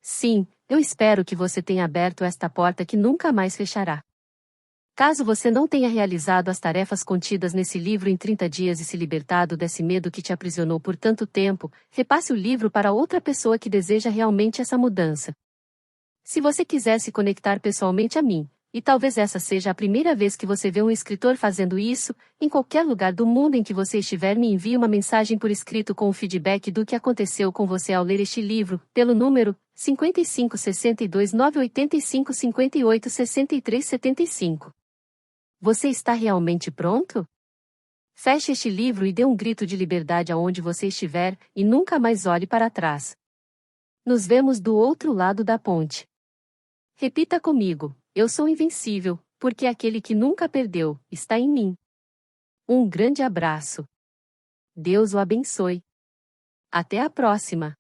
Sim, eu espero que você tenha aberto esta porta que nunca mais fechará. Caso você não tenha realizado as tarefas contidas nesse livro em 30 dias e se libertado desse medo que te aprisionou por tanto tempo, repasse o livro para outra pessoa que deseja realmente essa mudança. Se você quiser se conectar pessoalmente a mim, e talvez essa seja a primeira vez que você vê um escritor fazendo isso, em qualquer lugar do mundo em que você estiver, me envie uma mensagem por escrito com o feedback do que aconteceu com você ao ler este livro, pelo número 55 62 985 58 63 75. Você está realmente pronto? Feche este livro e dê um grito de liberdade aonde você estiver, e nunca mais olhe para trás. Nos vemos do outro lado da ponte. Repita comigo: eu sou invencível, porque aquele que nunca perdeu está em mim. Um grande abraço. Deus o abençoe. Até a próxima.